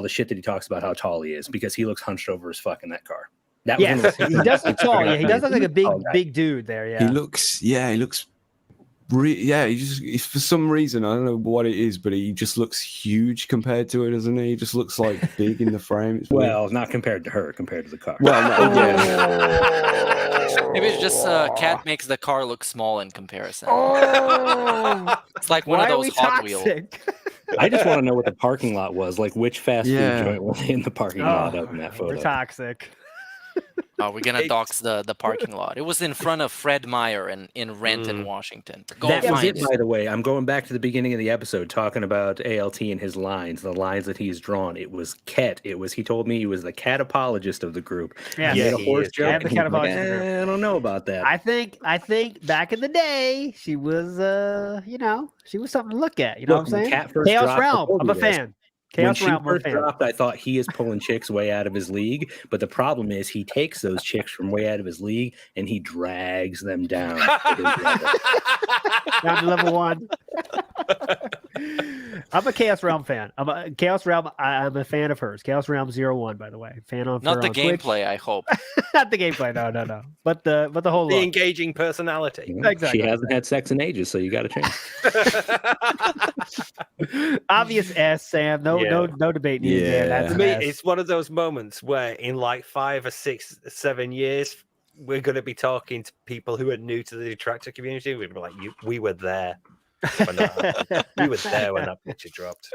shit that he talks about how tall he is, because he looks hunched over as fuck in that car. He does look tall. Yeah, he does look like a big dude there. Yeah, he looks for some reason, I don't know what it is, but he just looks huge compared to it, doesn't he? He just looks like big in the frame. It's well, not compared to her, compared to the car. Well, Maybe it's just Cat makes the car look small in comparison. It's like one of those Hot Wheels. I just want to know what the parking lot was. Like, which fast food Yeah. joint was in the parking lot out in that They're photo? toxic. Oh, we're gonna dox the parking lot. It was in front of Fred Meyer in Renton, Washington. Go That was find it, by the way. I'm going back to the beginning of the episode talking about ALT and his lines, the lines that he's drawn. It was Ket. He told me he was the cat apologist of the group. Yeah, He made he a horse is. joke. And the and cat he's like, apologist of the group. I don't know about that. I think back in the day, she was she was something to look at. You know Look, what I'm when saying? Cat first Chaos dropped, I Realm. told I'm you a this. fan. When Chaos she Realm, I'm a first fan. dropped, I thought he is pulling chicks way out of his league. But the problem is he takes those chicks from way out of his league and he drags them down. to his level. Down to level 1. I'm a Chaos Realm fan. I'm a Chaos Realm. I'm a fan of hers. Chaos Realm 01, by the way. Fan of Not her the on Twitch. gameplay, I hope. Not the gameplay. No. But the whole The look. engaging personality. You know, Exactly. She hasn't had sex in ages, so you got to change. Obvious S, Sam. No debate needed there. That's To me, an S. it's one of those moments where in like 5 or 6, 7 years, we're going to be talking to people who are new to the detractor community. We'd be like, we were there. We were there when that picture dropped.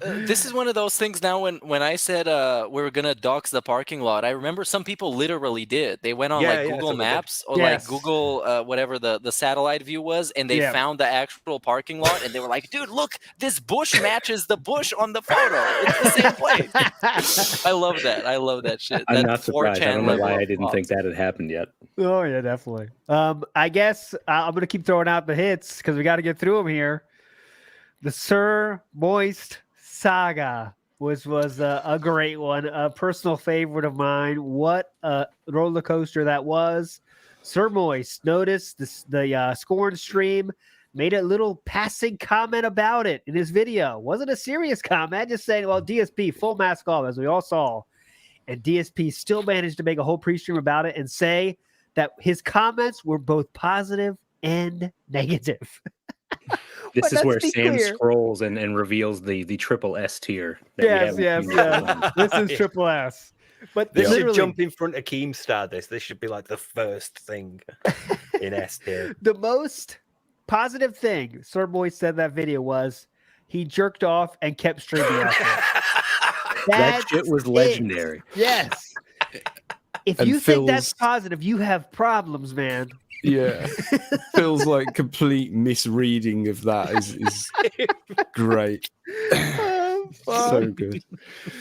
This is one of those things now when I said we were gonna dox the parking lot, I remember some people literally did. They went on Yeah, Google some of them. Maps or Yes. like Google whatever the satellite view was, and they Yeah. found the actual parking lot, and they were like, dude, look, this bush matches the bush on the photo. It's the same place. I love that. I love that shit. I'm That not surprised. I 4chan don't know level why of I didn't think awesome. that had happened yet. Oh yeah, definitely. I guess I'm gonna keep throwing out the hits because we got to get through them here. The Sir Moist saga was a great one, a personal favorite of mine. What a roller coaster that was. Sir Moist noticed the Scorn stream, made a little passing comment about it in his video. Wasn't a serious comment, just saying, well, DSP full mask off, as we all saw. And DSP still managed to make a whole pre-stream about it and say that his comments were both positive and negative. This But is where let's be Sam clear. scrolls and reveals the triple S tier. that we Yes. haven't seen yet. This is triple S. But This should literally, jump in front of Keemstar. This should be like the first thing in S tier. the most positive thing Sir Boy said in that video was he jerked off and kept streaming after it. That shit That's was it. legendary. Yes. If And you think that's Phil's- positive, you have problems, man. Yeah. Feels like complete misreading of that is great. So good.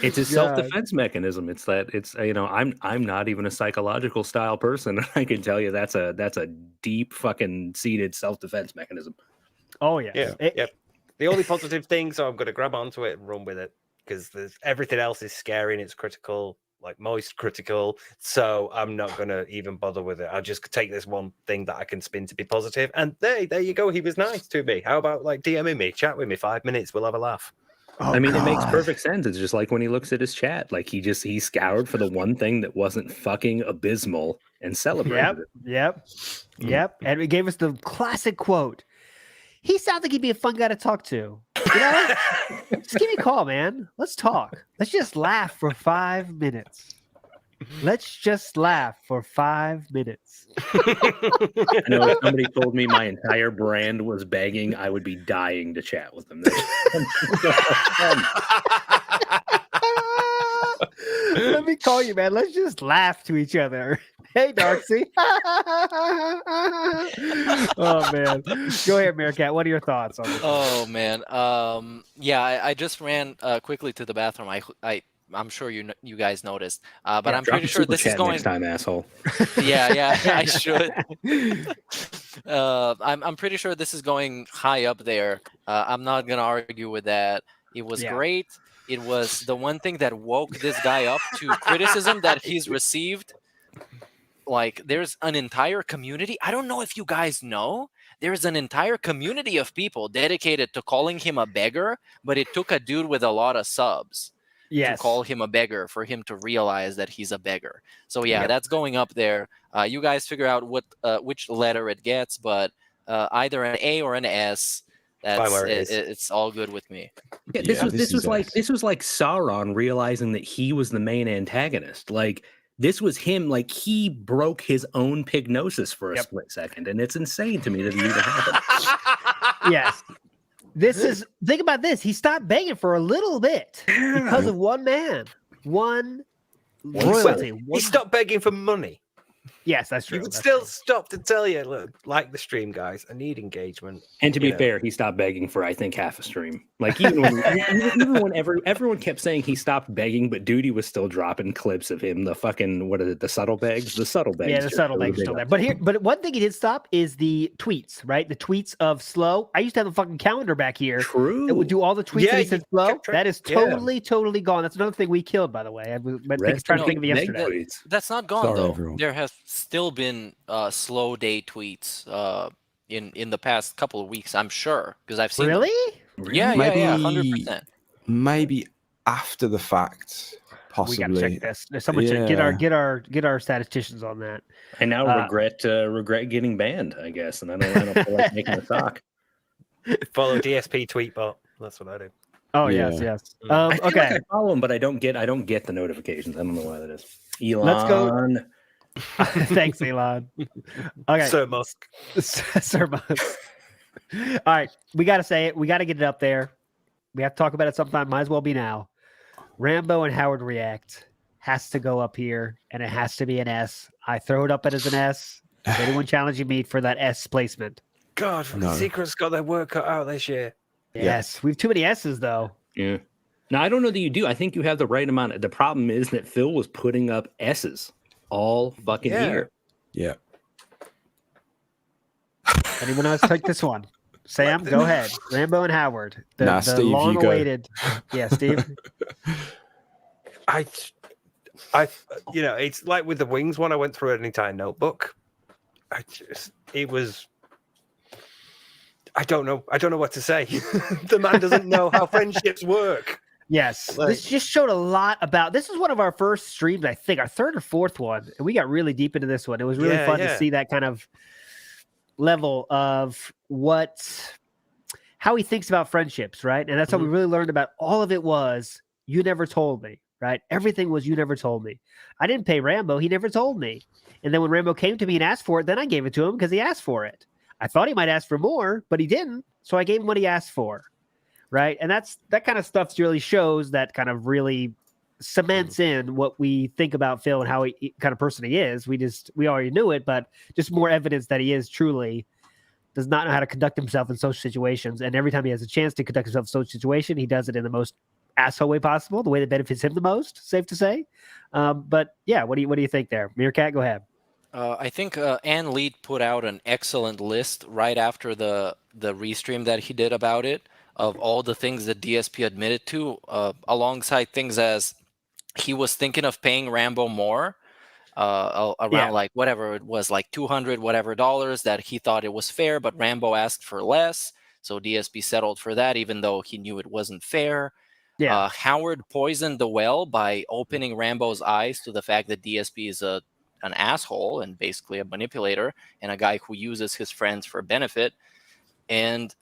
It's a God. self-defense mechanism. It's I'm not even a psychological style person. I can tell you that's a deep fucking seated self-defense mechanism. Oh yeah. Yeah. The only positive thing, so I'm going to grab onto it and run with it because everything else is scary and it's critical, like Moist critical. So I'm not going to even bother with it. I'll just take this one thing that I can spin to be positive. And there you go. He was nice to me. How about like DMing me, chat with me 5 minutes? We'll have a laugh. Oh, I mean, it makes God. perfect sense. It's just like when he looks at his chat, like he scoured for the one thing that wasn't fucking abysmal and celebrated Yep. it. Yep. And it gave us the classic quote. He sounds like he'd be a fun guy to talk to. You know? Just give me a call, man. Let's talk. Let's just laugh for 5 minutes. Let's just laugh for 5 minutes. I know if somebody told me my entire brand was begging, I would be dying to chat with them. Let me call you, man. Let's just laugh to each other. Hey, Darksy. Oh, man. Go ahead, Meerkat. What are your thoughts on this? Oh man, yeah, I just ran quickly to the bathroom. I'm sure you guys noticed, but Yeah, I'm drop pretty a sure super this is chat going. next time, asshole. Yeah, I should. I'm pretty sure this is going high up there. I'm not gonna argue with that. It was great. It was the one thing that woke this guy up to criticism that he's received. Like, there's an entire community. I don't know if you guys know. There's an entire community of people dedicated to calling him a beggar, but it took a dude with a lot of subs to call him a beggar for him to realize that he's a beggar. So yeah, that's going up there. You guys figure out which letter it gets, but either an A or an S. It's all good with me. Yeah, this was like Sauron realizing that he was the main antagonist. Like, this was him, like he broke his own pignosis for a split second, and it's insane to me that it even happened. Yes. This is think about this. He stopped begging for a little bit because of one man, one royalty. He stopped begging for money. Yes, that's true. You would That's still true. stop to tell you, look, like the stream, guys. I need engagement. And to be fair, he stopped begging for I think half a stream. Like even when everyone kept saying he stopped begging, but Duty was still dropping clips of him. The fucking what is it? The subtle begs. The subtle begs. Yeah, the subtle begs are still there. But one thing he did stop is the tweets. Right, the tweets of Slow. I used to have a fucking calendar back here. True. It would do all the tweets Yeah, that he said you Slow. kept track- That is totally gone. That's another thing we killed, by the way. I was trying to think of it yesterday. That's not gone Sorry, though. everyone. There have still been slow day tweets in the past couple of weeks. I'm sure because I've seen. Really? Yeah, Maybe- 100%. Maybe after the fact, possibly. We gotta check this. There's someone should get our statisticians on that. I now regret getting banned, I guess, and I don't feel like making a sock. Follow DSP tweetbot. That's what I do. Oh Yeah. yes. I feel Okay. like I follow him, but I don't get the notifications. I don't know why that is. Elon. Let's go. Thanks, Elon. Okay. Sir Musk. Sir Musk. All right. We got to say it. We got to get it up there. We have to talk about it sometime. Might as well be now. Rambo and Howard React has to go up here, and it has to be an S. I throw it up as an S. Is anyone challenging me for that S placement? God, No. Secret's got their work cut out this year. Yes. We have too many S's, though. Yeah. Now I don't know that you do. I think you have the right amount. The problem is that Phil was putting up S's all fucking year. Yeah. Anyone else take this one? Sam, go ahead. Rambo and Howard. The Steve, you go. long-awaited. Yeah, Steve. I, it's like with the Wings one. I went through an entire notebook. I don't know what to say. The man doesn't know how friendships work. Yes, this just showed a lot about. This is one of our first streams, I think, our third or fourth one, and we got really deep into this one. It was really fun to see that kind of level of how he thinks about friendships, right? And that's how we really learned about all of it was you never told me, right? Everything was you never told me. I didn't pay Rambo; he never told me. And then when Rambo came to me and asked for it, then I gave it to him because he asked for it. I thought he might ask for more, but he didn't, so I gave him what he asked for. Right. And that kind of stuff really shows that kind of really cements in what we think about Phil and how he kind of person he is. We already knew it, but just more evidence that he is truly does not know how to conduct himself in social situations. And every time he has a chance to conduct himself in social situation, he does it in the most asshole way possible, the way that benefits him the most, safe to say. But yeah, what do you think there? Meerkat, go ahead. I think Ann Lead put out an excellent list right after the restream that he did about it, of all the things that DSP admitted to, alongside things as he was thinking of paying Rambo more, around like whatever it was, like $200 whatever dollars, that he thought it was fair, but Rambo asked for less, so DSP settled for that, even though he knew it wasn't fair. Yeah. Howard poisoned the well by opening Rambo's eyes to the fact that DSP is an asshole and basically a manipulator and a guy who uses his friends for benefit, and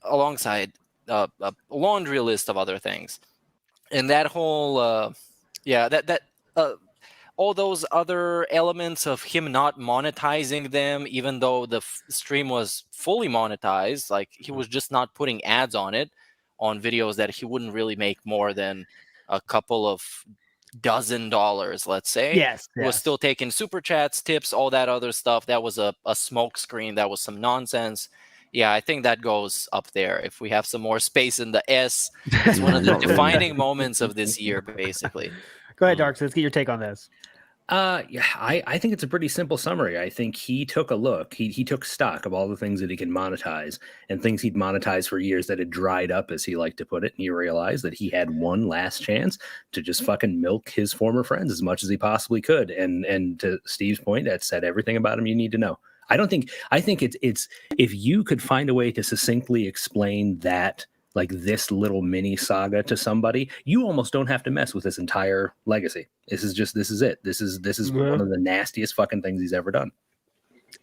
alongside a laundry list of other things. And that whole all those other elements of him not monetizing them, even though the stream was fully monetized, like he was just not putting ads on it, on videos that he wouldn't really make more than a couple of $12, let's say. Yes. Was still taking super chats, tips, all that other stuff. That was a smoke screen. That was some nonsense. Yeah, I think that goes up there. If we have some more space in the S, it's one of the defining moments of this year, basically. Go ahead, Darksy. Let's get your take on this. I think it's a pretty simple summary. I think he took a look. He took stock of all the things that he can monetize and things he'd monetized for years that had dried up, as he liked to put it. And he realized that he had one last chance to just fucking milk his former friends as much as he possibly could. And to Steve's point, that said everything about him you need to know. I think it's if you could find a way to succinctly explain that, like this little mini saga to somebody, you almost don't have to mess with this entire legacy. This is it. This is one of the nastiest fucking things he's ever done.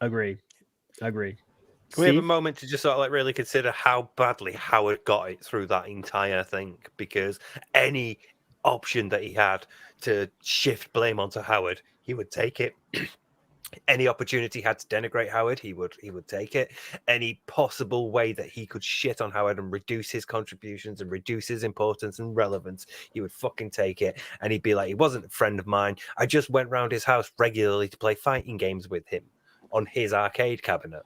Agree. Can we have a moment to just sort of like really consider how badly Howard got it through that entire thing? Because any option that he had to shift blame onto Howard, he would take it. Any opportunity he had to denigrate Howard, he would take it. Any possible way that he could shit on Howard and reduce his contributions and reduce his importance and relevance, he would fucking take it. And he'd be like, he wasn't a friend of mine. I just went round his house regularly to play fighting games with him on his arcade cabinet.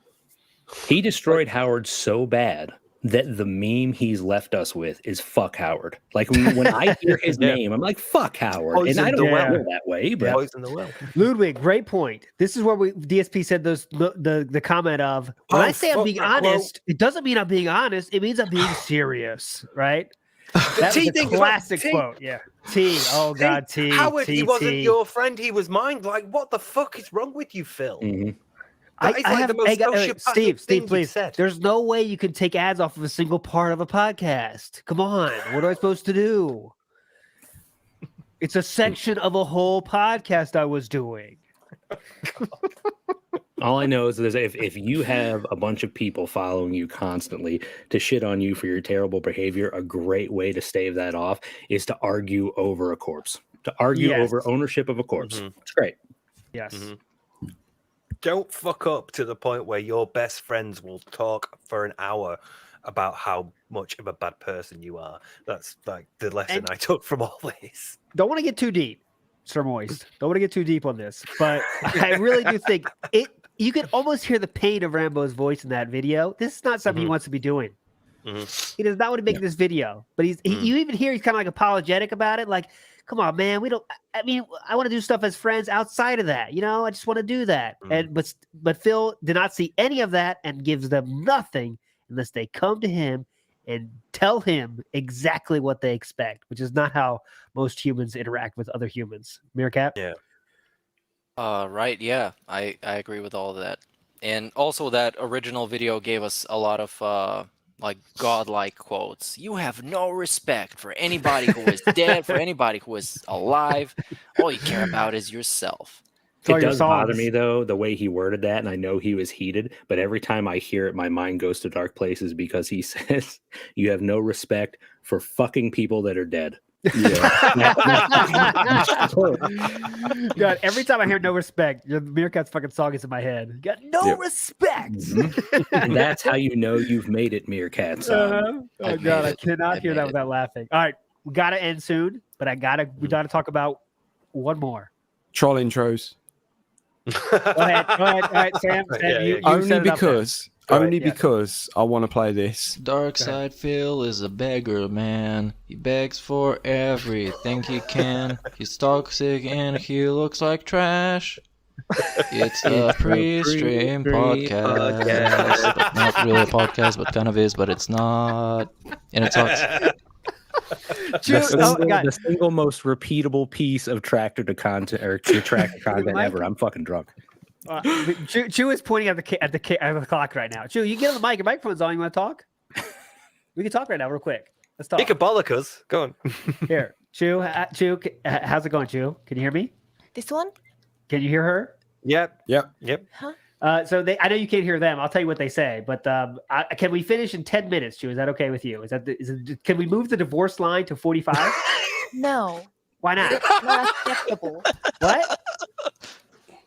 He destroyed Howard so bad that the meme he's left us with is "fuck Howard." Like when I hear his name, I'm like, "Fuck Howard," and I don't feel that way. But poison the well. Ludwig, great point. This is where DSP said the comment of when I say I'm being honest, it doesn't mean I'm being honest. It means I'm being serious, right? That's a classic quote. Yeah. T. Oh God, T. Howard, T, he wasn't T. your friend. He was mine. Like, what the fuck is wrong with you, Phil? Mm-hmm. Steve, please. There's no way you can take ads off of a single part of a podcast. Come on, what am I supposed to do? It's a section of a whole podcast I was doing. all I know is that if you have a bunch of people following you constantly to shit on you for your terrible behavior, a great way to stave that off is to argue over a corpse. To argue over ownership of a corpse. Mm-hmm. It's great. Yes. Mm-hmm. Don't fuck up to the point where your best friends will talk for an hour about how much of a bad person you are. That's like the lesson I took from all this. Don't want to get too deep, Sir Moist. Don't want to get too deep on this, but I really do think you can almost hear the pain of Rambo's voice in that video. This is not something he wants to be doing. He does not want to make this video, but you even hear he's kind of like apologetic about it. Like, come on, man, I want to do stuff as friends outside of that. I just want to do that. But Phil did not see any of that and gives them nothing unless they come to him and tell him exactly what they expect, which is not how most humans interact with other humans. Meerkat? Yeah. Right, yeah. I agree with all of that. And also that original video gave us a lot of like godlike quotes. You have no respect for anybody who is dead, for anybody who is alive. All you care about is yourself. It does bother me, though, the way he worded that, and I know he was heated, but every time I hear it, my mind goes to dark places because he says, you have no respect for fucking people that are dead. God, every time I hear no respect, the Meerkat's fucking song is in my head. Got no respect. And that's how you know you've made it, Meerkat. Oh God, I cannot hear that without laughing. All right, we gotta end soon, but we gotta talk about one more. Troll intros. Go ahead. All right, Sam. You Only because I want to play this. Darkside Phil is a beggar, man. He begs for everything he can. He's toxic and he looks like trash. It's a pre-stream podcast. But not really a podcast, but kind of is, but it's not. And it sucks. The single most repeatable piece of tractor content ever. I'm fucking drunk. Chew is pointing at the clock right now. Chew, you get on the mic. Your microphone's on. You want to talk? We can talk right now, real quick. Let's talk. He could bollock us. Go on. Here, Chew. How's it going, Chew? Can you hear me? This one? Can you hear her? Yep. Huh? So I know you can't hear them. I'll tell you what they say. But can we finish in 10 minutes, Chew? Is that okay with you? Can we move the divorce line to 45? No. Why not? Not acceptable. What?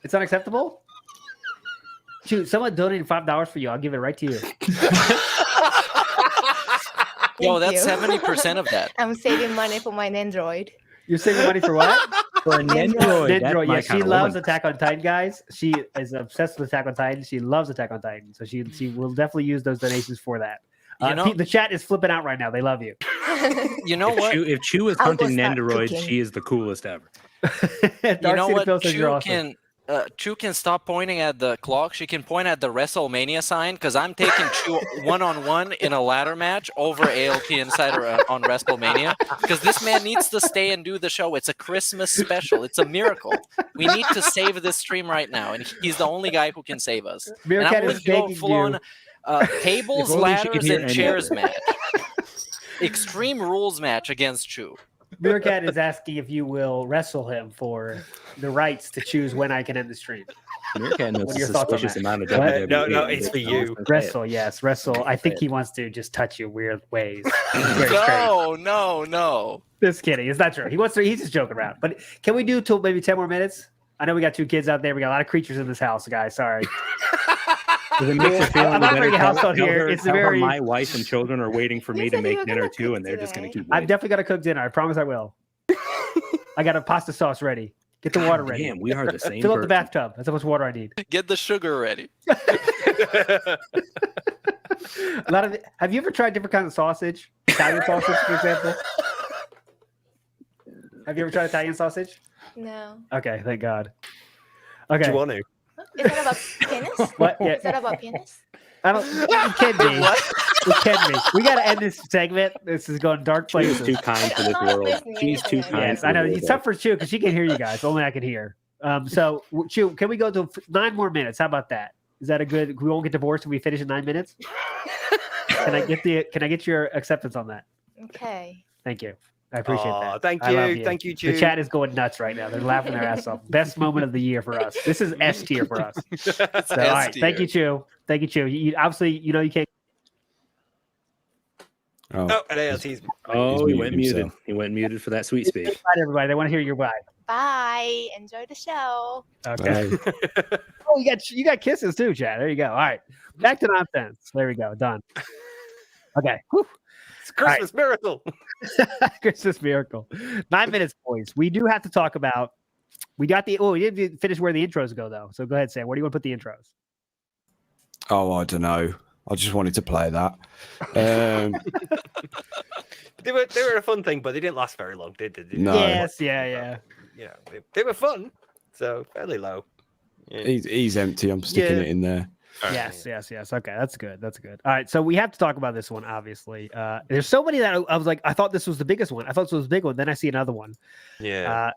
It's unacceptable? Shoot, someone donated $5 for you. I'll give it right to you. Yo, that's 70% of that. I'm saving money for my Android. You're saving money for what? For an Android. Android. Yeah, she loves Attack on Titan, guys. She is obsessed with Attack on Titan. She loves Attack on Titan. So she will definitely use those donations for that. The chat is flipping out right now. They love you. You know what? If Chew is hunting Nendoroids, she is the coolest ever. You know what? Chew can stop pointing at the clock. She can point at the WrestleMania sign because I'm taking Chew one-on-one in a ladder match over ALP Insider on WrestleMania because this man needs to stay and do the show. It's a Christmas special. It's a miracle. We need to save this stream right now, and he's the only guy who can save us. Meerkat and I'm willing to go full-on tables, ladders, and chairs match. Extreme rules match against Chew. Meerkat is asking if you will wrestle him for the rights to choose when I can end the stream. Meerkat knows What are your thoughts on that? amount of WWE. No, it's for you. Wrestle, yes, wrestle. I think he wants to just touch you weird ways. No. Just kidding. It's not true. He's just joking around. But can we do till maybe 10 more minutes? I know we got 2 kids out there. We got a lot of creatures in this house, guys. Sorry. Does it make you feel I'm any not better? bringing a Tell household here. her- It's a tell her very. my wife and children are waiting for me You to said you make were dinner gonna too, cook and they're just going to today. keep I've waiting. definitely got to cook dinner. I promise I will. I got a pasta sauce ready. Get the God water ready. damn, we are the same Fill up the person. bathtub. That's how much water I need. Get the sugar ready. A lot of. Have you ever tried different kinds of sausage? Italian sausage, for example. Have you ever tried Italian sausage? No. Okay, thank God. Okay. Do you want to? Is that about penis? What? Yeah. Is that about penis? I don't. It can be. It can be. We got to end this segment. This is going dark She is places. too kind for this Not world. listening She's too anyway. kind. Yes, for I know. the It's world. tough for Chew because she can hear you guys. Only I can hear. So, Chew, can we go to 9 more minutes? How about that? Is that a good? We won't get divorced if we finish in 9 minutes. Can I get your acceptance on that? Okay. Thank you. I appreciate Aw, that. thank I love you. Thank you, The Chew. chat is going nuts right now. They're laughing their ass off. Best moment of the year for us. This is S tier for us. So, all right. Thank you, Chew. Thank you, Chew. You obviously, you can't. Oh, and ALT's. Oh, he went muted muted. himself. He went muted for that sweet speech. Bye, everybody. They want to hear your bye. Bye. Enjoy the show. Okay. Oh, you got kisses too, Chad. There you go. All right. Back to nonsense. There we go. Done. Okay. Whew. It's a Christmas miracle. Christmas miracle. 9 minutes, boys. We do have to talk about. We didn't finish where the intros go though. So go ahead, Sam. Where do you want to put the intros? Oh, I don't know. I just wanted to play that. They were a fun thing, but they didn't last very long, did they? No. Yes. Yeah. Yeah, they were fun, so fairly low. Yeah. He's empty. I'm sticking Yeah. it in there. Yes. Okay, that's good. All right, so we have to talk about this one, obviously. There's so many that I was like, I thought this was the biggest one. I thought this was a big one. Then I see another one. Yeah.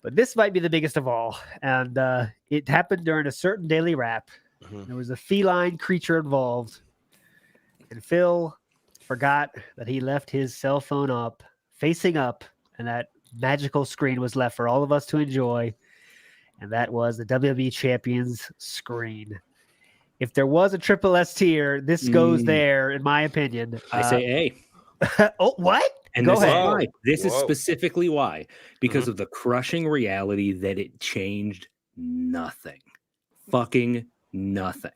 But this might be the biggest of all. And it happened during a certain daily wrap. There was a feline creature involved. And Phil forgot that he left his cell phone up, facing up, and that magical screen was left for all of us to enjoy. And that was the WWE Champions screen. If there was a triple S tier, this goes there, in my opinion. I say A. Oh, what? And Go this ahead. is why. This is Whoa. specifically why. Because of the crushing reality that it changed nothing. Fucking nothing.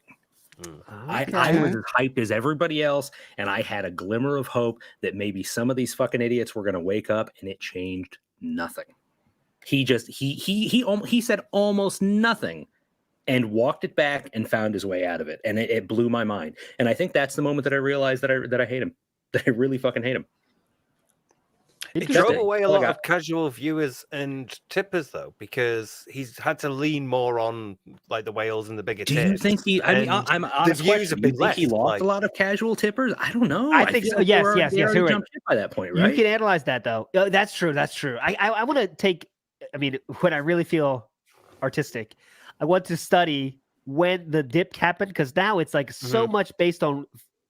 I was as hyped as everybody else, and I had a glimmer of hope that maybe some of these fucking idiots were going to wake up, and it changed nothing. He said almost nothing and walked it back and found his way out of it, and it blew my mind. And I think that's the moment that I realized that I hate him, that I really fucking hate him. It drove away a lot of casual viewers and tippers, though, because he's had to lean more on like the whales and the bigger Do tips. you think he? I mean, I'm honest. the views Question, have do you been think he left, lost like- a lot of casual tippers? I don't know. I think feel so. like Yes. they already You're right. jumped ship by that point, right? You can analyze that though. That's true. I want to take. I mean, when I really feel artistic, I want to study when the dip happened because now it's like so much based on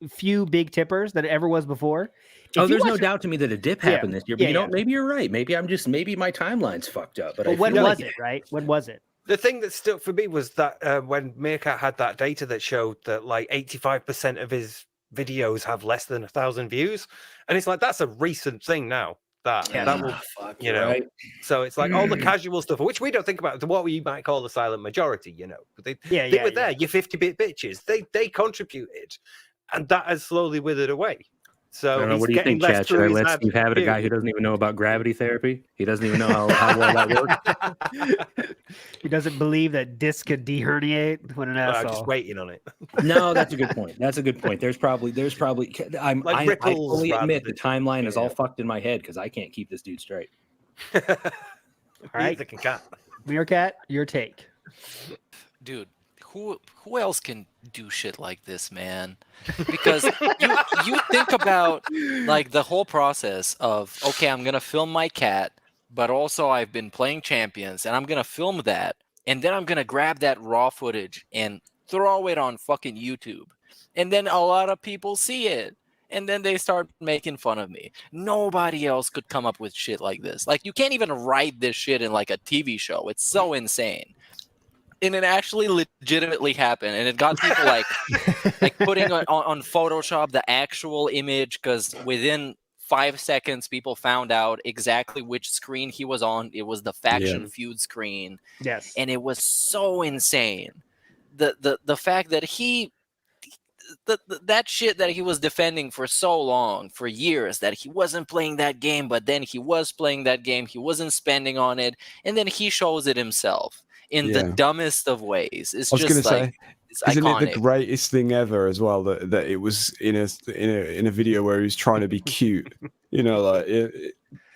few big tippers than it ever was before. Oh, there's no doubt to me that a dip happened this year. But Yeah, you know, yeah. maybe you're right. Maybe my timeline's fucked up. But But I when feel was like it? Right? When was it? The thing that stuck for me was that when Meerkat had that data that showed that like 85% of his videos have less than 1,000 views, and it's like that's a recent thing now. That will, you know. right. So it's like all the casual stuff, which we don't think about, what you might call the silent majority, you know. But they were there. Your 50-bit bitches, they contributed, and that has slowly withered away. So I don't know. he's What do you getting think, less Chad? Should I through his let ad Steve have it? A view. guy who doesn't even know about gravity therapy. He doesn't even know how well that works. He doesn't believe that disc could deherniate when an I'm asshole. just waiting on it. No, that's a good point. That's a good point. There's probably. I ripples fully rather admit than- the timeline is all fucked in my head because I can't keep this dude straight. All right, Neither can Cat. Meerkat, your take. Dude, who else can do shit like this, man? Because you think about like the whole process of, okay, I'm gonna film my cat, but also I've been playing Champions, and I'm gonna film that, and then I'm gonna grab that raw footage and throw it on fucking YouTube, and then a lot of people see it, and then they start making fun of me. Nobody else could come up with shit like this. Like, you can't even write this shit in like a TV show. It's so insane. And it actually legitimately happened, and it got people like putting on Photoshop the actual image, because within 5 seconds, people found out exactly which screen he was on. It was the faction feud screen. Yes. And it was so insane. The fact that that shit that he was defending for so long, for years, that he wasn't playing that game, but then he was playing that game, he wasn't spending on it, and then he shows it himself in the dumbest of ways. It's I was just going to like, say, it's isn't iconic. it the greatest thing ever as well that it was in a video where he was trying to be cute, you know, like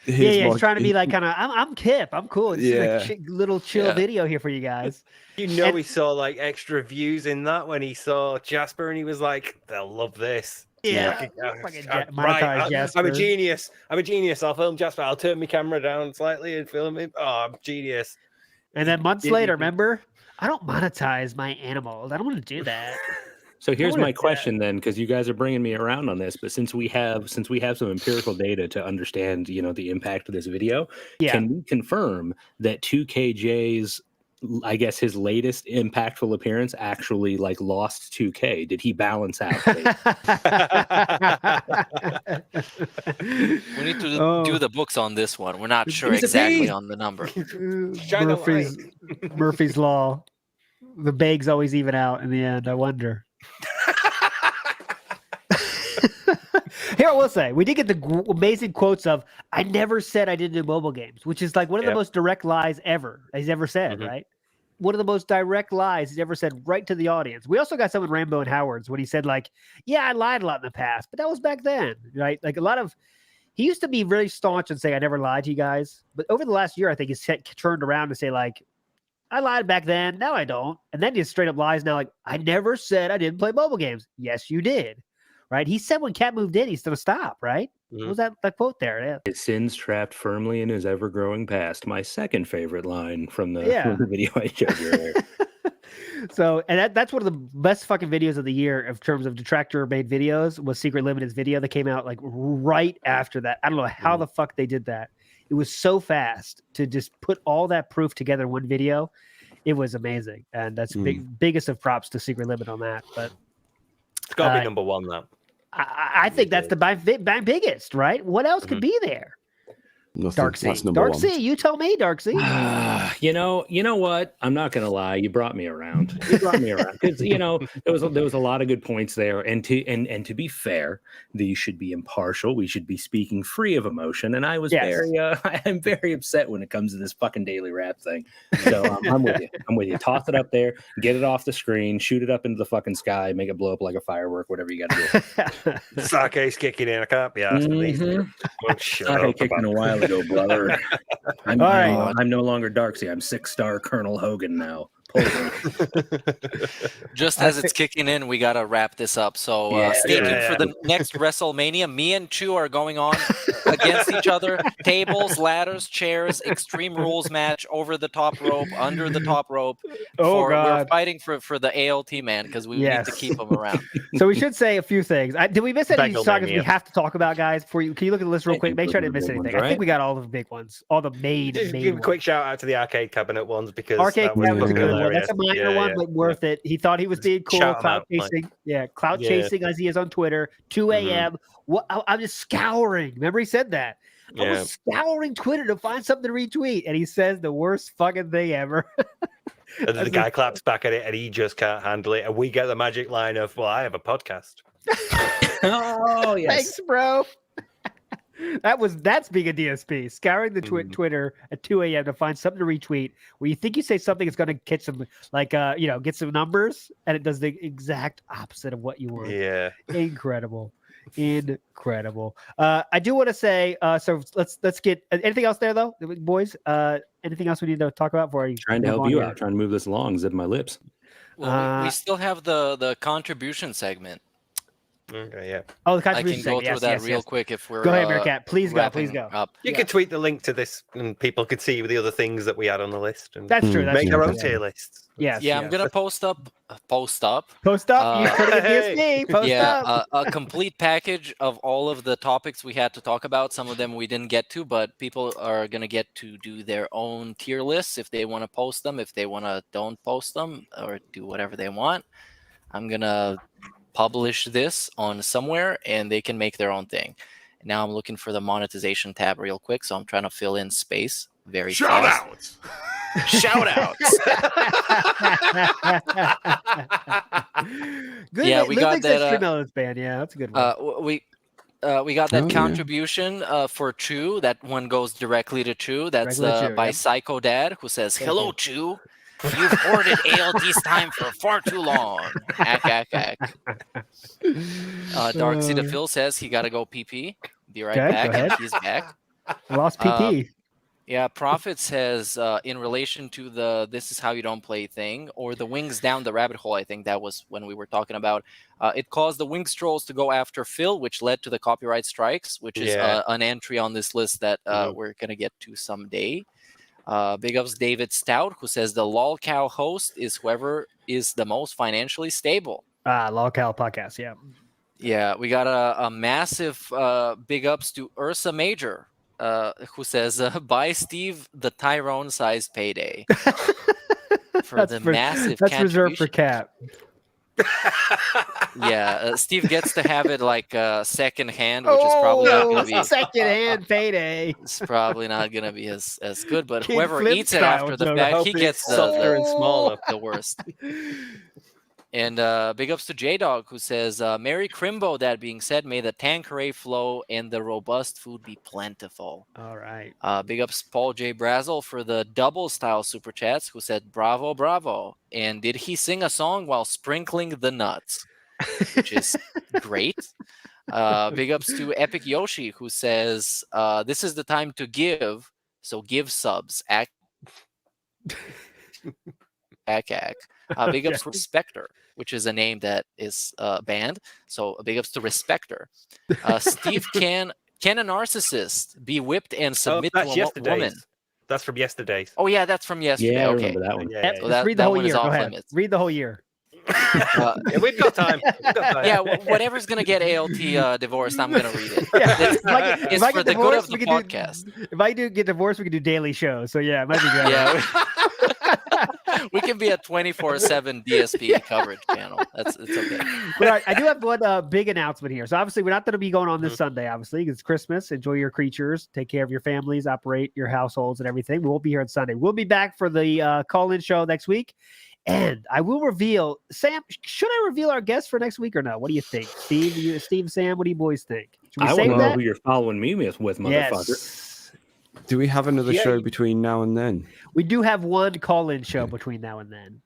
he's trying to be like kind of I'm Kip, I'm cool. It's just a little chill video here for you guys. You know, he saw like extra views in that when he saw Jasper, and he was like, "They'll love this." Yeah, Right, I'm a genius. I'm a genius. I'll film Jasper. I'll turn my camera down slightly and film him. Oh, I'm a genius. And then months later, remember, I don't monetize my animals. I don't want to do that. So here's my question then, because you guys are bringing me around on this, but since we have some empirical data to understand, you know, the impact of this video, can we confirm that 2KJ's, I guess, his latest impactful appearance actually like lost 2K? Did he balance out? We need to do the books on this one. We're not sure exactly on the number. Murphy's Law. The bags always even out in the end. I wonder. Here I will say, we did get the amazing quotes of "I never said I didn't do mobile games," which is like one of the most direct lies he's ever said, right? One of the most direct lies he's ever said right to the audience. We also got some in Rambo and Howard's when he said like, "Yeah, I lied a lot in the past, but that was back then," right? Like he used to be really staunch and say, "I never lied to you guys," but over the last year, I think he's turned around to say like, "I lied back then, now I don't," and then he straight up lies now like, "I never said I didn't play mobile games." Yes, you did. Right? He said when Cat moved in, he's going to stop, right? What was that quote there? Yeah. His sins trapped firmly in his ever-growing past. My second favorite line from the video I showed you earlier. So, and that's one of the best fucking videos of the year in terms of detractor-made videos was Secret Limited's video that came out like right after that. I don't know how the fuck they did that. It was so fast to just put all that proof together in one video. It was amazing. And that's biggest of props to Secret Limit on that. But it's got to be number one, though. I think that's the biggest, right? What else could be there? Nothing. Darksy. That's number Darksy, one. you tell me, Darksy. You know what? I'm not gonna lie. You brought me around. You brought me around because there was a lot of good points there. And to be fair, these should be impartial. We should be speaking free of emotion. And I was I'm very upset when it comes to this fucking daily rap thing. So I'm with you. I'm with you. Toss it up there, get it off the screen, shoot it up into the fucking sky, make it blow up like a firework. Whatever you got to do. Sake's kicking in. I can't be asked. Sake kicking a while ago, brother. I'm no longer Darksy. I'm 6-star Colonel Hogan now. Just as it's kicking in, we gotta wrap this up. So stay tuned for the next WrestleMania. Me and Chu are going on against each other. Tables, ladders, chairs, Extreme Rules match, over the top rope, under the top rope. We're fighting for the ALT man because we need to keep him around. So we should say a few things. Did we miss any sagas we have to talk about, guys? Can you look at the list real quick? Make sure I didn't miss anything. I think we got all the big ones, all the main. Give a quick shout out to the arcade cabinet ones because arcade cabinet was a good one. hilarious. That's a minor one, but worth it. He thought he was being cool, clout chasing. Clout chasing as he is on Twitter. 2 a.m. I'm just scouring. Remember, he said that. I was scouring Twitter to find something to retweet, and he says the worst fucking thing ever. And the guy claps back at it, and he just can't handle it. And we get the magic line of, "Well, I have a podcast." Oh yes, thanks, bro. That's being a DSP, scouring the Twitter at 2 a.m. to find something to retweet where you think you say something is going to catch some, like, get some numbers, and it does the exact opposite of what you want. Yeah, incredible. I do want to say, so let's get anything else there though, boys. Anything else we need to talk about before you? Trying to help you out, trying to move this along, zip my lips. Well, we still have the contribution segment. Okay, yeah. Oh, the contribution. I can go through that real quick if we're. Go ahead, Meerkat. Please go. Up. You could tweet the link to this, and people could see the other things that we had on the list. And that's true. Make their own tier lists. Yes. Yeah, I'm gonna post up. You put it in DSP. Post up. A complete package of all of the topics we had to talk about. Some of them we didn't get to, but people are gonna get to do their own tier lists if they want to post them. If they want to don't post them or do whatever they want, I'm gonna publish this on somewhere and they can make their own thing. Now I'm looking for the monetization tab real quick, so I'm trying to fill in space very Shout fast. outs. Shout outs. Good. Yeah, we got that. Extra Melons band. Yeah, that's a good one. We got that Oh, yeah. contribution for Chew. That one goes directly to Chew. That's Directly to Chew, by yep. Psycho Dad, who says, "Hello, Chew. You've hoarded ALT's time for far too long." Ack. Darksy Dephil says he got to go PP. Be right Okay, back. go ahead. And he's back. I lost PP. Yeah, Prophet says in relation to the "this is how you don't play" thing, or the wings down the rabbit hole. I think that was when we were talking about. It caused the Wings trolls to go after Phil, which led to the copyright strikes, which is an entry on this list that we're gonna get to someday. Big ups David Stout, who says the lol cow host is whoever is the most financially stable. Lol Cow podcast. Yeah. Yeah, we got a massive big ups to Ursa Major, who says, buy Steve the Tyrone-sized payday. Massive That's reserved for contribution. Cap. Yeah, Steve gets to have it like second hand, which is probably not going to be second hand payday. It's probably not going to be as good, but Kid whoever Flip eats it style, after the Joe. fact, he Hoping gets it's softer and smaller. the worst. And big ups to J-Dog, who says, Merry Crimbo, that being said, may the Tanqueray flow and the robust food be plentiful. All right. Big ups Paul J. Brazel for the double style super chats, who said, bravo, bravo. And did he sing a song while sprinkling the nuts? Which is great. Big ups to Epic Yoshi, who says, this is the time to give, so give subs. Ack. Big ups to Respecter, which is a name that is banned. So big ups to Respecter. Steve, can a narcissist be whipped and submit to a woman? That's from yesterday. Oh yeah, that's from yesterday. Yeah, I okay. remember that one. Yeah, So Let's read the whole one is year. Go off ahead. limits. Read the whole year. Yeah, we've got time. Yeah, whatever's gonna get ALT divorced, I'm gonna read it. Yeah. It's for the good of the podcast. If I do get divorced, we can do daily shows. So yeah, it might be good. Yeah. We can be a 24/7 DSP coverage channel. It's okay. But I do have one big announcement here. So obviously, we're not going to be going on this Sunday. Obviously, because it's Christmas. Enjoy your creatures. Take care of your families. Operate your households and everything. We won't be here on Sunday. We'll be back for the call-in show next week. And I will reveal, Sam, should I reveal our guest for next week or no? What do you think? Steve, Sam, what do you boys think? Should we I save want to know that? who you're following me with, motherfucker. Yes. Do we have another show between now and then? We do have one call-in show between now and then.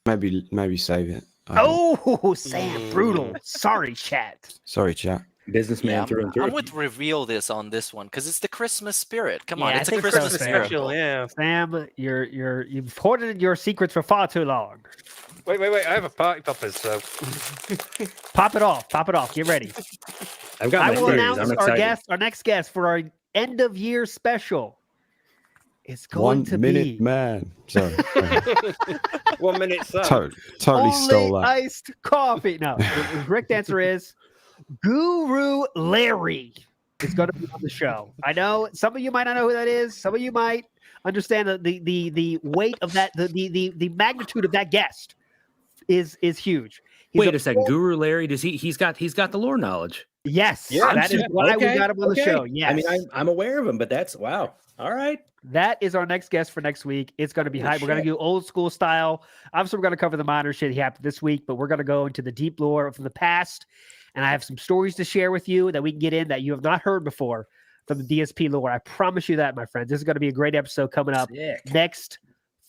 Maybe save it. Oh, Sam, brutal. Sorry, chat. Sorry, chat. Businessman through and through. I would reveal this on this one because it's the Christmas spirit. Come Yeah, on, I it's a think Christmas so, Sam. miracle. Yeah. Sam, you've hoarded your secrets for far too long. Wait. I have a party poppers, so. Pop it off. Get ready. I've got I my will theories. announce I'm excited. our next guest for our end of year special. It's going 1 to minute be man. Sorry. 1 minute, son. Totally stole only that. iced coffee. No, the correct answer is Guru Larry is going to be on the show. I know some of you might not know who that is. Some of you might understand the weight of that. The magnitude of that guest is huge. Wait a second, Guru Larry. Does he's got the lore knowledge? Yes, Yeah, that is why we got him on the show. Yes, I mean I'm aware of him, but that's wow. All right. That is our next guest for next week. It's going to be hype. We're going to do old school style. Obviously, we're going to cover the modern shit he happened this week, but we're going to go into the deep lore from the past. And I have some stories to share with you that we can get in that you have not heard before from the DSP lore. I promise you that, my friends. This is going to be a great episode coming up next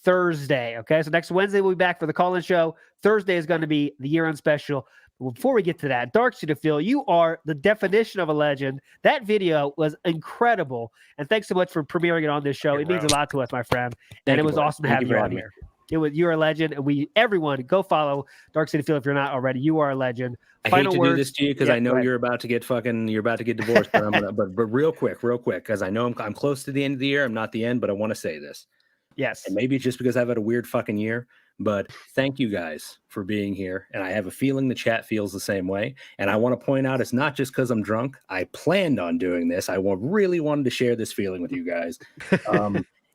Thursday. Okay, so next Wednesday we'll be back for the call-in show. Thursday is going to be the year-end special. But before we get to that, Darksy Dephil, you are the definition of a legend. That video was incredible, and thanks so much for premiering it on this show. It means a lot to us, my friend, and it was awesome to have you on here. You're a legend, and everyone go follow Darksy Dephil if you're not already. You are a legend. I hate to do this to you because I know you're about to get divorced. But I'm gonna, but real quick, because I know I'm close to the end of the year. I'm not the end, but I want to say this. Yes. And maybe it's just because I've had a weird fucking year, but thank you guys for being here. And I have a feeling the chat feels the same way. And I want to point out it's not just because I'm drunk. I planned on doing this. I really wanted to share this feeling with you guys.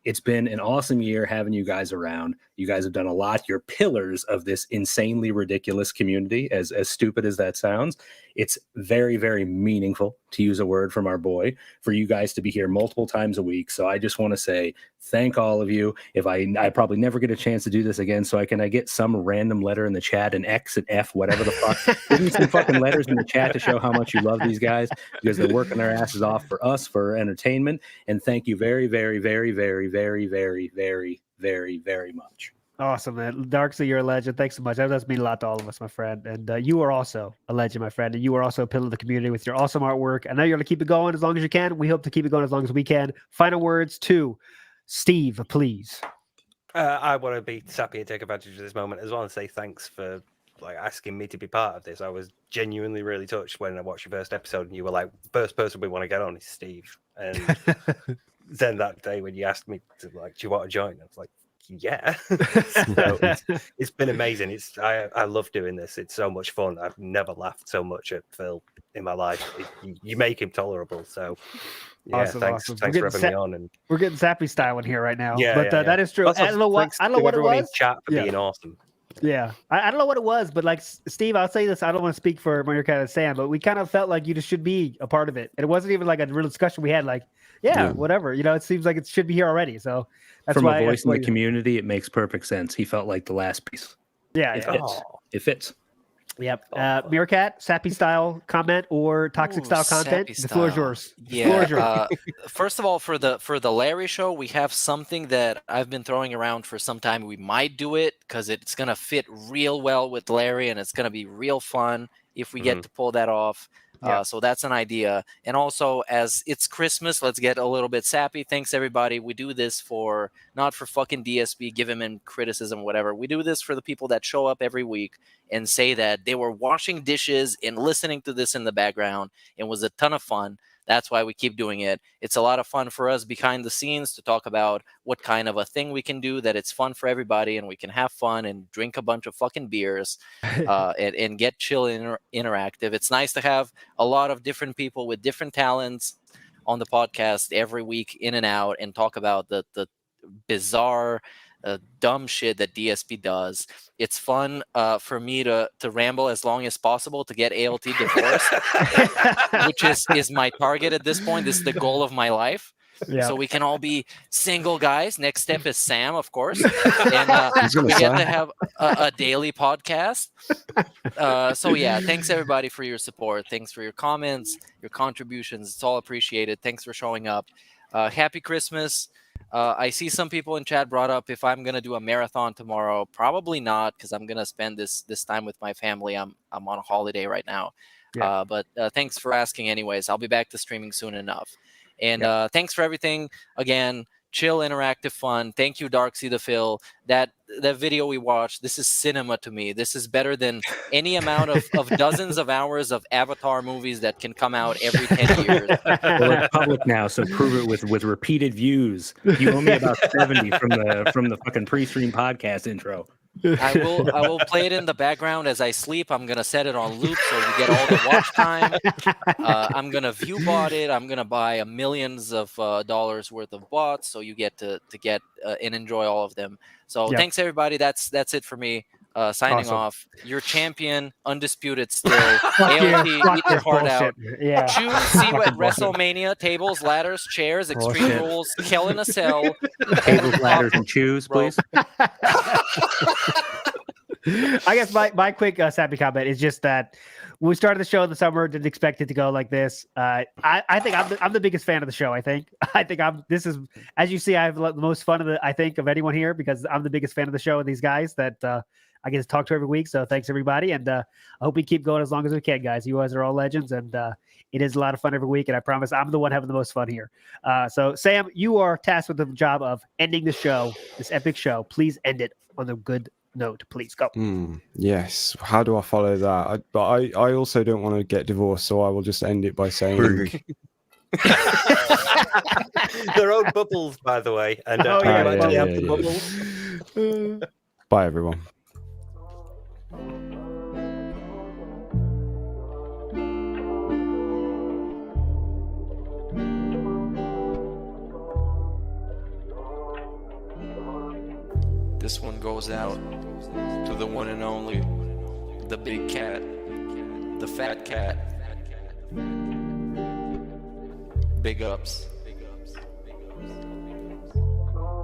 It's been an awesome year having you guys around. You guys have done a lot. You're pillars of this insanely ridiculous community, as stupid as that sounds. It's very, very meaningful, to use a word from our boy, for you guys to be here multiple times a week. So I just want to say thank all of you. If I probably never get a chance to do this again, so can I get some random letter in the chat, an X, an F, whatever the fuck? Give me some fucking letters in the chat to show how much you love these guys, because they're working their asses off for us, for entertainment. And thank you very, very, very, very, very, very, very, very, very much. Awesome, man. Darksy, you're a legend. Thanks so much. That does mean a lot to all of us, my friend. And you are also a legend, my friend. And you are also a pillar of the community with your awesome artwork. I know you're going to keep it going as long as you can. We hope to keep it going as long as we can. Final words to Steve, please. I want to be happy and take advantage of this moment as well and say thanks for asking me to be part of this. I was genuinely really touched when I watched your first episode and you were like, first person we want to get on is Steve. And then that day when you asked me to do you want to join? I was like, yeah. So it's been amazing. I love doing this. It's so much fun. I've never laughed so much at Phil in my life. You make him tolerable. So yeah, Awesome, thanks awesome. for having me on. And we're getting sappy style in here right now. yeah, but that is true. Also, I don't know what it everyone in was. chat for being awesome. Yeah, I don't know what it was, but Steve, I'll say this. I don't want to speak for Meerkat and Sam, but we kind of felt like you just should be a part of it. And it wasn't even like a real discussion we had. Whatever. It seems like it should be here already. So that's From why a voice in the community, it makes perfect sense. He felt like the last piece. Yeah, it fits. It fits. Yep. Meerkat, sappy style comment or toxic style content? The floor is yours. Yeah. The floor is yours. First of all, for the Larry show, we have something that I've been throwing around for some time. We might do it because it's gonna fit real well with Larry, and it's gonna be real fun if we get to pull that off. So that's an idea. And also, as it's Christmas, let's get a little bit sappy. Thanks, everybody. We do this not for fucking DSB, give him in criticism, whatever. We do this for the people that show up every week and say that they were washing dishes and listening to this in the background. It was a ton of fun. That's why we keep doing it. It's a lot of fun for us behind the scenes to talk about what kind of a thing we can do, that it's fun for everybody and we can have fun and drink a bunch of fucking beers and get chill and interactive. It's nice to have a lot of different people with different talents on the podcast every week in and out and talk about the bizarre dumb shit that DSP does. It's fun for me to ramble as long as possible to get ALT divorced, which is my target at this point. This is the goal of my life. Yeah. So we can all be single guys. Next step is Sam, of course. And we get to have a daily podcast. So yeah, thanks everybody for your support. Thanks for your comments, your contributions. It's all appreciated. Thanks for showing up. Happy Christmas. I see some people in chat brought up if I'm gonna do a marathon tomorrow. Probably not, because I'm gonna spend this time with my family. I'm on a holiday right now. Yeah. But thanks for asking anyways. I'll be back to streaming soon enough. And thanks for everything. Again, chill, interactive fun. Thank you, Darksy, Dephil. That video we watched, this is cinema to me. This is better than any amount of dozens of hours of Avatar movies that can come out every 10 years. Well, it's public now, so prove it with repeated views. You owe me about 70 from the fucking pre-stream podcast intro. I will play it in the background as I sleep. I'm gonna set it on loop so you get all the watch time. I'm gonna view bot it. I'm gonna buy millions of dollars worth of bots so you get to get and enjoy all of them. So thanks everybody. That's it for me. Signing off. Your champion, undisputed still. AOT, eat your heart out. Yeah. Choose see what WrestleMania, tables, ladders, chairs, extreme rules, Hell in a Cell. Tables, ladders, and choose, please. I guess my quick sappy comment is just that when we started the show in the summer, didn't expect it to go like this. I think I'm the biggest fan of the show. I think this is, as you see, I have the most fun of anyone here because I'm the biggest fan of the show and these guys that I get to talk to every week. So thanks everybody. And I hope we keep going as long as we can, guys. You guys are all legends and it is a lot of fun every week. And I promise I'm the one having the most fun here. So Sam, you are tasked with the job of ending the show, this epic show. Please end it on a good note. Please go. Yes. How do I follow that? I also don't want to get divorced, so I will just end it by saying their own bubbles, by the way. And bubbles. Bye, everyone. goes out to the one and only, the big cat, the fat cat. Big ups.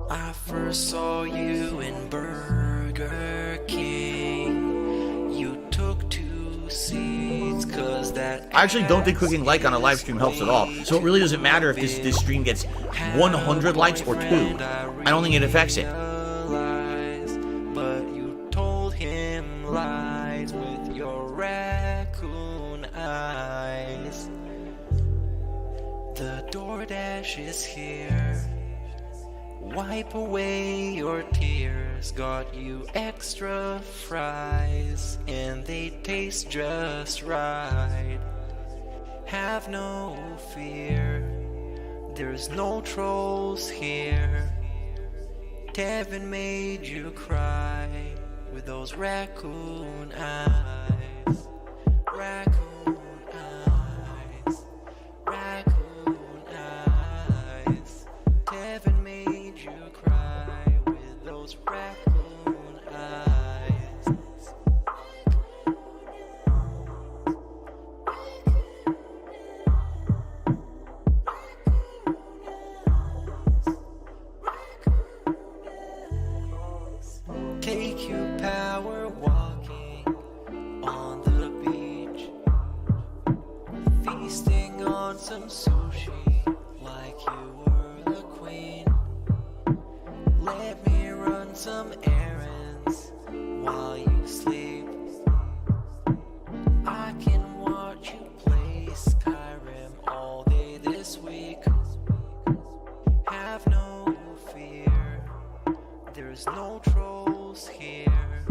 I first saw you in Burger King. You took 2 seats cause that. I actually don't think clicking like on a live stream helps at all. So it really doesn't matter if this stream gets 100 likes or 2. I don't think it affects it. But you told him lies with your raccoon eyes. The DoorDash is here. Wipe away your tears. Got you extra fries, and they taste just right. Have no fear, there's no trolls here. Devin made you cry with those raccoon eyes. Raccoon eyes. Raccoon eyes. Devin made you cry with those raccoon eyes. Take you power walking on the beach, feasting on some sushi like you were the queen. Let me run some errands while you sleep. I can watch you play Skyrim all day this week. Have no fear, there's no trolls here.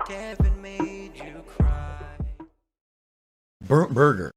Devin made you cry. Burnt burger.